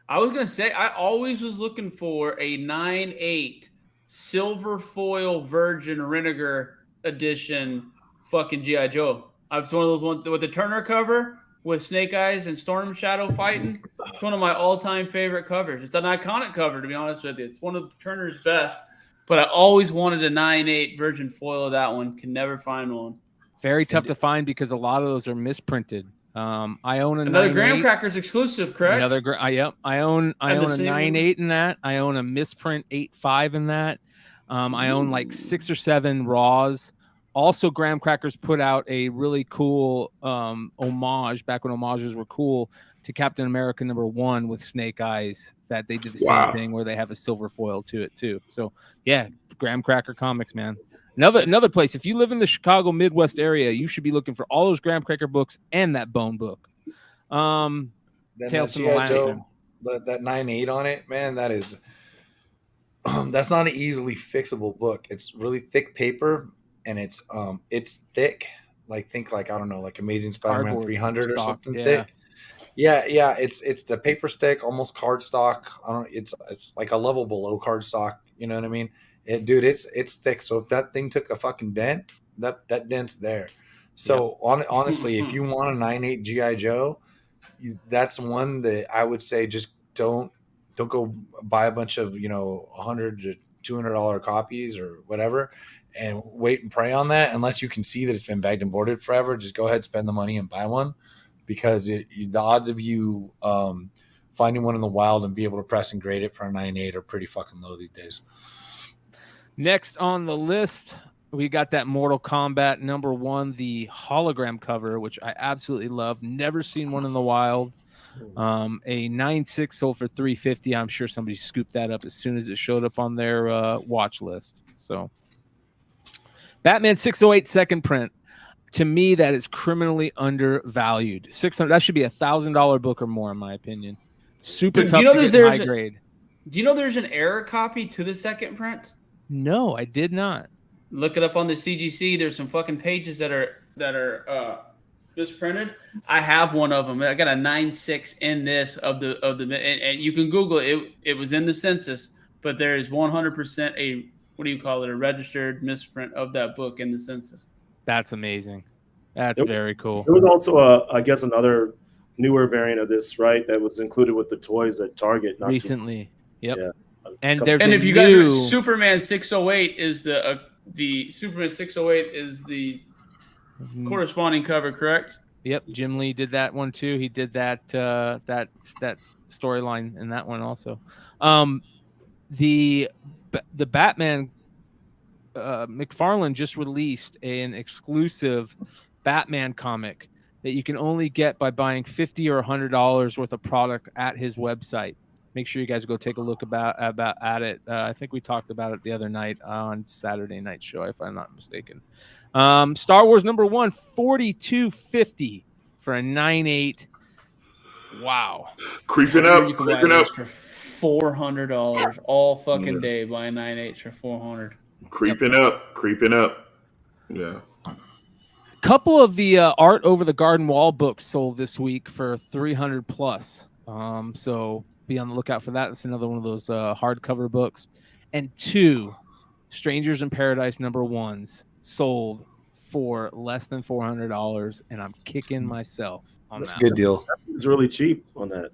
I was gonna say I always was looking for a 9/8 silver foil Virgin Renegar edition fucking G.I. Joe. It's one of those ones with the Turner cover with Snake Eyes and Storm Shadow fighting. It's one of my all-time favorite covers. It's an iconic cover, to be honest with you. It's one of Turner's best. But I always wanted a 9/8 Virgin foil of that one. Can never find one. Very tough to find because a lot of those are misprinted. I own another Graham Crackers exclusive, correct? I own a 9/8 in that. I own a misprint 8.5 in that. I own like 6 or 7 Raws. Also, Graham Crackers put out a really cool homage back when homages were cool to Captain America #1 with Snake Eyes. That they did the same thing where they have a silver foil to it too. So yeah, Graham Cracker Comics, man. Another place. If you live in the Chicago Midwest area, you should be looking for all those Graham Cracker books and that Bone book. Tales from the Land. That 9/8 on it, man. That is. That's not an easily fixable book. It's really thick paper, and it's thick. Think I don't know, like Amazing Spider-Man 300 or something thick. Yeah. It's the paper stick, almost cardstock. It's like a level below cardstock. You know what I mean? It's thick. So if that thing took a fucking dent, that dent's there. So honestly, if you want a 9/8 GI Joe, that's one that I would say just don't go buy a bunch of $100 to $200 copies or whatever, and wait and pray on that. Unless you can see that it's been bagged and boarded forever, just go ahead, spend the money and buy one, because the odds of you finding one in the wild and be able to press and grade it for a 9/8 are pretty fucking low these days. Next on the list, we got that Mortal Kombat #1, the hologram cover, which I absolutely love. Never seen one in the wild. A 9.6 sold for $350. I'm sure somebody scooped that up as soon as it showed up on their watch list. So, Batman 608 second print. To me, that is criminally undervalued. $600. That should be $1,000 book or more, in my opinion. Super tough to get high grade. Do you know there's an error copy to the second print? No, I did not. Look it up on the CGC. There's some fucking pages that are misprinted. I have one of them. I got a 9.6 in this of the and you can Google it. It was in the census, but there is 100% a registered misprint of that book in the census. That's amazing. That's very cool. There was also I guess another newer variant of this, right? That was included with the toys at Target recently. Yep. Yeah. And there's and a if you new guys, Superman 608 is the Superman 608 is the corresponding cover, correct? Yep, Jim Lee did that one too. He did that that storyline in that one also. The Batman McFarlane just released an exclusive Batman comic that you can only get by buying $50 or $100 worth of product at his website. Make sure you guys go take a look at it. I think we talked about it the other night on Saturday Night Show, if I'm not mistaken. Star Wars #1, $42.50 for a 9.8. Wow, creeping up for $400 all fucking day. Buying 9.8 for $400. Creeping up. Yeah. Couple of the Art Over the Garden Wall books sold this week for $300 plus. So be on the lookout for that. That's another one of those hardcover books. And 2 Strangers in Paradise #1s sold for less than $400, and I'm kicking myself on that. That's a good deal. It's really cheap on that.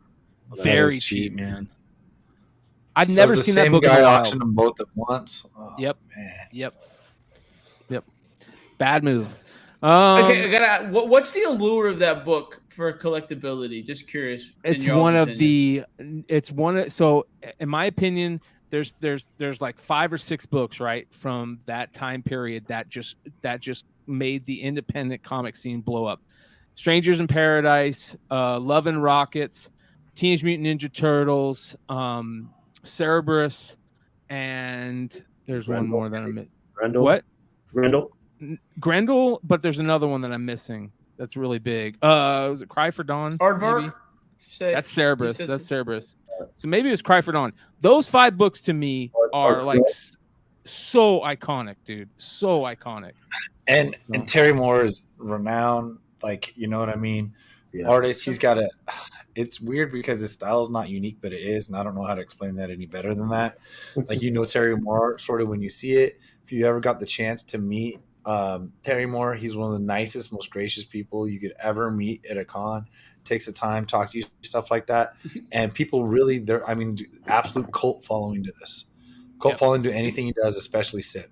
Very cheap, man. I've never seen that book in a guy while. auctioned them both at once. Oh, Yep. Man. Yep. Bad move. Okay, I gotta. What's the allure of that book for collectability? Just curious. It's one of the. It's one of so. In my opinion, there's like 5 or 6 books right from that time period that just made the independent comic scene blow up. Strangers in Paradise, Love and Rockets, Teenage Mutant Ninja Turtles, Cerberus, and there's one more that I'm missing. What? Grendel, but there's another one that I'm missing that's really big. Was it Cry for Dawn? Aardvark? That's Cerberus. That's Cerberus. So maybe it was Cry for Dawn. Those 5 books to me are like so iconic, dude. So iconic. And Terry Moore is renowned, like, you know what I mean? Yeah. Artist, he's got it's weird because his style is not unique, but it is, and I don't know how to explain that any better than that. Like, Terry Moore sort of when you see it. If you ever got the chance to meet Terry Moore, he's one of the nicest, most gracious people you could ever meet at a con. Takes the time, talk to you, stuff like that. And people really, absolute cult following to this. Cult following to anything he does, especially Sip.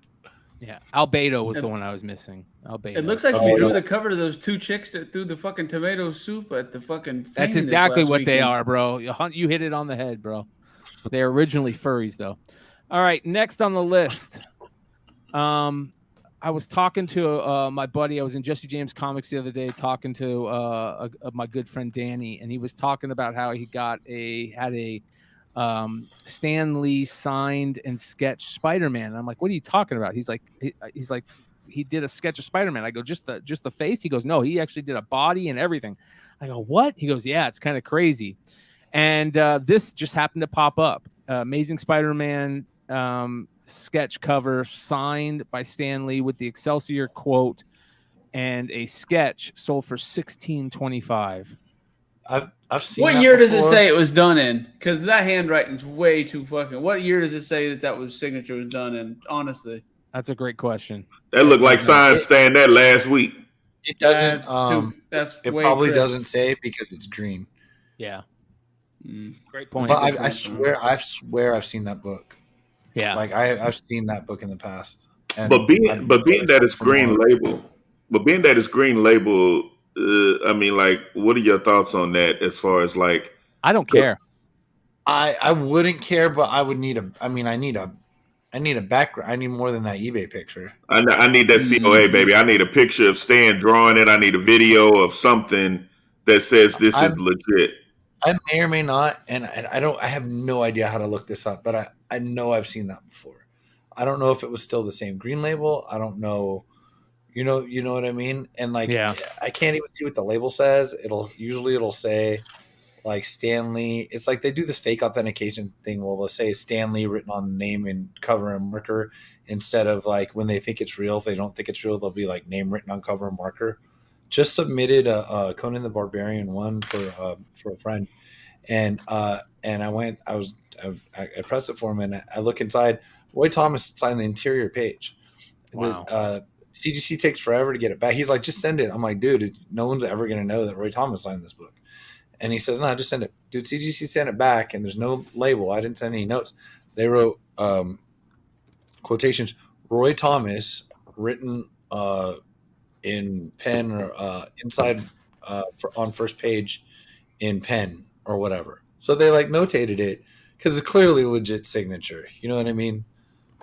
Yeah, Albedo was the one I was missing. Albedo. It looks like you drew the cover to those 2 chicks that threw the fucking tomato soup at the fucking. That's exactly what they are, bro. You hit it on the head, bro. They're originally furries, though. All right, next on the list. I was talking to my buddy. I was in Jesse James Comics the other day talking to my good friend Danny, and he was talking about how he had a Stan Lee signed and sketched Spider-Man. And I'm like, what are you talking about? He's like, he did a sketch of Spider-Man. I go, just the face? He goes, no, he actually did a body and everything. I go, what? He goes, yeah, it's kind of crazy. And this just happened to pop up. Amazing Spider-Man sketch cover signed by Stan Lee with the Excelsior quote, and a sketch sold for $16.25. I've seen. What year does it say it was done in? Because that handwriting's way too fucking. What year does it say that was signature was done in? Honestly, that's a great question. That looked like signed Stan that last week. It doesn't. It probably crisp. doesn't say because it's green. Yeah. Great point. But I swear I've seen that book. Yeah, like I've seen that book in the past. And but being that it's green label, I mean, like, what are your thoughts on that? As far as like, I don't care. I wouldn't care, but I would need I need a background. I need more than that eBay picture. I need that COA, baby. I need a picture of Stan drawing it. I need a video of something that says this is legit. I may or may not, and I have no idea how to look this up, but I know I've seen that before. I don't know if it was still the same green label. I don't know. You know what I mean? And like, yeah. I can't even see what the label says. It'll say like Stanley. It's like they do this fake authentication thing. Well, they'll say Stanley written on the name and cover and marker instead of like when they think it's real. If they don't think it's real, they'll be like name written on cover and marker. Just submitted a Conan the Barbarian one for a friend, and I pressed it for him, and I look inside. Roy Thomas signed the interior page. Wow. CGC takes forever to get it back. He's like, just send it. I'm like, dude, no one's ever going to know that Roy Thomas signed this book. And he says, no, just send it. Dude, CGC sent it back, and there's no label. I didn't send any notes. They wrote quotations, Roy Thomas, written in pen or inside on first page in pen or whatever. So they like notated it because it's clearly legit signature. You know what I mean?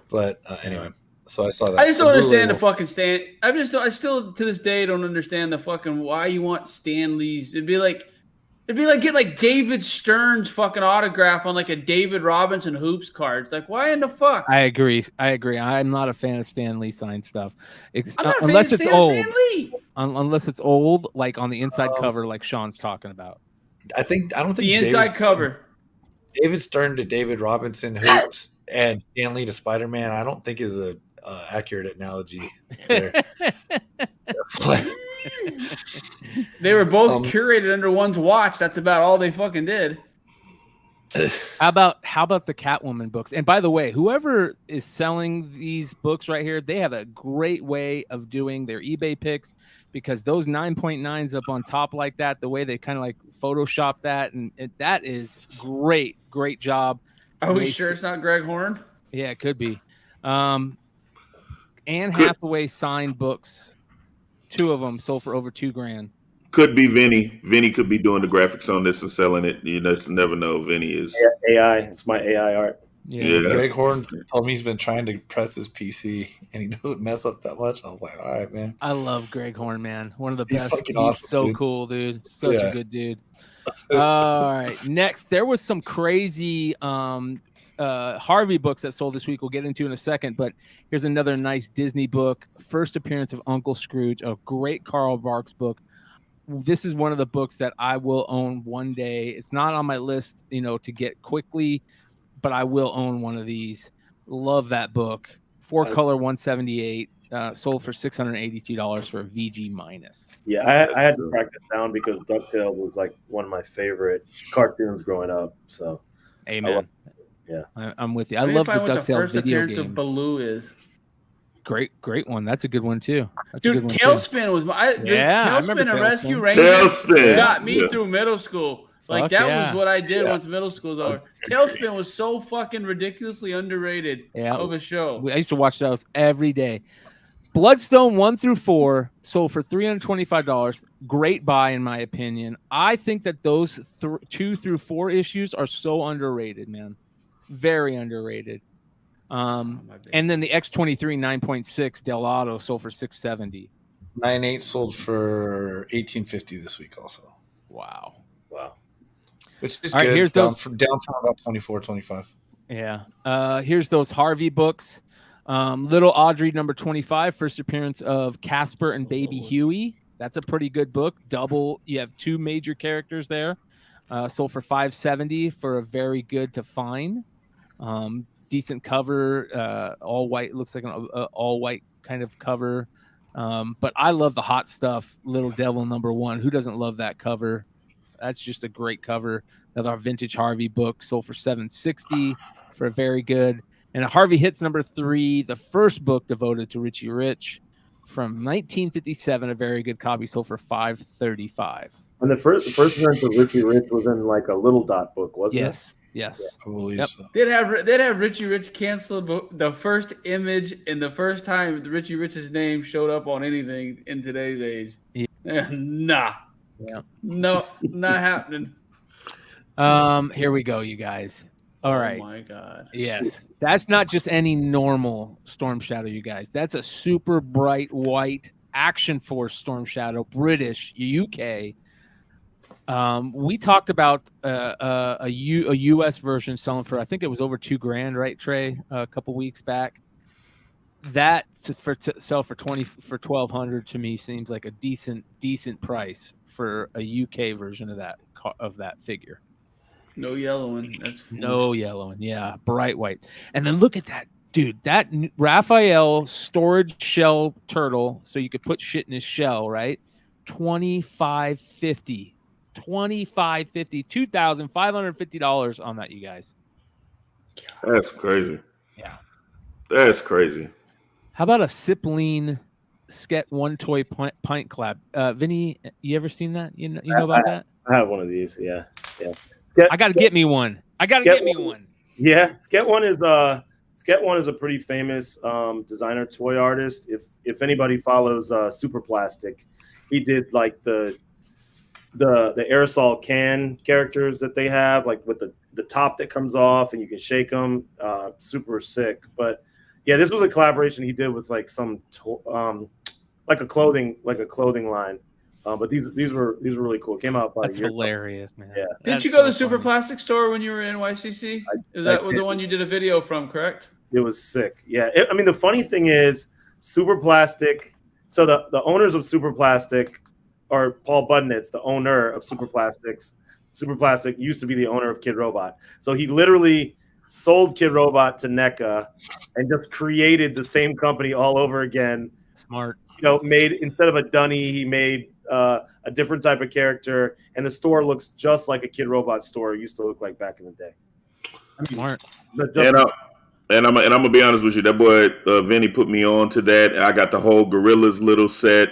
But anyway, so I saw that. I just don't understand the fucking Stan. I still to this day don't understand the fucking why you want Stan Lee's. It'd be like get like David Stern's fucking autograph on like a David Robinson hoops card. It's like, why in the fuck? I agree. I'm not a fan of Stan Lee signed stuff. Unless it's old. Unless it's old, like on the inside cover, like Sean's talking about. I don't think the inside cover. David Stern to David Robinson hoops and Stan Lee to Spider-Man. I don't think is a accurate analogy there. They were both curated under one's watch. That's about all they fucking did. How about the Catwoman books? And by the way, whoever is selling these books right here, they have a great way of doing their eBay picks, because those 9.9s up on top like that, the way they kind of like Photoshop that, and that is great job. Are we sure it's not Greg Horn? Yeah, it could be. Anne Hathaway signed books, 2 of them sold for over $2,000. Could be Vinny. Vinny could be doing the graphics on this and selling it. You just never know. Vinny is AI. It's my AI art. Yeah. Greg Horn told me he's been trying to press his PC and he doesn't mess up that much. I was like, all right, man. I love Greg Horn, man. One of the best. Fucking He's awesome, so dude. cool, dude. Such a good dude. All right. Next, there was some crazy Harvey books that sold this week. We'll get into in a second, but here's another nice Disney book. First appearance of Uncle Scrooge, a great Carl Barks book. This is one of the books that I will own one day. It's not on my list, to get quickly, but I will own one of these. Love that book. 4-color, 178, sold for $682 for a VG minus. Yeah, I had to track this down because DuckTales was like one of my favorite cartoons growing up. So, amen. Yeah, I'm with you. I love the DuckTales video game. Of Baloo is great one. That's a good one too. That's dude. A good one Tailspin too. was my Tailspin and Rescue Rangers got me through middle school. Like Fuck that was what I did once middle school was over. Tailspin was so fucking ridiculously underrated of a show. I used to watch those every day. Bloodstone 1 through 4 sold for $325. Great buy in my opinion. I think that those 2 through 4 issues are so underrated, man. Very underrated. And then the X23 9.6 Del Auto sold for $670. 9.8 sold for $18.50 this week also. Wow. Which is all good. Right, here's down those from about 24, 25. Yeah. Here's those Harvey books. Little Audrey number 25, first appearance of Casper and Baby Huey. That's a pretty good book. Double. You have 2 major characters there. Sold for $570 for a very good to fine. Decent cover, all white. Looks like an all white kind of cover. But I love the hot stuff. Little Devil number 1. Who doesn't love that cover? That's just a great cover. Another vintage Harvey book sold for $760 for a very good. And a Harvey Hits number 3, the first book devoted to Richie Rich from 1957. A very good copy sold for $535. And the first appearance of Richie Rich was in like a Little Dot book, wasn't it? Yes. I believe so. They'd have Richie Rich cancel the first image and the first time Richie Rich's name showed up on anything in today's age. Yeah. Nah. Yeah. No, not happening. Here we go, you guys. All right. Oh my God. Yes. That's not just any normal Storm Shadow, you guys. That's a super bright white Action Force Storm Shadow, British, UK. We talked about a US version selling for, I think it was over $2,000, right, Trey? A couple weeks back. That sell for $1,200 to me seems like a decent price for a UK version of that figure. No yellowing. No yellowing. Yeah, bright white. And then look at that, dude. That Raphael storage shell turtle, so you could put shit in his shell, right? $2,550. $2,550 on that, you guys. That's crazy. Yeah, that's crazy. How about a Sipline Sket One Toy Pint Collab? Vinny, you ever seen that? You know about that? I have one of these. Yeah. I got to get me one. Yeah, Sket One is a pretty famous designer toy artist. If anybody follows Super Plastic, he did like the aerosol can characters that they have, like with the top that comes off and you can shake them. Super sick. But yeah, this was a collaboration he did with like some like a clothing line. But these were really cool. It came out about That's a year hilarious, ago. man. Yeah. Didn't you go to the Super Plastic store when you were in NYCC? Is that the one you did a video from, correct? It was sick. Yeah. I mean, the funny thing is, Super Plastic. So the owners of Super Plastic are Paul Budnitz, the owner of Super Plastics. Super Plastic used to be the owner of Kid Robot. So he literally sold Kid Robot to NECA and just created the same company all over again. Smart. Made, instead of a dunny, he made a different type of character, and the store looks just like a Kid Robot store used to look like back in the day. Smart. And I'm gonna be honest with you, that boy Vinny put me on to that. I got the whole Gorillas little set,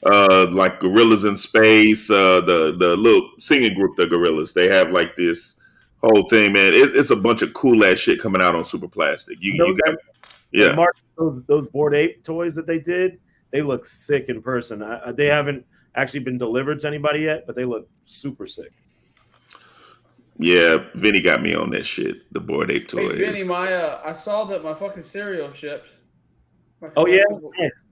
like Gorillas in Space, the little singing group, the Gorillas. They have like this whole thing, man. It's a bunch of cool ass shit coming out on Super Plastic. You got, yeah. Mark, those Bored Ape toys that they did, they look sick in person. They haven't actually been delivered to anybody yet, but they look super sick. Yeah, Vinny got me on that shit. The Bored Ape toy. Hey, Vinny, I saw that my fucking cereal shipped.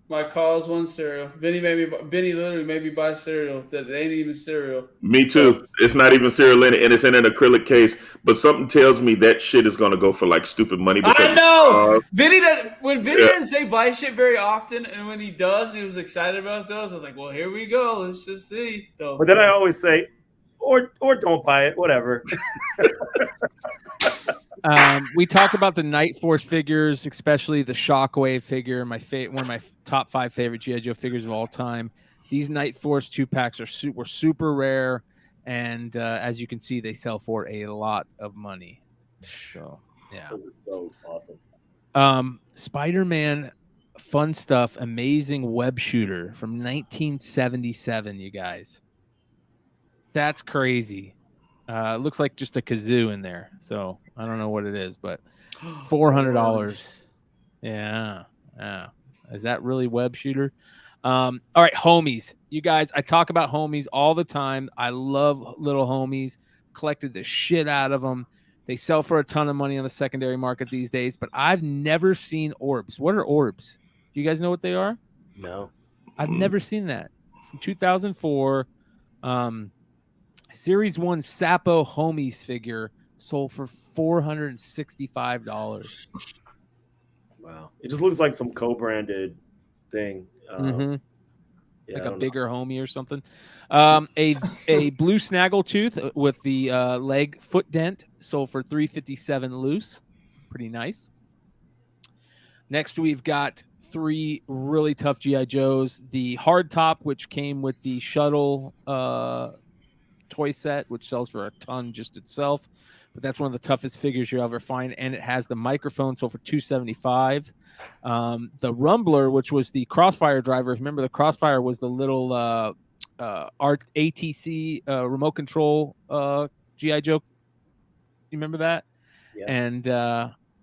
My Cause One cereal. Vinny literally made me buy cereal that ain't even cereal. Me too. It's not even cereal in it, and it's in an acrylic case. But something tells me that shit is gonna go for like stupid money. I know. Vinny doesn't say buy shit very often, and when he does, and he was excited about those. I was like, well, here we go. Let's just see. So, but then I always say, or don't buy it, whatever. We talk about the Night Force figures, especially the Shockwave figure, one of my top 5 favorite G.I. Joe figures of all time. These Night Force 2-packs were super rare, and as you can see, they sell for a lot of money. So, yeah. Those are so awesome. Spider-Man Fun Stuff, Amazing Web Shooter from 1977, you guys. That's crazy. It looks like just a kazoo in there. So I don't know what it is, but $400. Yeah. Is that really Web Shooter? All right, homies. You guys, I talk about homies all the time. I love little homies. Collected the shit out of them. They sell for a ton of money on the secondary market these days, but I've never seen orbs. What are orbs? Do you guys know what they are? No. I've never seen that. From 2004, Series 1 Sapo Homies figure sold for $465. Wow. It just looks like some co-branded thing. Like a bigger homie or something. A blue snaggletooth with the leg foot dent sold for $357 loose. Pretty nice. Next, we've got 3 really tough G.I. Joes. The hard top, which came with the shuttle toy set, which sells for a ton just itself, but that's one of the toughest figures you'll ever find, and it has the microphone, sold for $275. The Rumbler, which was the Crossfire driver, remember the Crossfire was the little ATC remote control G.I. Joe, you remember that? Yeah. And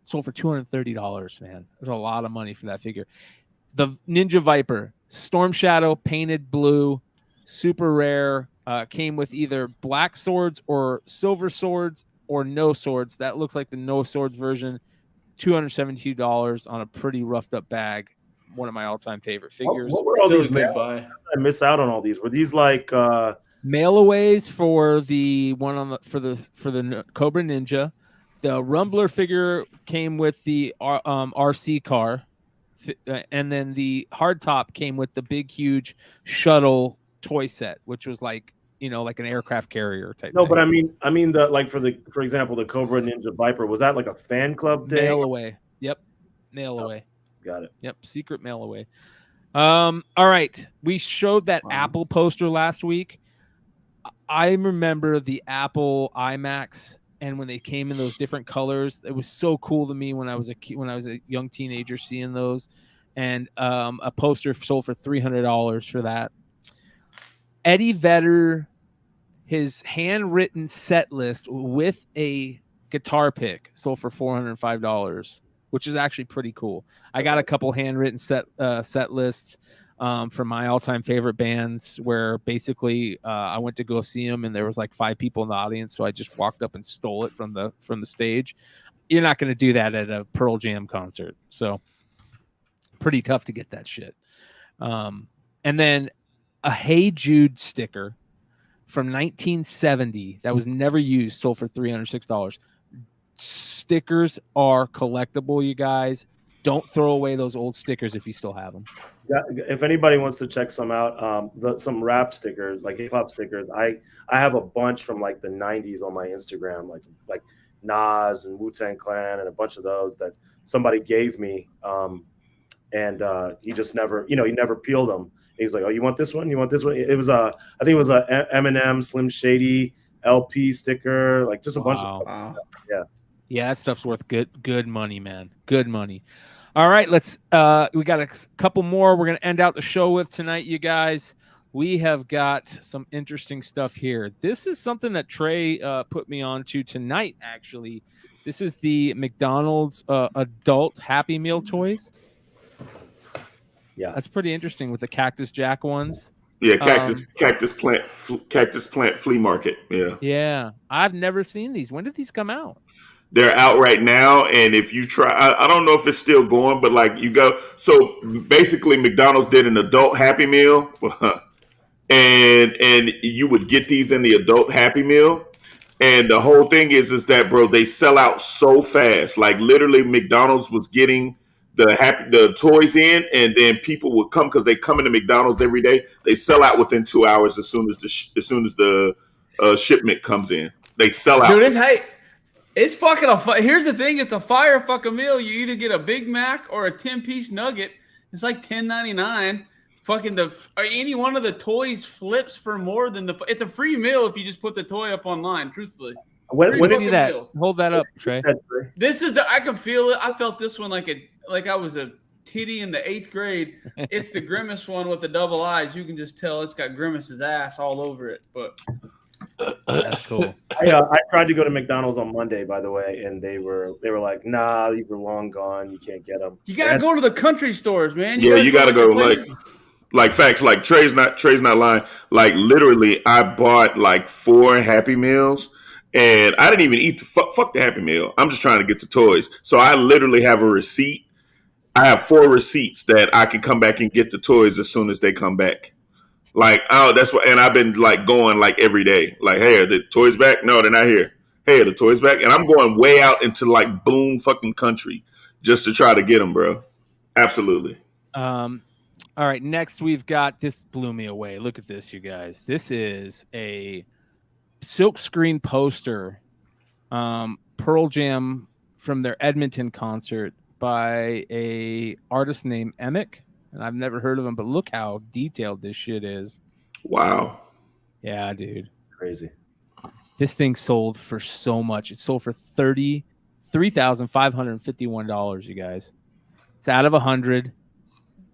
sold for $230, man. There's a lot of money for that figure. The Ninja Viper, Storm Shadow, painted blue, super rare. Came with either black swords or silver swords or no swords. That looks like the no swords version. $272 on a pretty roughed up bag. One of my all-time favorite figures. What were all these? I miss out on all these. Were these like mail-aways for the one on for the Cobra Ninja? The Rumbler figure came with the RC car, and then the hardtop came with the big, huge shuttle toy set, which was like an aircraft carrier type. No, thing. but I mean the like for example, the Cobra Ninja Viper, was that like a fan club thing? Mail away. Yep. Mail away. Got it. Yep. Secret mail away. All right. We showed that Apple poster last week. I remember the Apple iMacs, and when they came in those different colors, it was so cool to me when I was a young teenager seeing those, and a poster sold for $300 for that. Eddie Vedder his handwritten set list with a guitar pick sold for $405, which is actually pretty cool. I got a couple handwritten set lists from my all-time favorite bands where basically I went to go see them and there was like 5 people in the audience, so I just walked up and stole it from the stage. You're not going to do that at a Pearl Jam concert, so pretty tough to get that shit. And then a Hey Jude sticker from 1970 that was never used sold for $306. Stickers are collectible, you guys. Don't throw away those old stickers if you still have them. Yeah, if anybody wants to check some out, some rap stickers, like hip hop stickers, I have a bunch from like the 90s on my Instagram, like Nas and Wu-Tang Clan and a bunch of those that somebody gave me, and he just never, he never peeled them. He was like, "Oh, you want this one? You want this one?" It was I think it was a Eminem Slim Shady LP sticker, like just a bunch of stuff. Yeah, that stuff's worth good money, man. Good money. All right, let's we got a couple more we're going to end out the show with tonight, you guys. We have got some interesting stuff here. This is something that Trey put me on to tonight, actually. This is the McDonald's adult Happy Meal toys. Yeah, that's pretty interesting with the Cactus Jack ones. Yeah, cactus plant flea market. Yeah. I've never seen these. When did these come out? They're out right now, and if you try, I don't know if it's still going, but like you go. So basically, McDonald's did an adult Happy Meal, and you would get these in the adult Happy Meal, and the whole thing is that, bro, they sell out so fast. Like literally, McDonald's was getting the toys in, and then people would come because they come into McDonald's every day. They sell out within 2 hours as soon as the shipment comes in. They sell out. Dude, it's fucking here's the thing, it's a fire fucking meal. You either get a Big Mac or a 10-piece nugget. It's like $10.99. Fucking any one of the toys flips for more than it's a free meal if you just put the toy up online, truthfully. When see that? Meal. Hold that up, Trey. This is I can feel it. I felt this one like I was a titty in the 8th grade. It's the Grimace one with the double eyes. You can just tell it's got Grimace's ass all over it, but that's cool. I tried to go to McDonald's on Monday, by the way, and they were like, "Nah, you were long gone. You can't get them." You gotta go to the country stores, man. You gotta go. Like facts. Like Trey's not lying. Like literally, I bought like 4 Happy Meals, and I didn't even eat the fuck the Happy Meal. I'm just trying to get the toys. So I literally have a receipt. I have 4 receipts that I can come back and get the toys as soon as they come back. Like, oh, that's what, and I've been like going like every day. Like, hey, are the toys back? No, they're not here. Hey, are the toys back? And I'm going way out into like boom fucking country just to try to get them, bro. Absolutely. All right, next we've got, this blew me away. Look at this, you guys. This is a silkscreen poster, Pearl Jam from their Edmonton concert by a artist named Emick. And I've never heard of him, but look how detailed this shit is. Wow. Yeah, dude. Crazy. This thing sold for so much. It sold for $33,551, you guys. It's out of 100.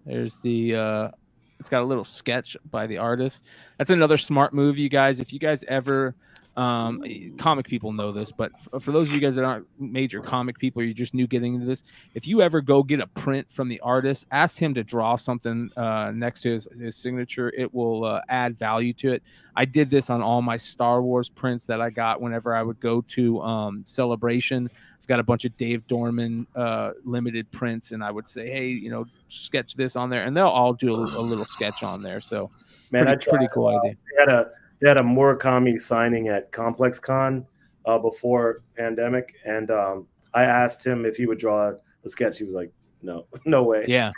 There's the it's got a little sketch by the artist. That's another smart move, you guys. If you guys ever comic people know this, but for those of you guys that aren't major comic people, you're just new getting into this, if you ever go get a print from the artist, ask him to draw something next to his signature. It will add value to it. I did this on all my Star Wars prints that I got whenever I would go to Celebration. I've got a bunch of Dave Dorman limited prints, and I would say, hey, sketch this on there, and they'll all do a little sketch on there. So man, pretty cool idea. They had a Murakami signing at Complex Con before pandemic, and I asked him if he would draw a sketch. He was like, "No, no way." Yeah.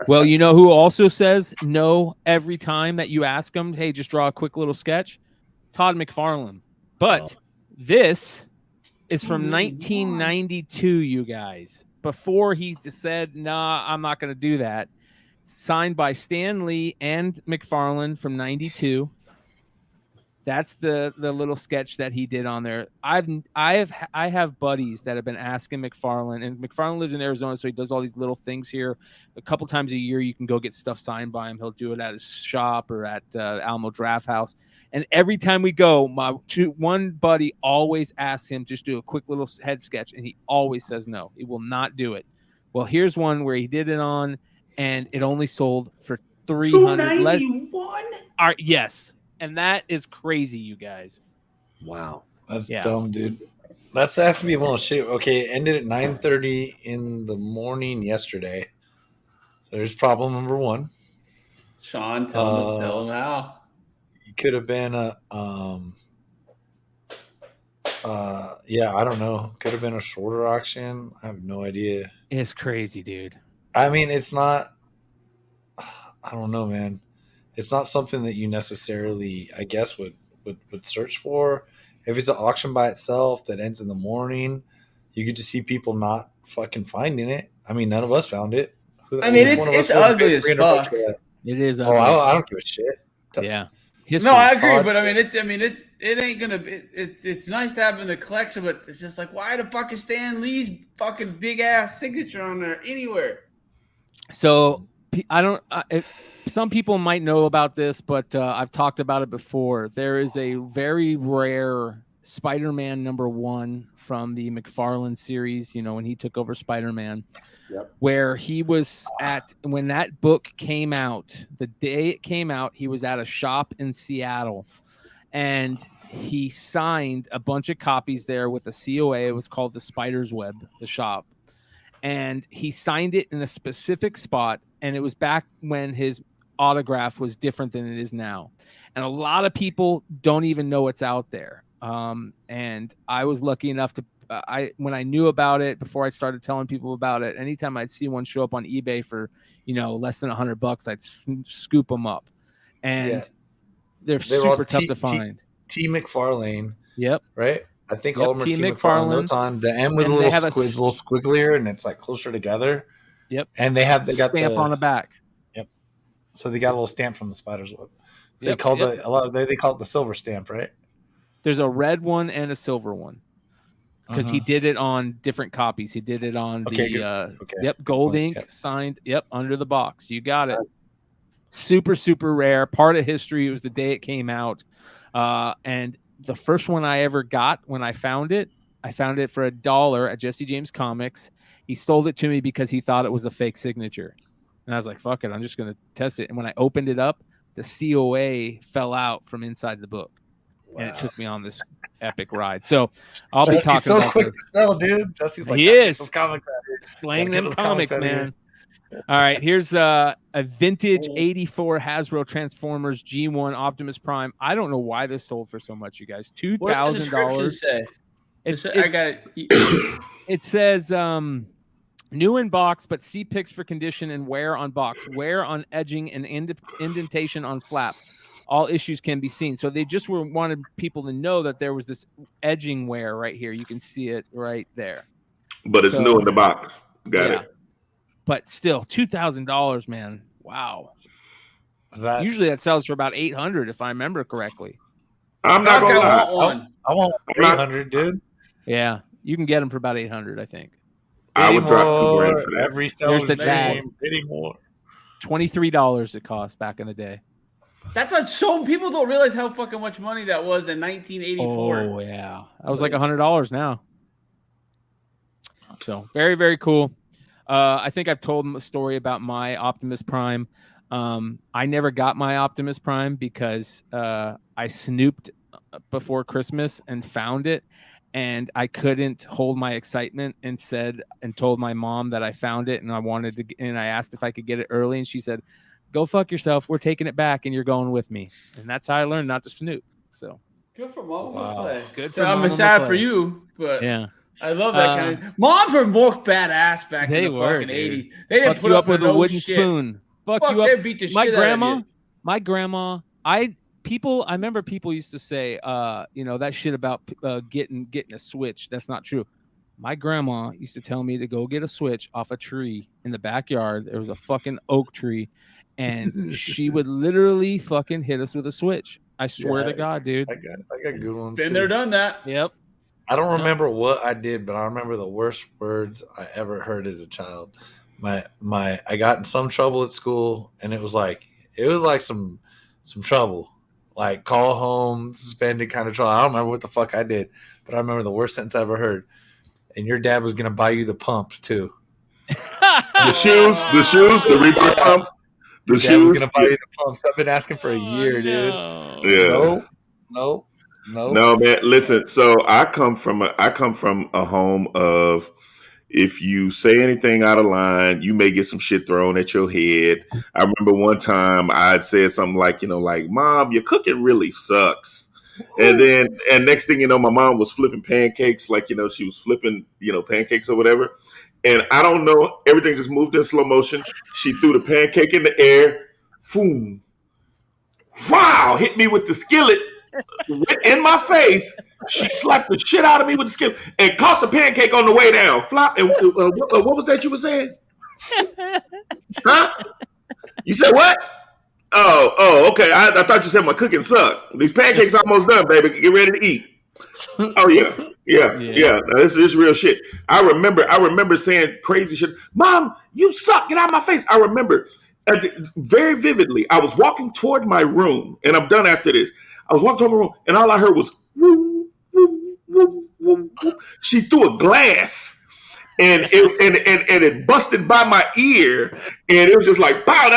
Well, you know who also says no every time that you ask him, "Hey, just draw a quick little sketch"? Todd McFarlane. But this is from 1992, you guys. Before he said, "Nah, I'm not going to do that." Signed by Stan Lee and McFarlane from 92. That's the little sketch that he did on there. I have buddies that have been asking McFarlane, and McFarlane lives in Arizona, so he does all these little things here. A couple times a year, you can go get stuff signed by him. He'll do it at his shop or at Alamo Draft House. And every time we go, one buddy always asks him just do a quick little head sketch, and he always says no. He will not do it. Well, here's one where he did it on, and it only sold for $291. Yes. And that is crazy, you guys. Wow. That's dumb, dude. That has to be one of shit. Okay, it ended at 9:30 in the morning yesterday. So there's problem number one. Sean, tell him how. It could have been a I don't know. Could have been a shorter auction. I have no idea. It's crazy, dude. I mean, it's not I don't know, man. It's not something that you necessarily, I guess, would search for. If it's an auction by itself that ends in the morning, you could just see people not fucking finding it. I mean, none of us found it. It's ugly as fuck. It is ugly. ugly. I don't give a shit. Yeah. No, I agree, but it ain't gonna. It's nice to have in the collection, but it's just like, why the fuck is Stan Lee's fucking big ass signature on there anywhere? So I don't. Some people might know about this, but I've talked about it before. There is a very rare Spider-Man #1 from the McFarlane series, when he took over Spider-Man, where he was at, when that book came out, the day it came out, he was at a shop in Seattle, and he signed a bunch of copies there with a COA. It was called the Spider's Web, the shop. And he signed it in a specific spot, and it was back when his autograph was different than it is now, and a lot of people don't even know it's out there. And I was lucky enough to when I knew about it, before I started telling people about it, anytime I'd see one show up on eBay for less than $100, I'd scoop them up, and they're super tough to find. T McFarlane. Yep. Right. I think all of them are T McFarlane. On the M was a little squigglier, and it's like closer together. Yep. And they got stamp on the back. So they got a little stamp from the Spider's Web. So they call they call it the silver stamp, right? There's a red one and a silver one, because he did it on different copies. He did it on gold ink signed. Under the box. You got it. Super, super rare. Part of history. It was the day it came out, and the first one I ever got when I found it for $1 at Jesse James Comics. He sold it to me because he thought it was a fake signature. And I was like, fuck it, I'm just going to test it. And when I opened it up, the COA fell out from inside the book. Wow. And it took me on this epic ride. So I'll be talking about quick to sell, dude. Jesse's like, he is. Slaying them comics, man. All right, here's a vintage 84 Hasbro Transformers G1 Optimus Prime. I don't know why this sold for so much, you guys. $2,000. Say? I got it. It says new in box, but see pics for condition and wear on box. Wear on edging and indentation on flap. All issues can be seen. So they just wanted people to know that there was this edging wear right here. You can see it right there. But it's new in the box. Got it. But still, $2,000, man. Wow. Usually that sells for about $800, if I remember correctly. I'm not gonna lie. I want $800, dude. Yeah, you can get them for about $800, I think. I would drop $2,000 for that. Every seller's the tag. Bidding more. $23 it cost back in the day. That's so people don't realize how fucking much money that was in 1984. Oh yeah, that was like $100 now. So very, very cool. I think I've told them a story about my Optimus Prime. I never got my Optimus Prime because I snooped before Christmas and found it, and I couldn't hold my excitement and told my mom that I found it and I asked if I could get it early, and she said, "Go fuck yourself. We're taking it back, and you're going with me." And that's how I learned not to snoop. So good for mom. Play. Good. So I'm sad for you, but yeah. I love that kind of. Moms were more badass back in the fucking 80s. They didn't put you up with a wooden shit. spoon. Fuck you up. They beat the shit out of you. My grandma. I remember people used to say, that shit about getting a switch. That's not true. My grandma used to tell me to go get a switch off a tree in the backyard. There was a fucking oak tree, and she would literally fucking hit us with a switch. I swear to God, dude. I got good ones. Been too. there, done that. Yep. I don't remember what I did, but I remember the worst words I ever heard as a child. I got in some trouble at school, and it was like some trouble, like call home, suspended kind of trouble. I don't remember what the fuck I did, but I remember the worst sentence I ever heard. And your dad was gonna buy you the pumps too. The shoes, the Reebok pumps. The Your dad was shoes. gonna buy you the pumps. I've been asking for a year, dude. Yeah. Nope. No, man. Listen. So I come from a home of, if you say anything out of line, you may get some shit thrown at your head. I remember one time I'd said something like, Mom, your cooking really sucks. And next thing you know, my mom was flipping pancakes, like, she was flipping, pancakes or whatever. And I don't know, everything just moved in slow motion. She threw the pancake in the air. Boom. Wow. Hit me with the skillet in my face. She slapped the shit out of me with the skillet and caught the pancake on the way down. Flop. And what was that you were saying? Huh? You said what? Oh, okay. I thought you said my cooking sucked. These pancakes almost done, baby. Get ready to eat. Oh yeah. This is real shit. I remember saying crazy shit. Mom, you suck. Get out of my face. I remember very vividly. I was walking toward my room, and I'm done after this. I was walking toward my room, and all I heard was woo, woo, woo, woo, woo. She threw a glass, and it busted by my ear, and it was just like pow.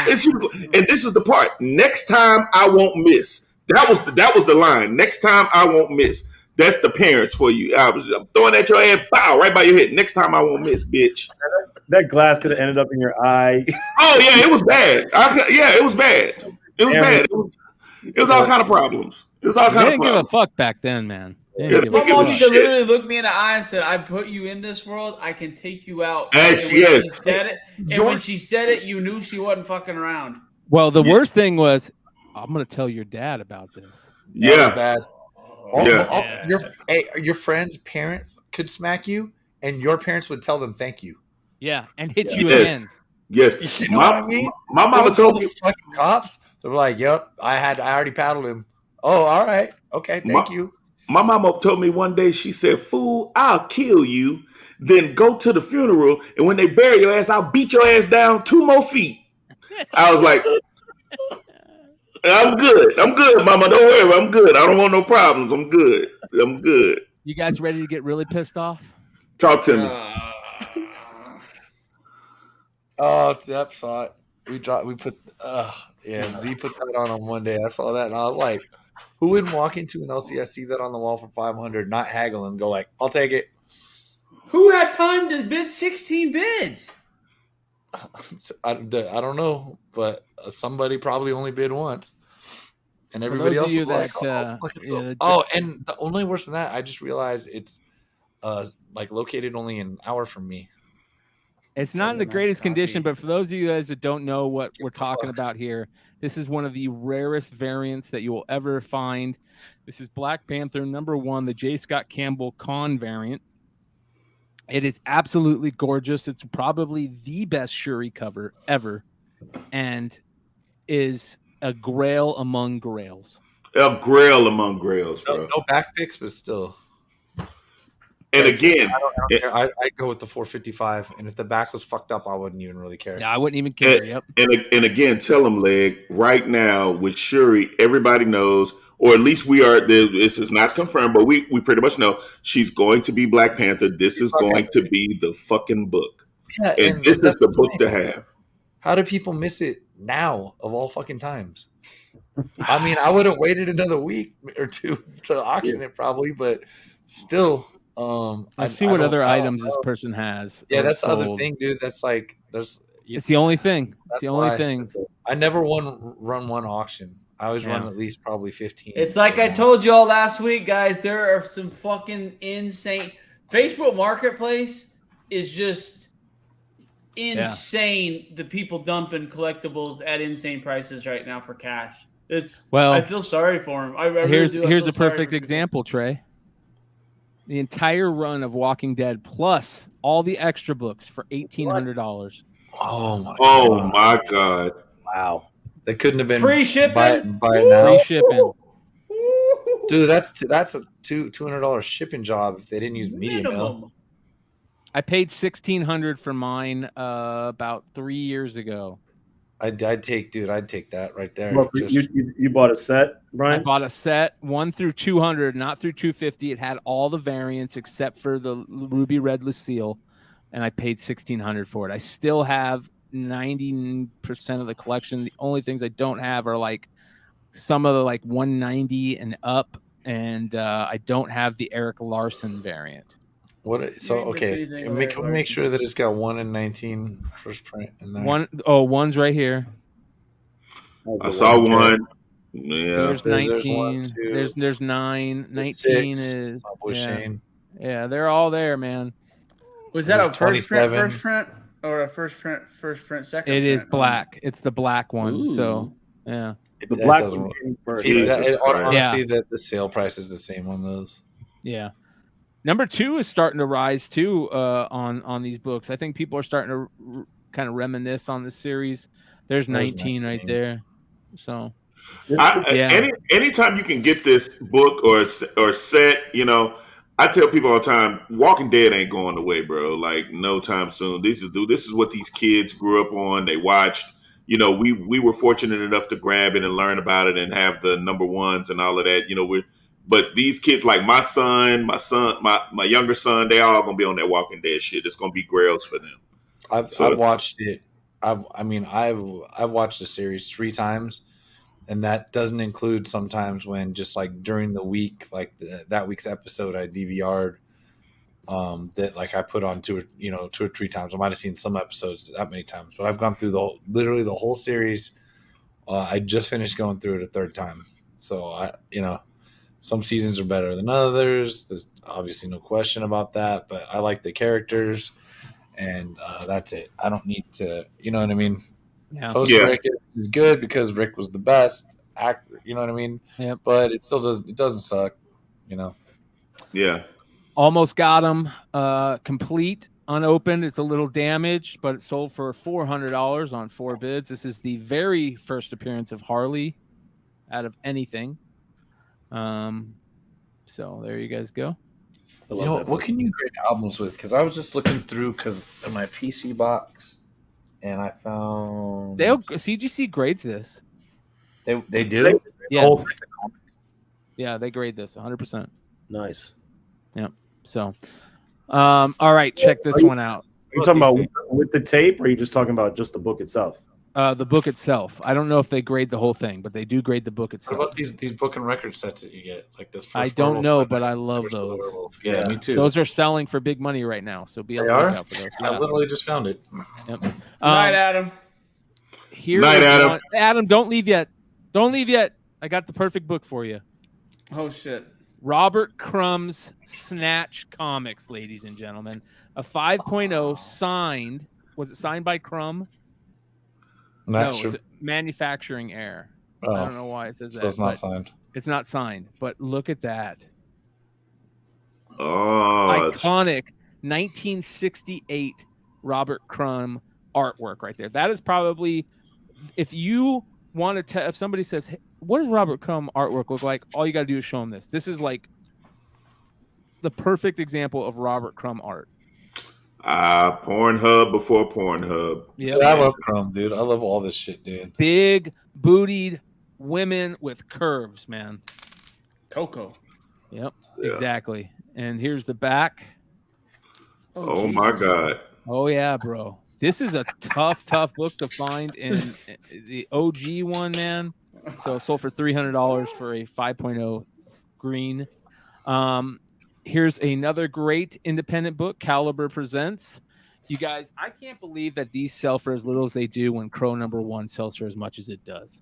And this is the part. Next time I won't miss. That was the line. Next time I won't miss. That's the parents for you. I'm throwing at your head, pow, right by your head. Next time I won't miss, bitch. That glass could have ended up in your eye. Oh yeah, it was bad. It was bad. It was bad. It was all kind of problems. It was all kind of They didn't problems. give a fuck back then, man. My mom used to literally look me in the eye and said, "I put you in this world. I can take you out." Yes. When she said it, you knew she wasn't fucking around. Well, the worst thing was, I'm gonna tell your dad about this. Bad. Your friends' parents could smack you, and your parents would tell them thank you. Yeah, and hit you again. Yes. You know what I mean? My mama told me, fucking cops. They were like, "Yep, I already paddled him." Oh, all right, okay, thank you. My mama told me one day, she said, "Fool, I'll kill you, then go to the funeral, and when they bury your ass, I'll beat your ass down 2 more feet." I was like, I'm good, mama. Don't worry, I'm good. I don't want no problems. I'm good. You guys ready to get really pissed off? Talk to me. Oh, Zep saw it. We put Z put that on one day. I saw that and I was like, who would walk into an LCS, see that on the wall for 500, not haggle and go like, I'll take it. Who had time to bid 16 bids? I don't know, but somebody probably only bid once. And everybody else was like, and the only worse than that, I just realized it's like located only an hour from me. It's not in the greatest condition, but for those of you guys that don't know what we're talking about here, this is one of the rarest variants that you will ever find. This is Black Panther #1, the J. Scott Campbell Con variant. It is absolutely gorgeous. It's probably the best Shuri cover ever, and is a grail among grails. A grail among grails, bro. No back picks, but still. And again, I'd go with the 455, and if the back was fucked up, I wouldn't even really care. Yeah, I wouldn't even care. And again, tell them, Leg, right now with Shuri, everybody knows, or at least we are. This is not confirmed, but we pretty much know she's going to be Black Panther. This is going to be the fucking book, and this is the book to have. How do people miss it now of all fucking times? I mean, I would have waited another week or two to auction it probably, but still. I see what other items this person has. Yeah, that's the other thing, dude. That's like it's the only thing. It's the only thing. I never run one auction. I always run at least probably 15. It's like I told you all last week, guys. There are some fucking insane. Facebook Marketplace is just insane. The people dumping collectibles at insane prices right now for cash. I feel sorry for them. Here's a perfect example, Trey. The entire run of Walking Dead plus all the extra books for $1,800. Oh my god! Wow. That couldn't have been Free shipping? Buy it now. Free shipping. Dude, that's a $200 shipping job if they didn't use media mail. I paid $1,600 for mine about 3 years ago. I'd take that right there. Well, you bought a set, Brian? I bought a set 1 through 200, not through 250. It had all the variants except for the ruby red Lucille, and I paid $1,600 for it. I still have 90% of the collection. The only things I don't have are like some of the like 190 and up, and I don't have the Eric Larson variant. What? So okay, make sure that it's got 1 in 19 first print in there. One's right here. I saw one. Yeah, there's 19. There's 9. 19 is Shane. Yeah, they're all there, man. Was that a first print, or a first print, second? It print? is black. It's the black one. Ooh. So yeah, the black one came first. Honestly, the sale price is the same on those. Yeah. Number 2 is starting to rise too on these books. I think people are starting to kind of reminisce on the series. There's 19 right there. So, anytime you can get this book or set, I tell people all the time, Walking Dead ain't going away, bro. Like no time soon. This is what these kids grew up on. They watched. We were fortunate enough to grab it and learn about it and have the number ones and all of that. But these kids, like my younger son, they all gonna be on that Walking Dead shit. It's gonna be grails for them. I've watched it. I've watched the series 3 times, and that doesn't include sometimes when just like during the week, like that week's episode, I DVR'd that like I put on 2 or 3 times. I might have seen some episodes that many times, but I've gone through literally the whole series. I just finished going through it a 3rd time, so some seasons are better than others. There's obviously no question about that, but I like the characters, and that's it. I don't need to, you know what I mean? Yeah. Rick is good because Rick was the best actor, you know what I mean? Yep. But it still doesn't suck, Yeah. Almost got him complete, unopened. It's a little damaged, but it sold for $400 on 4 bids. This is the very first appearance of Harley out of anything. So there you guys go. What can you grade albums with? Because I was just looking through in my PC box, and I found CGC grades this. They do. Yes. Yeah, they grade this 100%. Nice. Yep. So, all right, check this one out. Are you talking about with the tape, or are you just talking about just the book itself? The book itself. I don't know if they grade the whole thing, but they do grade the book itself. What about these book and record sets that you get? Like this. I don't know, but I love those. Yeah, me too. Those are selling for big money right now, so be on the lookout for those. Yeah. I literally just found it. Yep. Night, Adam. Night, Adam. Adam, don't leave yet. Don't leave yet. I got the perfect book for you. Oh shit. Robert Crumb's Snatch Comics, ladies and gentlemen. A 5.0 signed. Was it signed by Crumb? No, it's manufacturing error. I don't know why it says that. So it's not signed. It's not signed, but look at that. Oh, iconic 1968 Robert Crumb artwork right there. That is probably, if you want to if somebody says, hey, what does Robert Crumb artwork look like? All you got to do is show them this. This is like the perfect example of Robert Crumb art. Pornhub before Pornhub. Yeah, I love Crumb, dude. I love all this shit, dude. Big bootied women with curves, man. Coco. Yep, exactly. And here's the back. Oh my God. Oh yeah, bro. This is a tough book to find in the OG one, man. So it sold for $300 for a 5.0 green. Here's another great independent book, Caliber Presents. You guys, I can't believe that these sell for as little as they do when Crow #1 sells for as much as it does.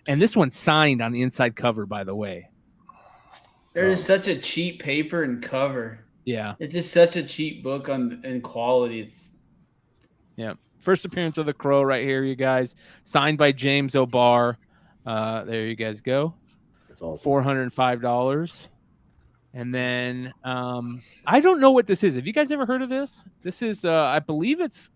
And this one's signed on the inside cover, by the way. There's such a cheap paper and cover. Yeah. It's just such a cheap book in quality. Yeah. First appearance of the Crow right here, you guys. Signed by James O'Barr. There you guys go. That's awesome. $405. And then I don't know what this is. Have you guys ever heard of this? This is I believe it's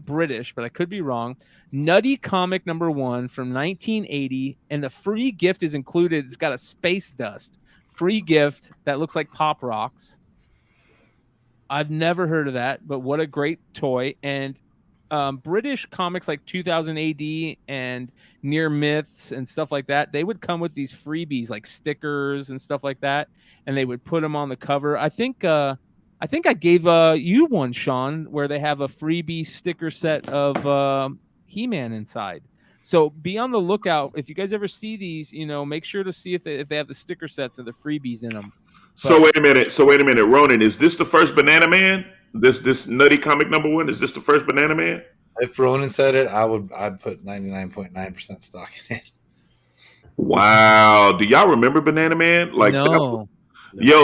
British, but I could be wrong. Nutty Comic #1 from 1980, and the free gift is included. It's got a space dust free gift that looks like Pop Rocks. I've never heard of that, but what a great toy. And British comics like 2000 AD and Near Myths and stuff like that, they would come with these freebies like stickers and stuff like that, and they would put them on the cover. I think I gave you one, Sean, where they have a freebie sticker set of He-Man inside. So be on the lookout. If you guys ever see these, make sure to see if they have the sticker sets and the freebies in them. So wait a minute, Ronan, is this the first Banana Man? This Nutty Comic #1, is this the first Banana Man? If Ronan said it, I'd put 99.9% stock in it. Wow. Do y'all remember Banana Man? Like no.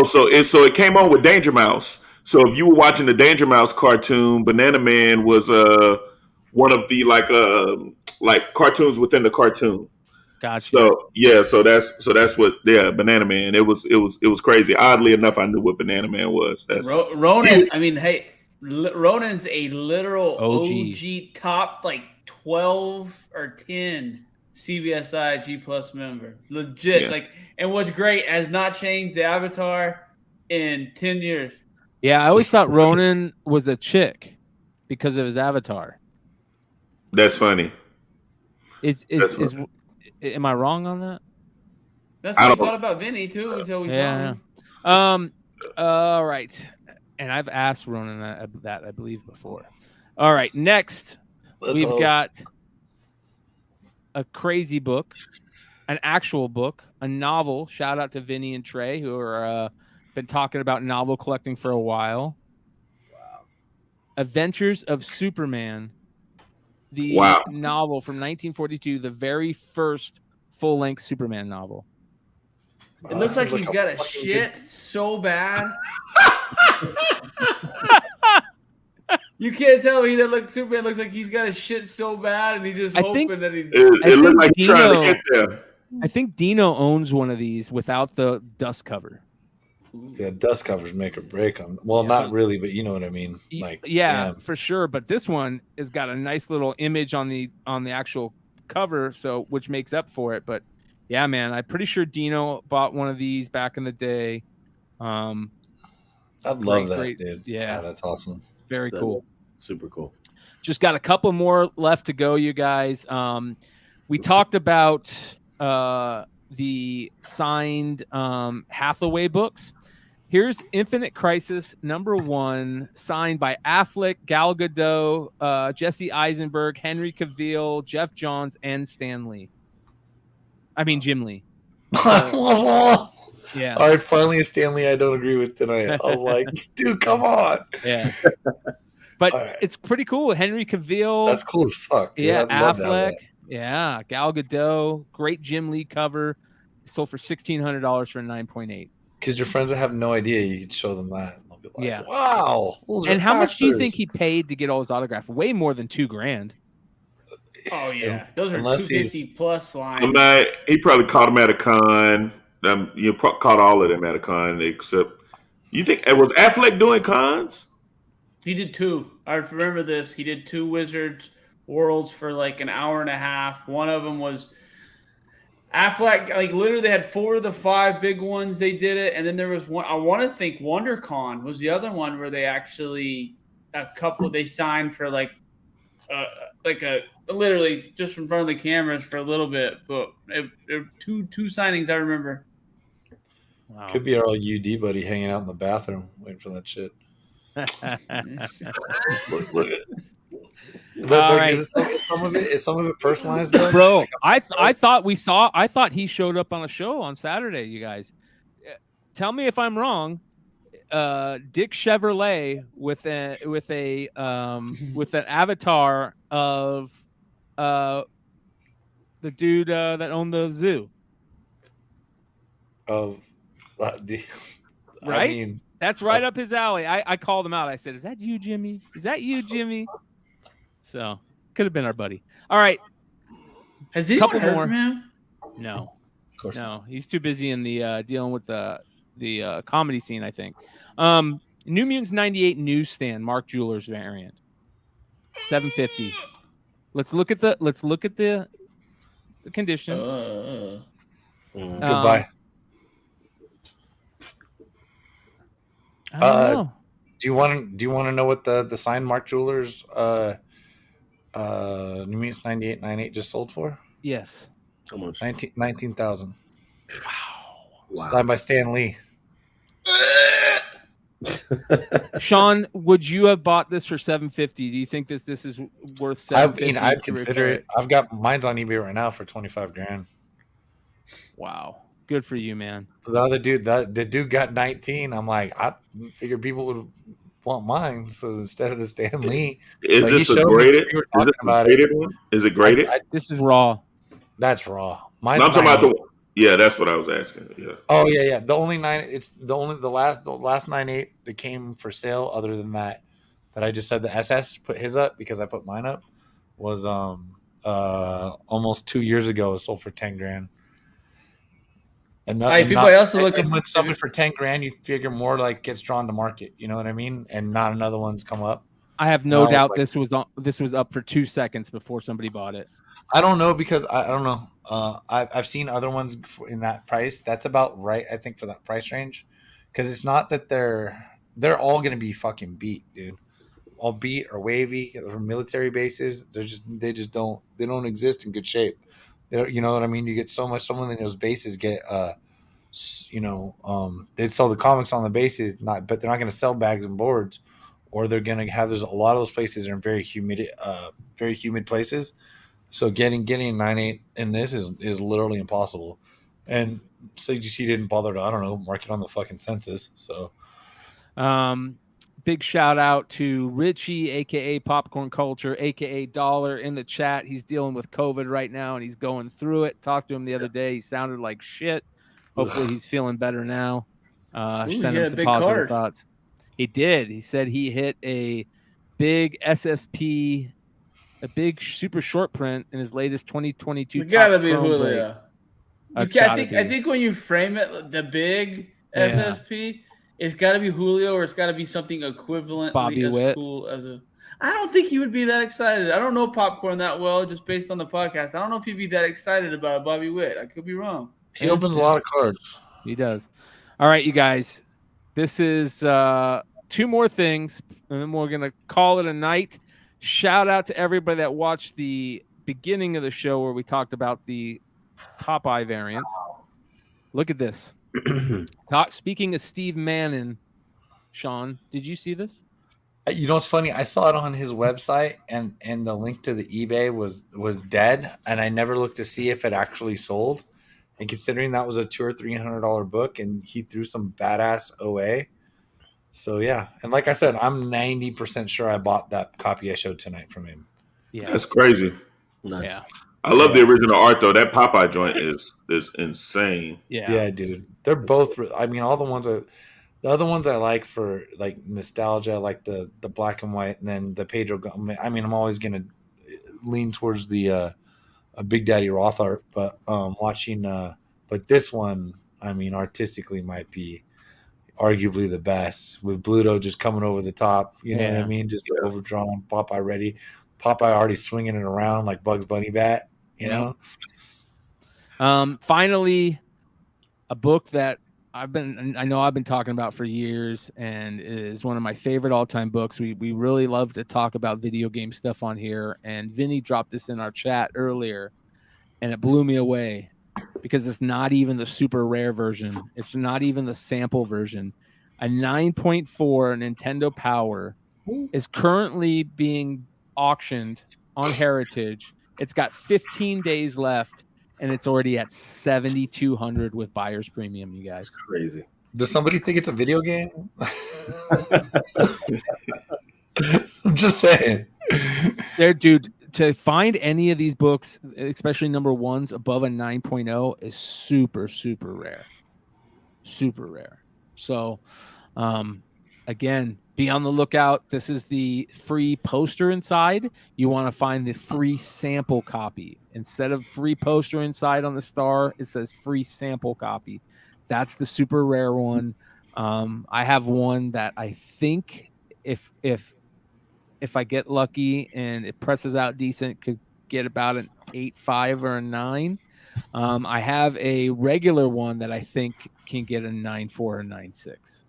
So it came on with Danger Mouse. So if you were watching the Danger Mouse cartoon, Banana Man was one of the like cartoons within the cartoon. Gotcha. So that's what Banana Man. It was crazy. Oddly enough, I knew what Banana Man was. That's Ronan. I mean, hey, Ronan's a literal OG top 12 or 10 CBSI G+ member. Legit. Yeah. And what's great, has not changed the avatar in 10 years. Yeah, I always thought Ronan was a chick because of his avatar. That's funny. Am I wrong on that? That's what I thought about Vinny too until we saw him. All right. And I've asked Ronan that I believe before. All right. Next, we've got a crazy book, an actual book, a novel. Shout out to Vinny and Trey, who are been talking about novel collecting for a while. Wow. Adventures of Superman. The novel from 1942, the very first full-length Superman novel. It looks like he's got a shit so bad. You can't tell me that Superman looks like he's got a shit so bad, and he's just hoping that he. It looks like he's trying to get there. I think Dino owns one of these without the dust cover. Yeah, dust covers make or break them. Well, not really, but you know what I mean. For sure. But this one has got a nice little image on the actual cover, which makes up for it. But yeah, man, I'm pretty sure Dino bought one of these back in the day. I'd love that, dude. Yeah, that's awesome. Very cool. Super cool. Just got a couple more left to go, you guys. We talked about the signed Hathaway books. Here's Infinite Crisis #1, signed by Affleck, Gal Gadot, Jesse Eisenberg, Henry Cavill, Jeff Johns, and Jim Lee. Yeah. All right, finally a Stanley I don't agree with tonight. I was like, dude, come on. Yeah. But it's pretty cool. Henry Cavill. That's cool as fuck. Dude. Yeah, Affleck. Yeah, Gal Gadot. Great Jim Lee cover. Sold for $1,600 for a 9.8. Because your friends that have no idea, you can show them that. And they'll be like, wow. And how much do you think he paid to get all his autograph? Way more than $2,000. Oh, yeah. Those are Unless 250 plus lines. He probably caught him at a con. You caught all of them at a con, except you think it was Affleck doing cons? He did 2. I remember this. He did 2 Wizards Worlds for an hour and a half. One of them was Affleck. Literally, they had 4 of the 5 big ones. They did it, and then there was one. I want to think WonderCon was the other one where they actually they signed for literally just in front of the cameras for a little bit. But it two signings I remember. Wow. Could be our old UD buddy hanging out in the bathroom waiting for that shit. Look. Is some of it personalized though? Bro, I thought he showed up on a show on Saturday, you guys. Tell me if I'm wrong. Dick Chevrolet with an avatar of the dude that owned the zoo. Right? I mean, that's right up his alley. I called him out. I said, "Is that you, Jimmy? Is that you, Jimmy?" So could have been our buddy. All right. Has anyone heard from him? No. Of course no. He's too busy in the dealing with the comedy scene, I think. New Mutants 98 newsstand, Mark Jeweller's variant. $750. Let's look at the condition. Goodbye. I don't know. Do you want to know what the signed Mark Jewelers New Mutants 9898 just sold for? Yes. How much? 19,000. Wow. Signed by Stan Lee. Sean, would you have bought this for $750? Do you think this is worth $750? I'd consider it. I've got mine's on eBay right now for $25,000. Wow, good for you, man. The other dude, the dude got 19. I'm like, I figured people would want mine. So instead of the Stan Lee, is like, this a graded? We were talking about graded one? Is it graded? This is raw. That's raw. No, I'm talking about the. Yeah, that's what I was asking. Yeah. Oh yeah. The only the last 9.8 that came for sale. Other than that I just said the SS put his up because I put mine up was almost 2 years ago. It sold for $10,000. People also look at when something for $10,000, you figure more like gets drawn to market. You know what I mean? And not another one's come up. I have no doubt this was up for 2 seconds before somebody bought it. I don't know because I don't know. I've seen other ones in that price. That's about right, I think, for that price range. Because it's not that they're all going to be fucking beat, dude. All beat or wavy from military bases. They don't exist in good shape. You know what I mean? You get so much. Some of those bases get they'd sell the comics on the bases, but they're not going to sell bags and boards, or they're going to have. There's a lot of those places are in very humid places. So getting 9.8 in this is literally impossible. And CGC didn't bother to, I don't know, mark it on the fucking census. So big shout out to Richie, aka Popcorn Culture, aka Dollar, in the chat. He's dealing with COVID right now and he's going through it. Talked to him the other day. He sounded like shit. Hopefully he's feeling better now. Send him some positive thoughts. He did. He said he hit a big SSP, a big super short print in his latest 2022. It's gotta be Julio. I think when you frame it, the big SSP, it's got to be Julio, or it's got to be something equivalent as cool as a. I don't think he would be that excited. I don't know Popcorn that well, just based on the podcast. I don't know if he'd be that excited about Bobby Witt. I could be wrong. He opens a lot of cards. He does. All right, you guys. This is 2 more things, and then we're gonna call it a night. Shout out to everybody that watched the beginning of the show where we talked about the Popeye variants. Look at this. Speaking of Steve Manning, Sean, did you see this? You know what's funny? I saw it on his website, and the link to the eBay was dead, and I never looked to see if it actually sold. And considering that was a $200 or $300 book, and he threw some badass OA. So yeah, and like I said, I'm 90% sure I bought that copy I showed tonight from him. Yeah, that's crazy. Nice. Yeah. I love the original art though. That Popeye joint is insane. Yeah, dude. They're both. I mean, all the other ones I like for like nostalgia, like the black and white, and then the Pedro. I mean, I'm always gonna lean towards the Big Daddy Roth art, but but this one, I mean, artistically might be arguably the best, with Bluto just coming over the top. You know what I mean? Just overdrawn. Popeye already swinging it around like Bugs Bunny bat. You know. Finally, a book that I've been talking about for years, and is one of my favorite all-time books. We really love to talk about video game stuff on here, and Vinny dropped this in our chat earlier, and it blew me away because it's not even the super rare version. It's not even the sample version. A 9.4 Nintendo Power is currently being auctioned on Heritage. It's got 15 days left, and it's already at 7,200 with buyer's premium. You guys, that's crazy. Does somebody think it's a video game? I'm just saying. There, dude. To find any of these books, especially number ones above a 9.0, is super, super rare. Super rare. So, again, be on the lookout. This is the free poster inside. You want to find the free sample copy. Instead of free poster inside on the star, it says free sample copy. That's the super rare one. I have one that I think if if I get lucky and it presses out decent, could get about an 8.5 or a 9. I have a regular one that I think can get a 9.4 or 9.6.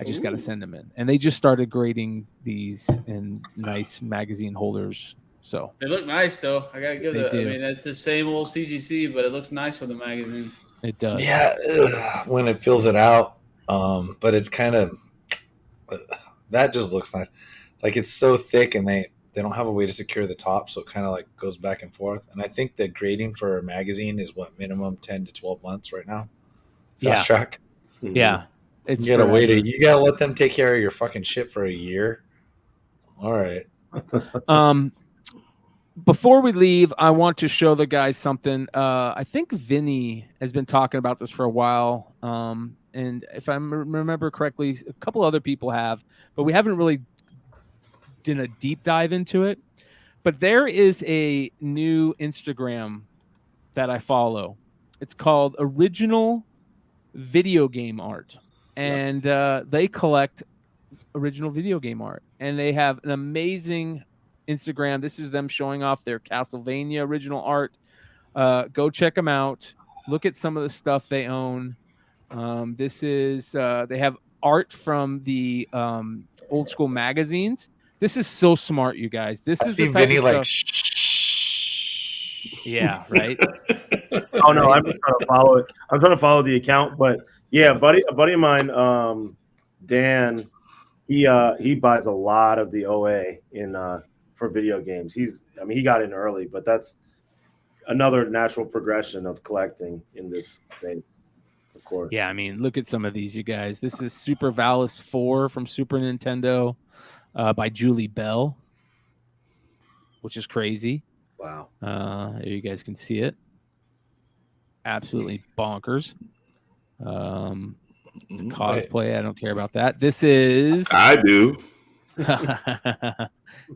I just got to send them in, and they just started grading these in nice magazine holders. So They look nice, though. I gotta give They it. I do. mean, it's the same old CGC, but it looks nice with the magazine. It does. Yeah, when it fills it out, but it's kind of that just looks nice. Like it's so thick, and they don't have a way to secure the top, so it kind of like goes back and forth. And I think the grading for a magazine is what, minimum 10 to 12 months right now. Fast track. Yeah. It's You gotta wait. forever. You gotta let them take care of your fucking shit for a year. All right. Before we leave, I want to show the guys something. I think Vinny has been talking about this for a while. And if I remember correctly, a couple other people have, but we haven't really done a deep dive into it. But there is a new Instagram that I follow. It's called Original Video Game Art. And they collect original video game art. And they have an amazing Instagram. This is them showing off their Castlevania original art. Go check them out. Look at some of the stuff they own. This is they have art from the old school magazines. This is so smart, you guys. This is the type Vinny of like stuff. Yeah, right. Oh no, I'm just trying to follow it. I'm trying to follow the account, but yeah, a buddy of mine, Dan, he buys a lot of the OA in for video games. He got in early, but that's another natural progression of collecting in this space, of course. Yeah, I mean, look at some of these, you guys. This is Super Valis 4 from Super Nintendo by Julie Bell, which is crazy. Wow. There you guys can see it. Absolutely bonkers. It's a cosplay. I don't care about that. This is... I do.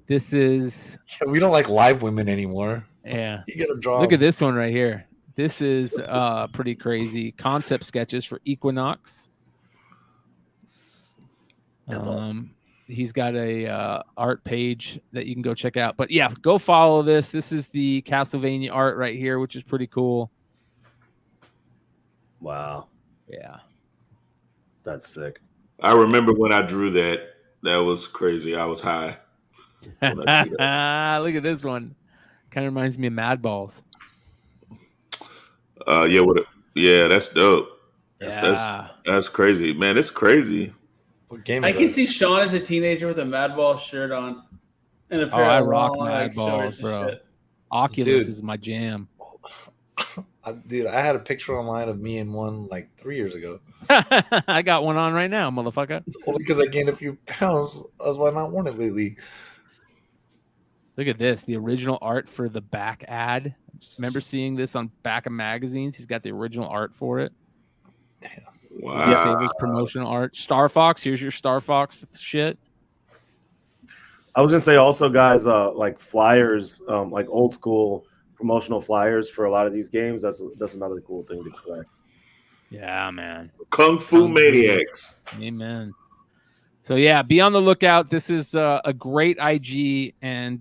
This is... We don't like live women anymore. Yeah. You gotta draw Look them. at this one right here. This is pretty crazy. Concept sketches for Equinox. That's awesome. He's got a art page that you can go check out. But yeah, go follow this. This is the Castlevania art right here, which is pretty cool. Wow. Yeah. That's sick. I remember when I drew that. That was crazy. I was high. Look at this one. Kind of reminds me of Mad Balls. Yeah, that's dope. Yeah. That's crazy, man. It's crazy. What game I is can that? see Sean as a teenager with a Madball shirt on and a pair I of rock long, Mad shorts Balls, and bro. shit. Oculus Dude. is my jam. Dude, I had a picture online of me in one like 3 years ago. I got one on right now, motherfucker. Only because I gained a few pounds. That's why I've not worn it lately. Look at this. The original art for the back ad. Remember seeing this on back of magazines? He's got the original art for it. Wow. Savers promotional art. Star Fox. Here's your Star Fox shit. I was gonna say also, guys, like flyers, like old school promotional flyers for a lot of these games. That's another cool thing to collect. Yeah, man. Kung Fu Maniacs. Amen. So yeah, be on the lookout. This is a great IG, and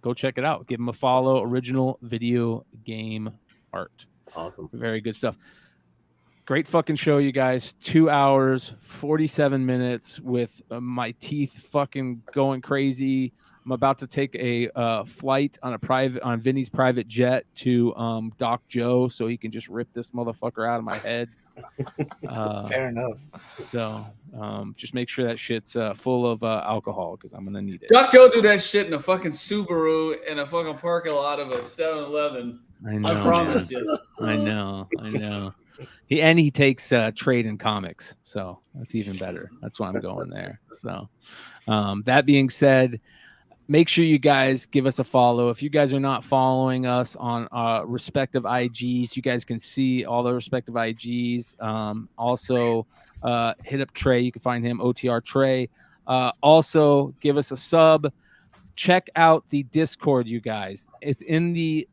go check it out. Give them a follow. Original video game art. Awesome. Very good stuff. Great fucking show, you guys. 2 hours, 47 minutes with my teeth fucking going crazy. I'm about to take a flight on Vinny's private jet to Doc Joe so he can just rip this motherfucker out of my head. Fair enough. So just make sure that shit's full of alcohol because I'm gonna need it. Doc Joe do that shit in a fucking Subaru in a fucking parking lot of a 7-Eleven. I know. I promise you. I know. He takes trade in comics, so that's even better. That's why I'm going there. So that being said, make sure you guys give us a follow. If you guys are not following us on respective IGs, you guys can see all the respective IGs. Also, hit up Trey. You can find him, OTR Trey. Also, give us a sub. Check out the Discord, you guys. It's in the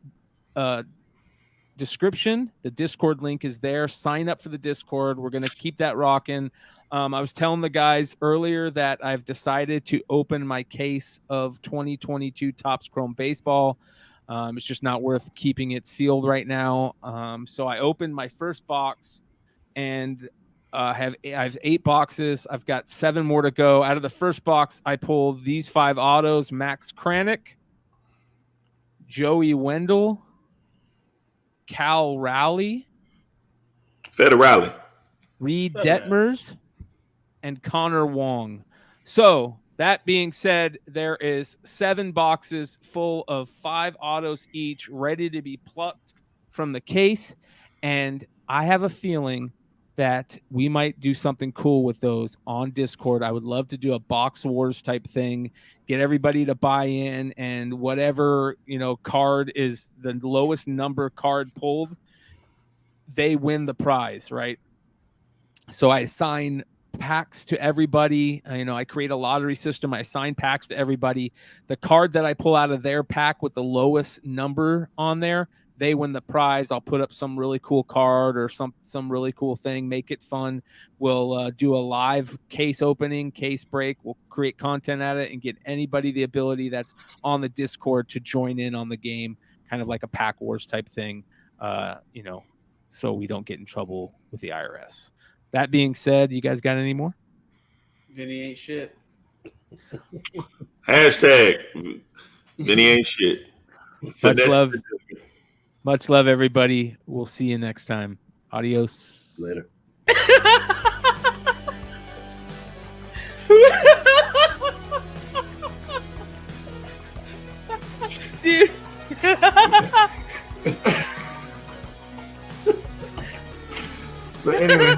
description. The Discord link is there. Sign up for the Discord. We're going to keep that rocking. I was telling the guys earlier that I've decided to open my case of 2022 Topps Chrome Baseball. It's just not worth keeping it sealed right now. So I opened my first box, and I have 8 boxes. I've got 7 more to go. Out of the first box, I pulled these 5 autos: Max Kranick, Joey Wendell, Cal Rowley, Federale, Reed Detmers, and Connor Wong. So that being said, there is 7 boxes full of 5 autos each, ready to be plucked from the case. And I have a feeling that we might do something cool with those on Discord. I would love to do a box wars type thing, get everybody to buy in, and whatever, card is the lowest number card pulled, they win the prize, right? So I assign packs to everybody. I create a lottery system. I assign packs to everybody. The card that I pull out of their pack with the lowest number on there, they win the prize. I'll put up some really cool card or some really cool thing, make it fun. We'll do a live case opening, case break. We'll create content at it and get anybody the ability that's on the Discord to join in on the game, kind of like a pack wars type thing, so we don't get in trouble with the IRS. That being said, you guys got any more? Vinny ain't shit. Hashtag Vinny ain't shit. Much love, everybody. We'll see you next time. Adios. Later. Dude. But anyway.